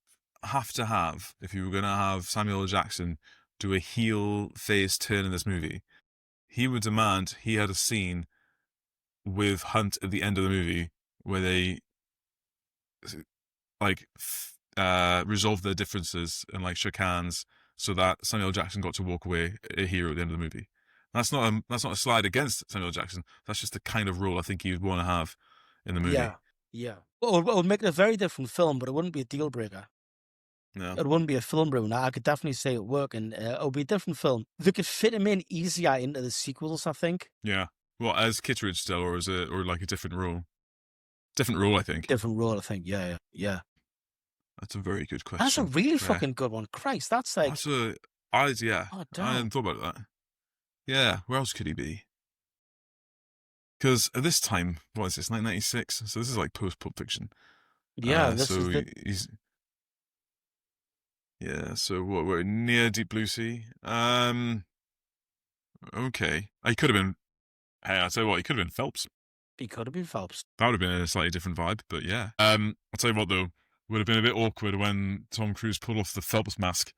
have to have if you were going to have Samuel L. Jackson do a heel face turn in this movie. He would demand he had a scene with Hunt at the end of the movie where they like resolved their differences and like shook hands so that Samuel L. Jackson got to walk away a hero at the end of the movie. That's not a slide against Samuel L. Jackson. That's just the kind of role I think he would want to have in the movie. Yeah. Well, it would make it a very different film, but it wouldn't be a deal breaker. No. It wouldn't be a film ruiner. I could definitely say it work, and it would be a different film. They could fit him in easier into the sequels, I think. Yeah. Well, as Kittredge still, or like a different role? Different role, I think. Different role, I think. Yeah. That's a very good question. That's a really fucking good one. Christ, that's like... I Oh, damn. I hadn't thought about that. Yeah, where else could he be? Because at this time, what is this, 1996? So this is like post-Pulp Fiction. Yeah, this so is the... he's... Yeah, so what, we're near Deep Blue Sea. Okay. He could have been. Hey, I'll tell you what. He could have been Phelps. He could have been Phelps. That would have been a slightly different vibe. But yeah. I'll tell you what though. Would have been a bit awkward when Tom Cruise pulled off the Phelps mask.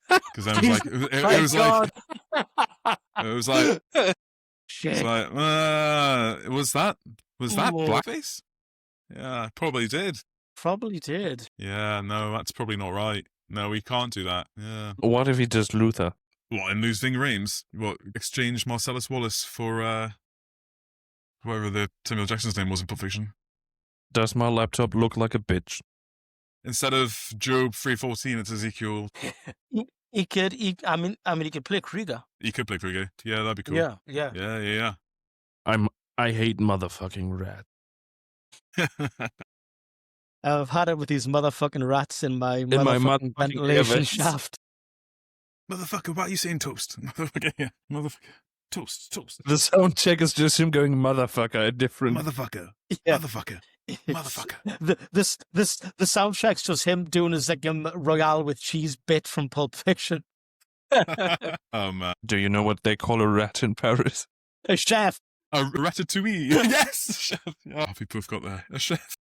Because then it was like it was like it was like Shit. it's like was that Oh. blackface? Yeah, probably did. Probably did. Yeah, no, that's probably not right. No, we can't do that. Yeah. What if he does Luther? What, and lose Ving Rhames? What, exchange Marcellus Wallace for whoever the Samuel Jackson's name was in Pulp Fiction? Does my laptop look like a bitch? Instead of Job 3:14, it's Ezekiel. He could. He could play Krieger. He could play Krieger. Yeah, that'd be cool. Yeah. Yeah. I hate motherfucking rat. I've had it with these motherfucking rats in my motherfucking ventilation vents. shaft. Motherfucker, why are you saying toast? Motherfucker, yeah. Motherfucker. Toast. The sound check is just him going motherfucker, a different. Motherfucker. Yeah. Motherfucker. It's- Motherfucker. The sound check's just him doing his like Royale with cheese bit from Pulp Fiction. Oh, man. Do you know what they call a rat in Paris? A chef. A ratatouille. Yes! Chef. Oh, we both got there. A chef.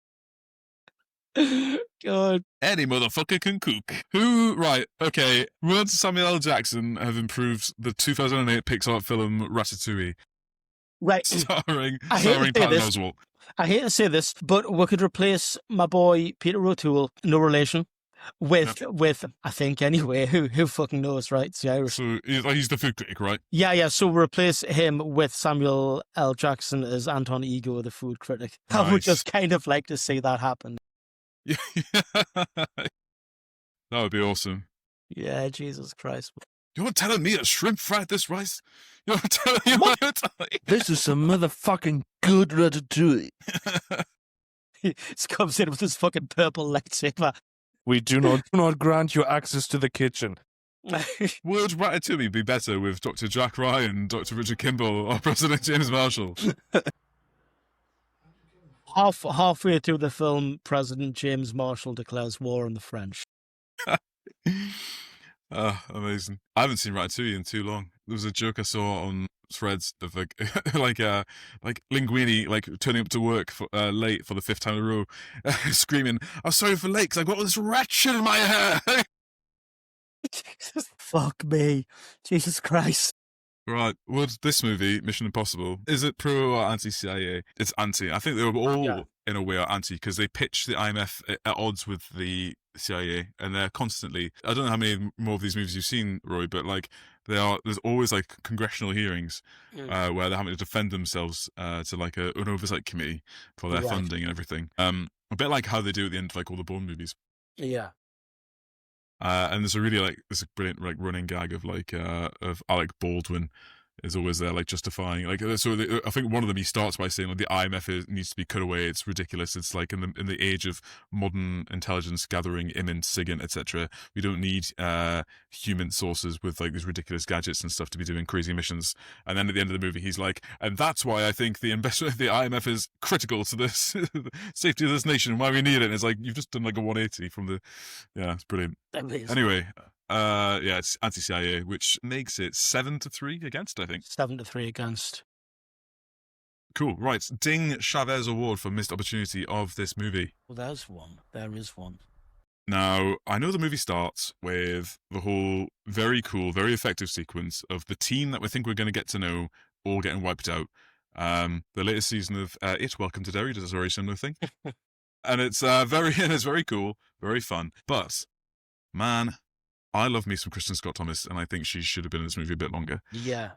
God. Any motherfucker can cook. Right, okay. Would Samuel L. Jackson have improved the 2008 Pixar film Ratatouille, Right. starring I hate to say Patton this. Oswalt? I hate to say this, but we could replace my boy Peter O'Toole, no relation, with I think anyway. Who fucking knows, right? It's the Irish. So he's the food critic, right? Yeah. So replace him with Samuel L. Jackson as Anton Ego, the food critic. I would Nice. just kind of like to see that happen. That would be awesome. Yeah, Jesus Christ. You're telling me a shrimp fried this rice? You're telling me? This is some motherfucking good ratatouille. He comes in with his fucking purple lightsaber. We do not grant you access to the kitchen. Would Ratatouille be better with Dr. Jack Ryan, Dr. Richard Kimball, or President James Marshall? Halfway through the film, President James Marshall declares war on the French. Amazing. I haven't seen Ratatouille in too long. There was a joke I saw on Threads of like Linguini like turning up to work for, late for the 5th time in a row, screaming, "I'm sorry for late because I got all this rat shit in my hair." Fuck me. Jesus Christ. Right. Would this movie, Mission Impossible, is it pro or anti-CIA? It's anti. I think they were all, in a way, are anti because they pitch the IMF at odds with the CIA, and they're constantly. I don't know how many more of these movies you've seen, Roy, but like there's always like congressional hearings where they're having to defend themselves to like an oversight committee for their funding and everything. A bit like how they do at the end of like all the Bourne movies. Yeah. And there's a really like this brilliant like running gag of like of Alec Baldwin is always there like justifying like so I think one of them he starts by saying like the IMF needs to be cut away, it's ridiculous, it's like in the age of modern intelligence gathering, imminent SIGINT, etc. We don't need human sources with like these ridiculous gadgets and stuff to be doing crazy missions. And then at the end of the movie he's like, and that's why I think the IMF is critical to this safety of this nation, why we need it. And it's like you've just done like a 180 from the it's brilliant. Amazing. Anyway, it's anti-CIA, which makes it 7-3 against, I think. 7-3 against. Cool. Right. Ding Chavez Award for missed opportunity of this movie. Well, there's one. There is one. Now, I know the movie starts with the whole very cool, very effective sequence of the team that we think we're going to get to know all getting wiped out. The latest season of It, Welcome to Derry, does a very similar thing. And it's very cool, very fun. But, man, I love me some Kristin Scott Thomas, and I think she should have been in this movie a bit longer. Yeah.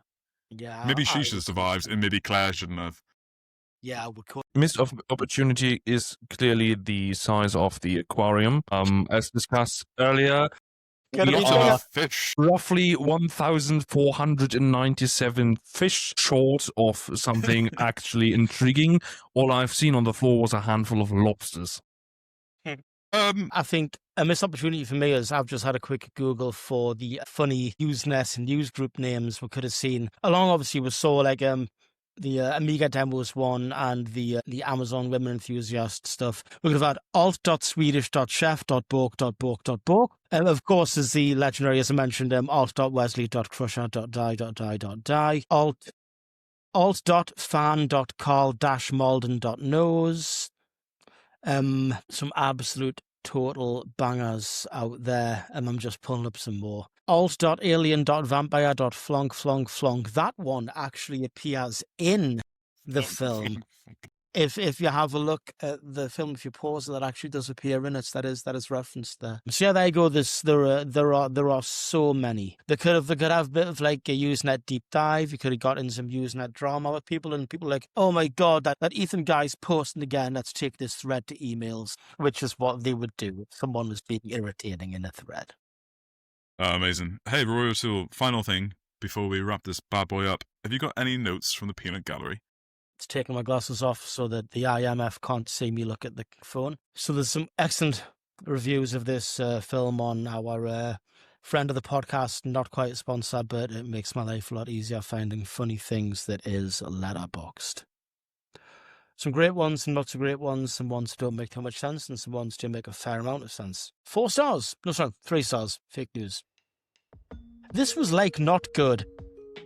Maybe she should have survived, and maybe Claire shouldn't have. Yeah, I would call Missed opportunity is clearly the size of the aquarium. As discussed earlier, Gotta we be are fish. roughly 1,497 fish short of something actually intriguing. All I've seen on the floor was a handful of lobsters. I think a missed opportunity for me is I've just had a quick Google for the funny Usenet and news group names we could have seen. Along, obviously, we saw like Amiga demos one and the Amazon Women Enthusiast stuff. We could have had alt.swedish.chef.bork.bork.bork. Of course, there's the legendary, as I mentioned, alt.wesley.crusher.die.die.die. alt.fan.carl-malden.nose. Some absolute total bangers out there, and I'm just pulling up some more. alt.alien.vampire.flonk. That one actually appears in the film. If you have a look at the film, if you pause it, that actually does appear in it. That is referenced there. So yeah, there you go. There are so many. They could have a bit of like a Usenet deep dive. You could have got in some Usenet drama with people, and people like, oh my god, that Ethan guy's posting again. Let's take this thread to emails, which is what they would do if someone was being irritating in a thread. Amazing. Hey, Roy O'Toole, final thing before we wrap this bad boy up. Have you got any notes from the peanut gallery? It's taking my glasses off so that the IMF can't see me look at the phone. So there's some excellent reviews of this film on our friend of the podcast, not quite a sponsor, but it makes my life a lot easier finding funny things that is Letterboxd. Some great ones, some not so great ones, some ones that don't make too much sense, and some ones do make a fair amount of sense. 4 stars. No, sorry, 3 stars. Fake news. This was like not good.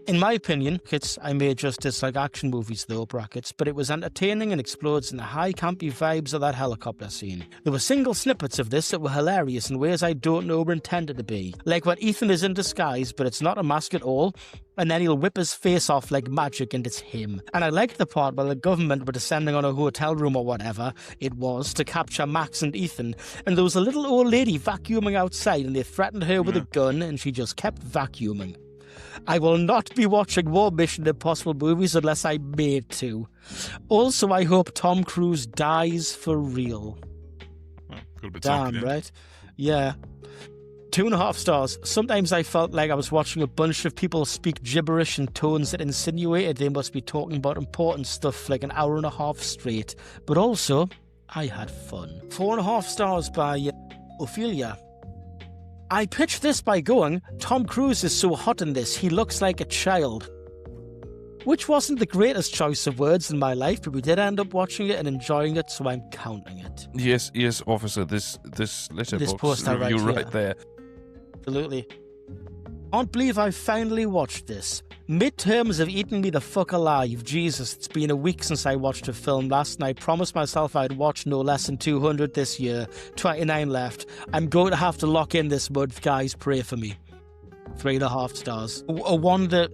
In my opinion, I may just dislike action movies though, brackets, but it was entertaining and explodes in the high campy vibes of that helicopter scene. There were single snippets of this that were hilarious in ways I don't know were intended to be. Like when Ethan is in disguise, but it's not a mask at all, and then he'll whip his face off like magic and it's him. And I liked the part where the government were descending on a hotel room or whatever it was to capture Max and Ethan, and there was a little old lady vacuuming outside and they threatened her with a gun and she just kept vacuuming. I will not be watching more Mission Impossible movies unless I'm made to. Also, I hope Tom Cruise dies for real. Well, got a bit Damn, right? Yeah. 2.5 stars. Sometimes I felt like I was watching a bunch of people speak gibberish in tones that insinuated they must be talking about important stuff like an hour and a half straight. But also, I had fun. 4.5 stars by Ophelia. I pitched this by going, Tom Cruise is so hot in this, he looks like a child. Which wasn't the greatest choice of words in my life, but we did end up watching it and enjoying it, so I'm counting it. Yes, officer, this letterbox review right there. Absolutely. Can't believe I finally watched this. Midterms have eaten me the fuck alive. Jesus, it's been a week since I watched a film last, and I promised myself I'd watch no less than 200 this year. 29 left. I'm going to have to lock in this month, guys. Pray for me. 3.5 stars. A one that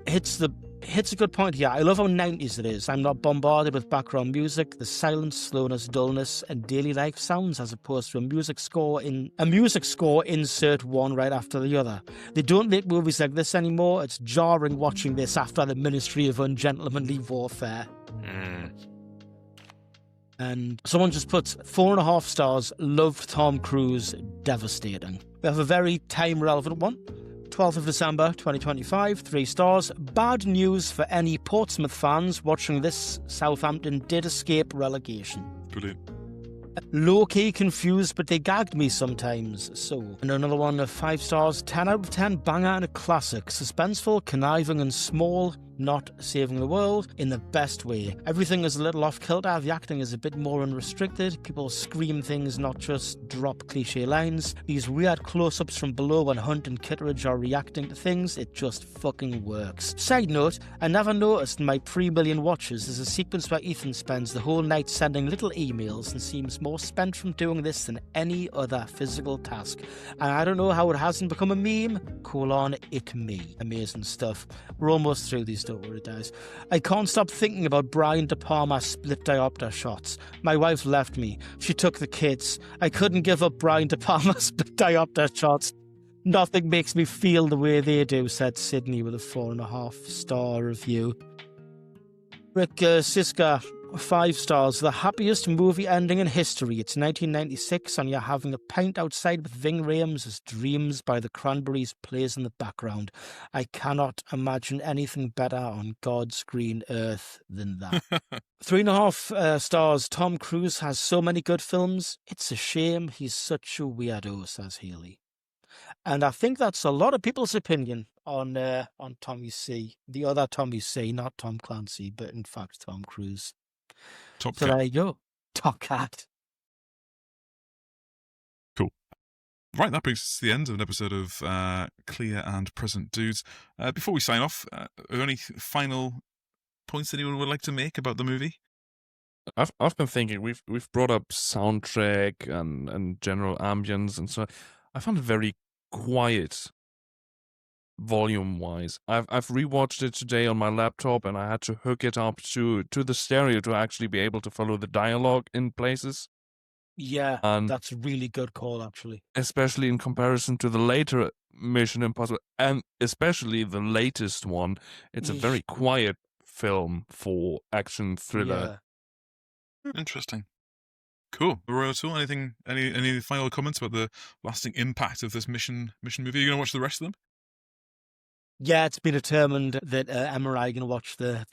hits a good point here. I love how 90s it is. I'm not bombarded with background music, the silence, slowness, dullness, and daily life sounds, as opposed to a music score insert one right after the other. They don't make movies like this anymore. It's jarring watching this after the Ministry of Ungentlemanly Warfare. And someone just puts 4.5 stars, loved Tom Cruise, devastating. We have a very time-relevant one. 12th of December 2025, 3 stars. Bad news for any Portsmouth fans watching this. Southampton did escape relegation. Brilliant. Low-key confused, but they gagged me sometimes, so. And another one of 5 stars, 10 out of 10 banger and a classic. Suspenseful, conniving and small, not saving the world in the best way. Everything is a little off-kilter, the acting is a bit more unrestricted, people scream things, not just drop cliche lines. These weird close-ups from below when Hunt and Kittredge are reacting to things, it just fucking works. Side note, I never noticed in my pre-million watches there's a sequence where Ethan spends the whole night sending little emails and seems more spent from doing this than any other physical task. And I don't know how it hasn't become a meme, it me. Amazing stuff. We're almost through these. Don't worry, guys. I can't stop thinking about Brian De Palma split diopter shots. My wife left me. She took the kids. I couldn't give up Brian De Palma split diopter shots. Nothing makes me feel the way they do, said Sydney with a 4.5 star review. Rick Siska, 5 stars. The happiest movie ending in history. It's 1996 and you're having a pint outside with Ving Rhames as Dreams by the Cranberries plays in the background. I cannot imagine anything better on God's green earth than that. 3.5 stars. Tom Cruise has so many good films. It's a shame he's such a weirdo, says Haley. And I think that's a lot of people's opinion on Tommy C. The other Tommy C, not Tom Clancy, but in fact Tom Cruise. Top So Cat. there you go. Top Cat. Cool. Right, that brings us to the end of an episode of Clear and Present Dudes. Before we sign off, are there any final points anyone would like to make about the movie? I've been thinking we've brought up soundtrack and general ambience, and so I found it very quiet volume wise. I've rewatched it today on my laptop, and I had to hook it up to the stereo to actually be able to follow the dialogue in places. Yeah, And that's a really good call, actually. especially in comparison to the later Mission Impossible, and especially the latest one, it's a very quiet film for action thriller. Interesting. Cool. Roy O'Toole, any final comments about the lasting impact of this mission movie? Are you going to watch the rest of them? Yeah, it's been determined that Emma and I are going to watch the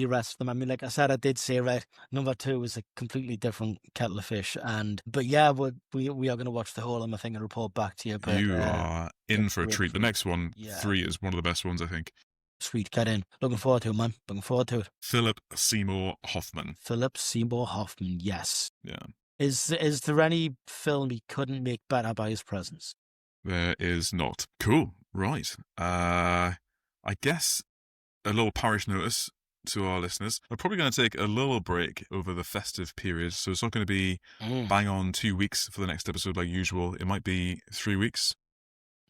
rest of them. I mean, like I said, I did say, right, number 2 is a completely different kettle of fish. But yeah, we are going to watch the whole of them, I think, and report back to you. But, You are in for a treat. The next one, Yeah. 3, is one of the best ones, I think. Sweet, get in. Looking forward to it, man. Looking forward to it. Philip Seymour Hoffman. Philip Seymour Hoffman, yes. Yeah. Is there any film he couldn't make better by his presence? There is not. Cool. Right. I guess a little parish notice to our listeners. We're probably going to take a little break over the festive period, so it's not going to be bang on 2 weeks for the next episode like usual. It might be 3 weeks.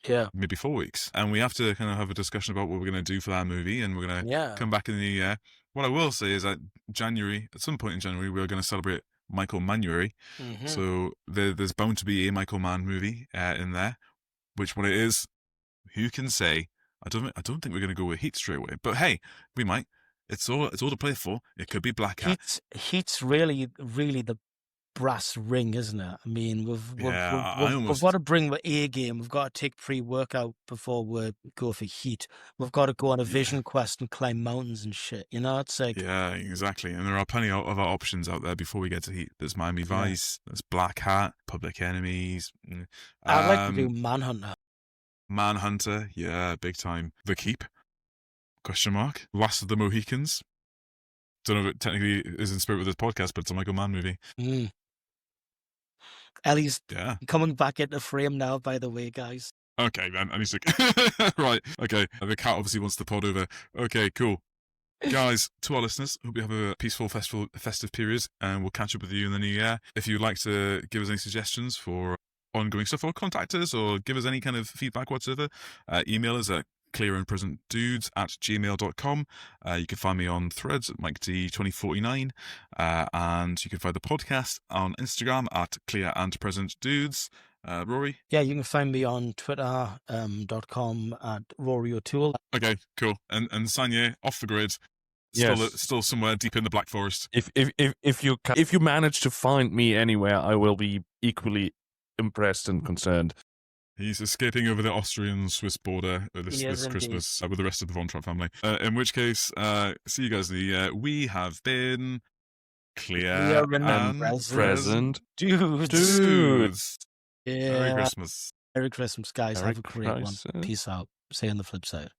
Yeah. Maybe 4 weeks. And we have to kind of have a discussion about what we're going to do for that movie, and we're going to come back in the new year. What I will say is that at some point in January, we're going to celebrate Michael Manuary. Mm-hmm. So there's bound to be a Michael Mann movie in there. Which one it is, who can say? I don't think we're going to go with Heat straight away. But hey, we might. It's all to play for. It could be Black Hat. Heat's really the brass ring, isn't it? I mean, we've got to bring the A game. We've got to take pre-workout before we go for Heat. We've got to go on a vision quest and climb mountains and shit. You know, it's like exactly. And there are plenty of other options out there before we get to Heat. There's Miami Vice. There's Black Hat. Public Enemies. I'd like to do Manhunter. Manhunter, yeah, big time. The Keep? ? Last of the Mohicans. Don't know if it technically is in spirit with this podcast, but it's a Michael Mann movie. Ellie's coming back into frame now, by the way, guys. Okay, man, I need to... Right, okay. The cat obviously wants to pod over. Okay, cool. Guys, to our listeners, hope you have a peaceful festive period, and we'll catch up with you in the new year. If you'd like to give us any suggestions for ongoing stuff, or contact us, or give us any kind of feedback whatsoever, email us at clearandpresentdudes@gmail.com. You can find me on Threads at MikeD2049, and you can find the podcast on Instagram at clearandpresentdudes. Rory? Yeah, you can find me on twitter.com at Rory O'Toole. Okay, cool. And Sanya, off the grid, still somewhere deep in the Black Forest. If you manage to find me anywhere, I will be equally impressed and concerned. He's escaping over the Austrian-Swiss border this Christmas with the rest of the Von Trapp family. In which case, see you guys in the year. We have been Clear and Present Dudes. Yeah. Merry Christmas. Merry Christmas, guys. Have a great one. Peace out. See you on the flip side.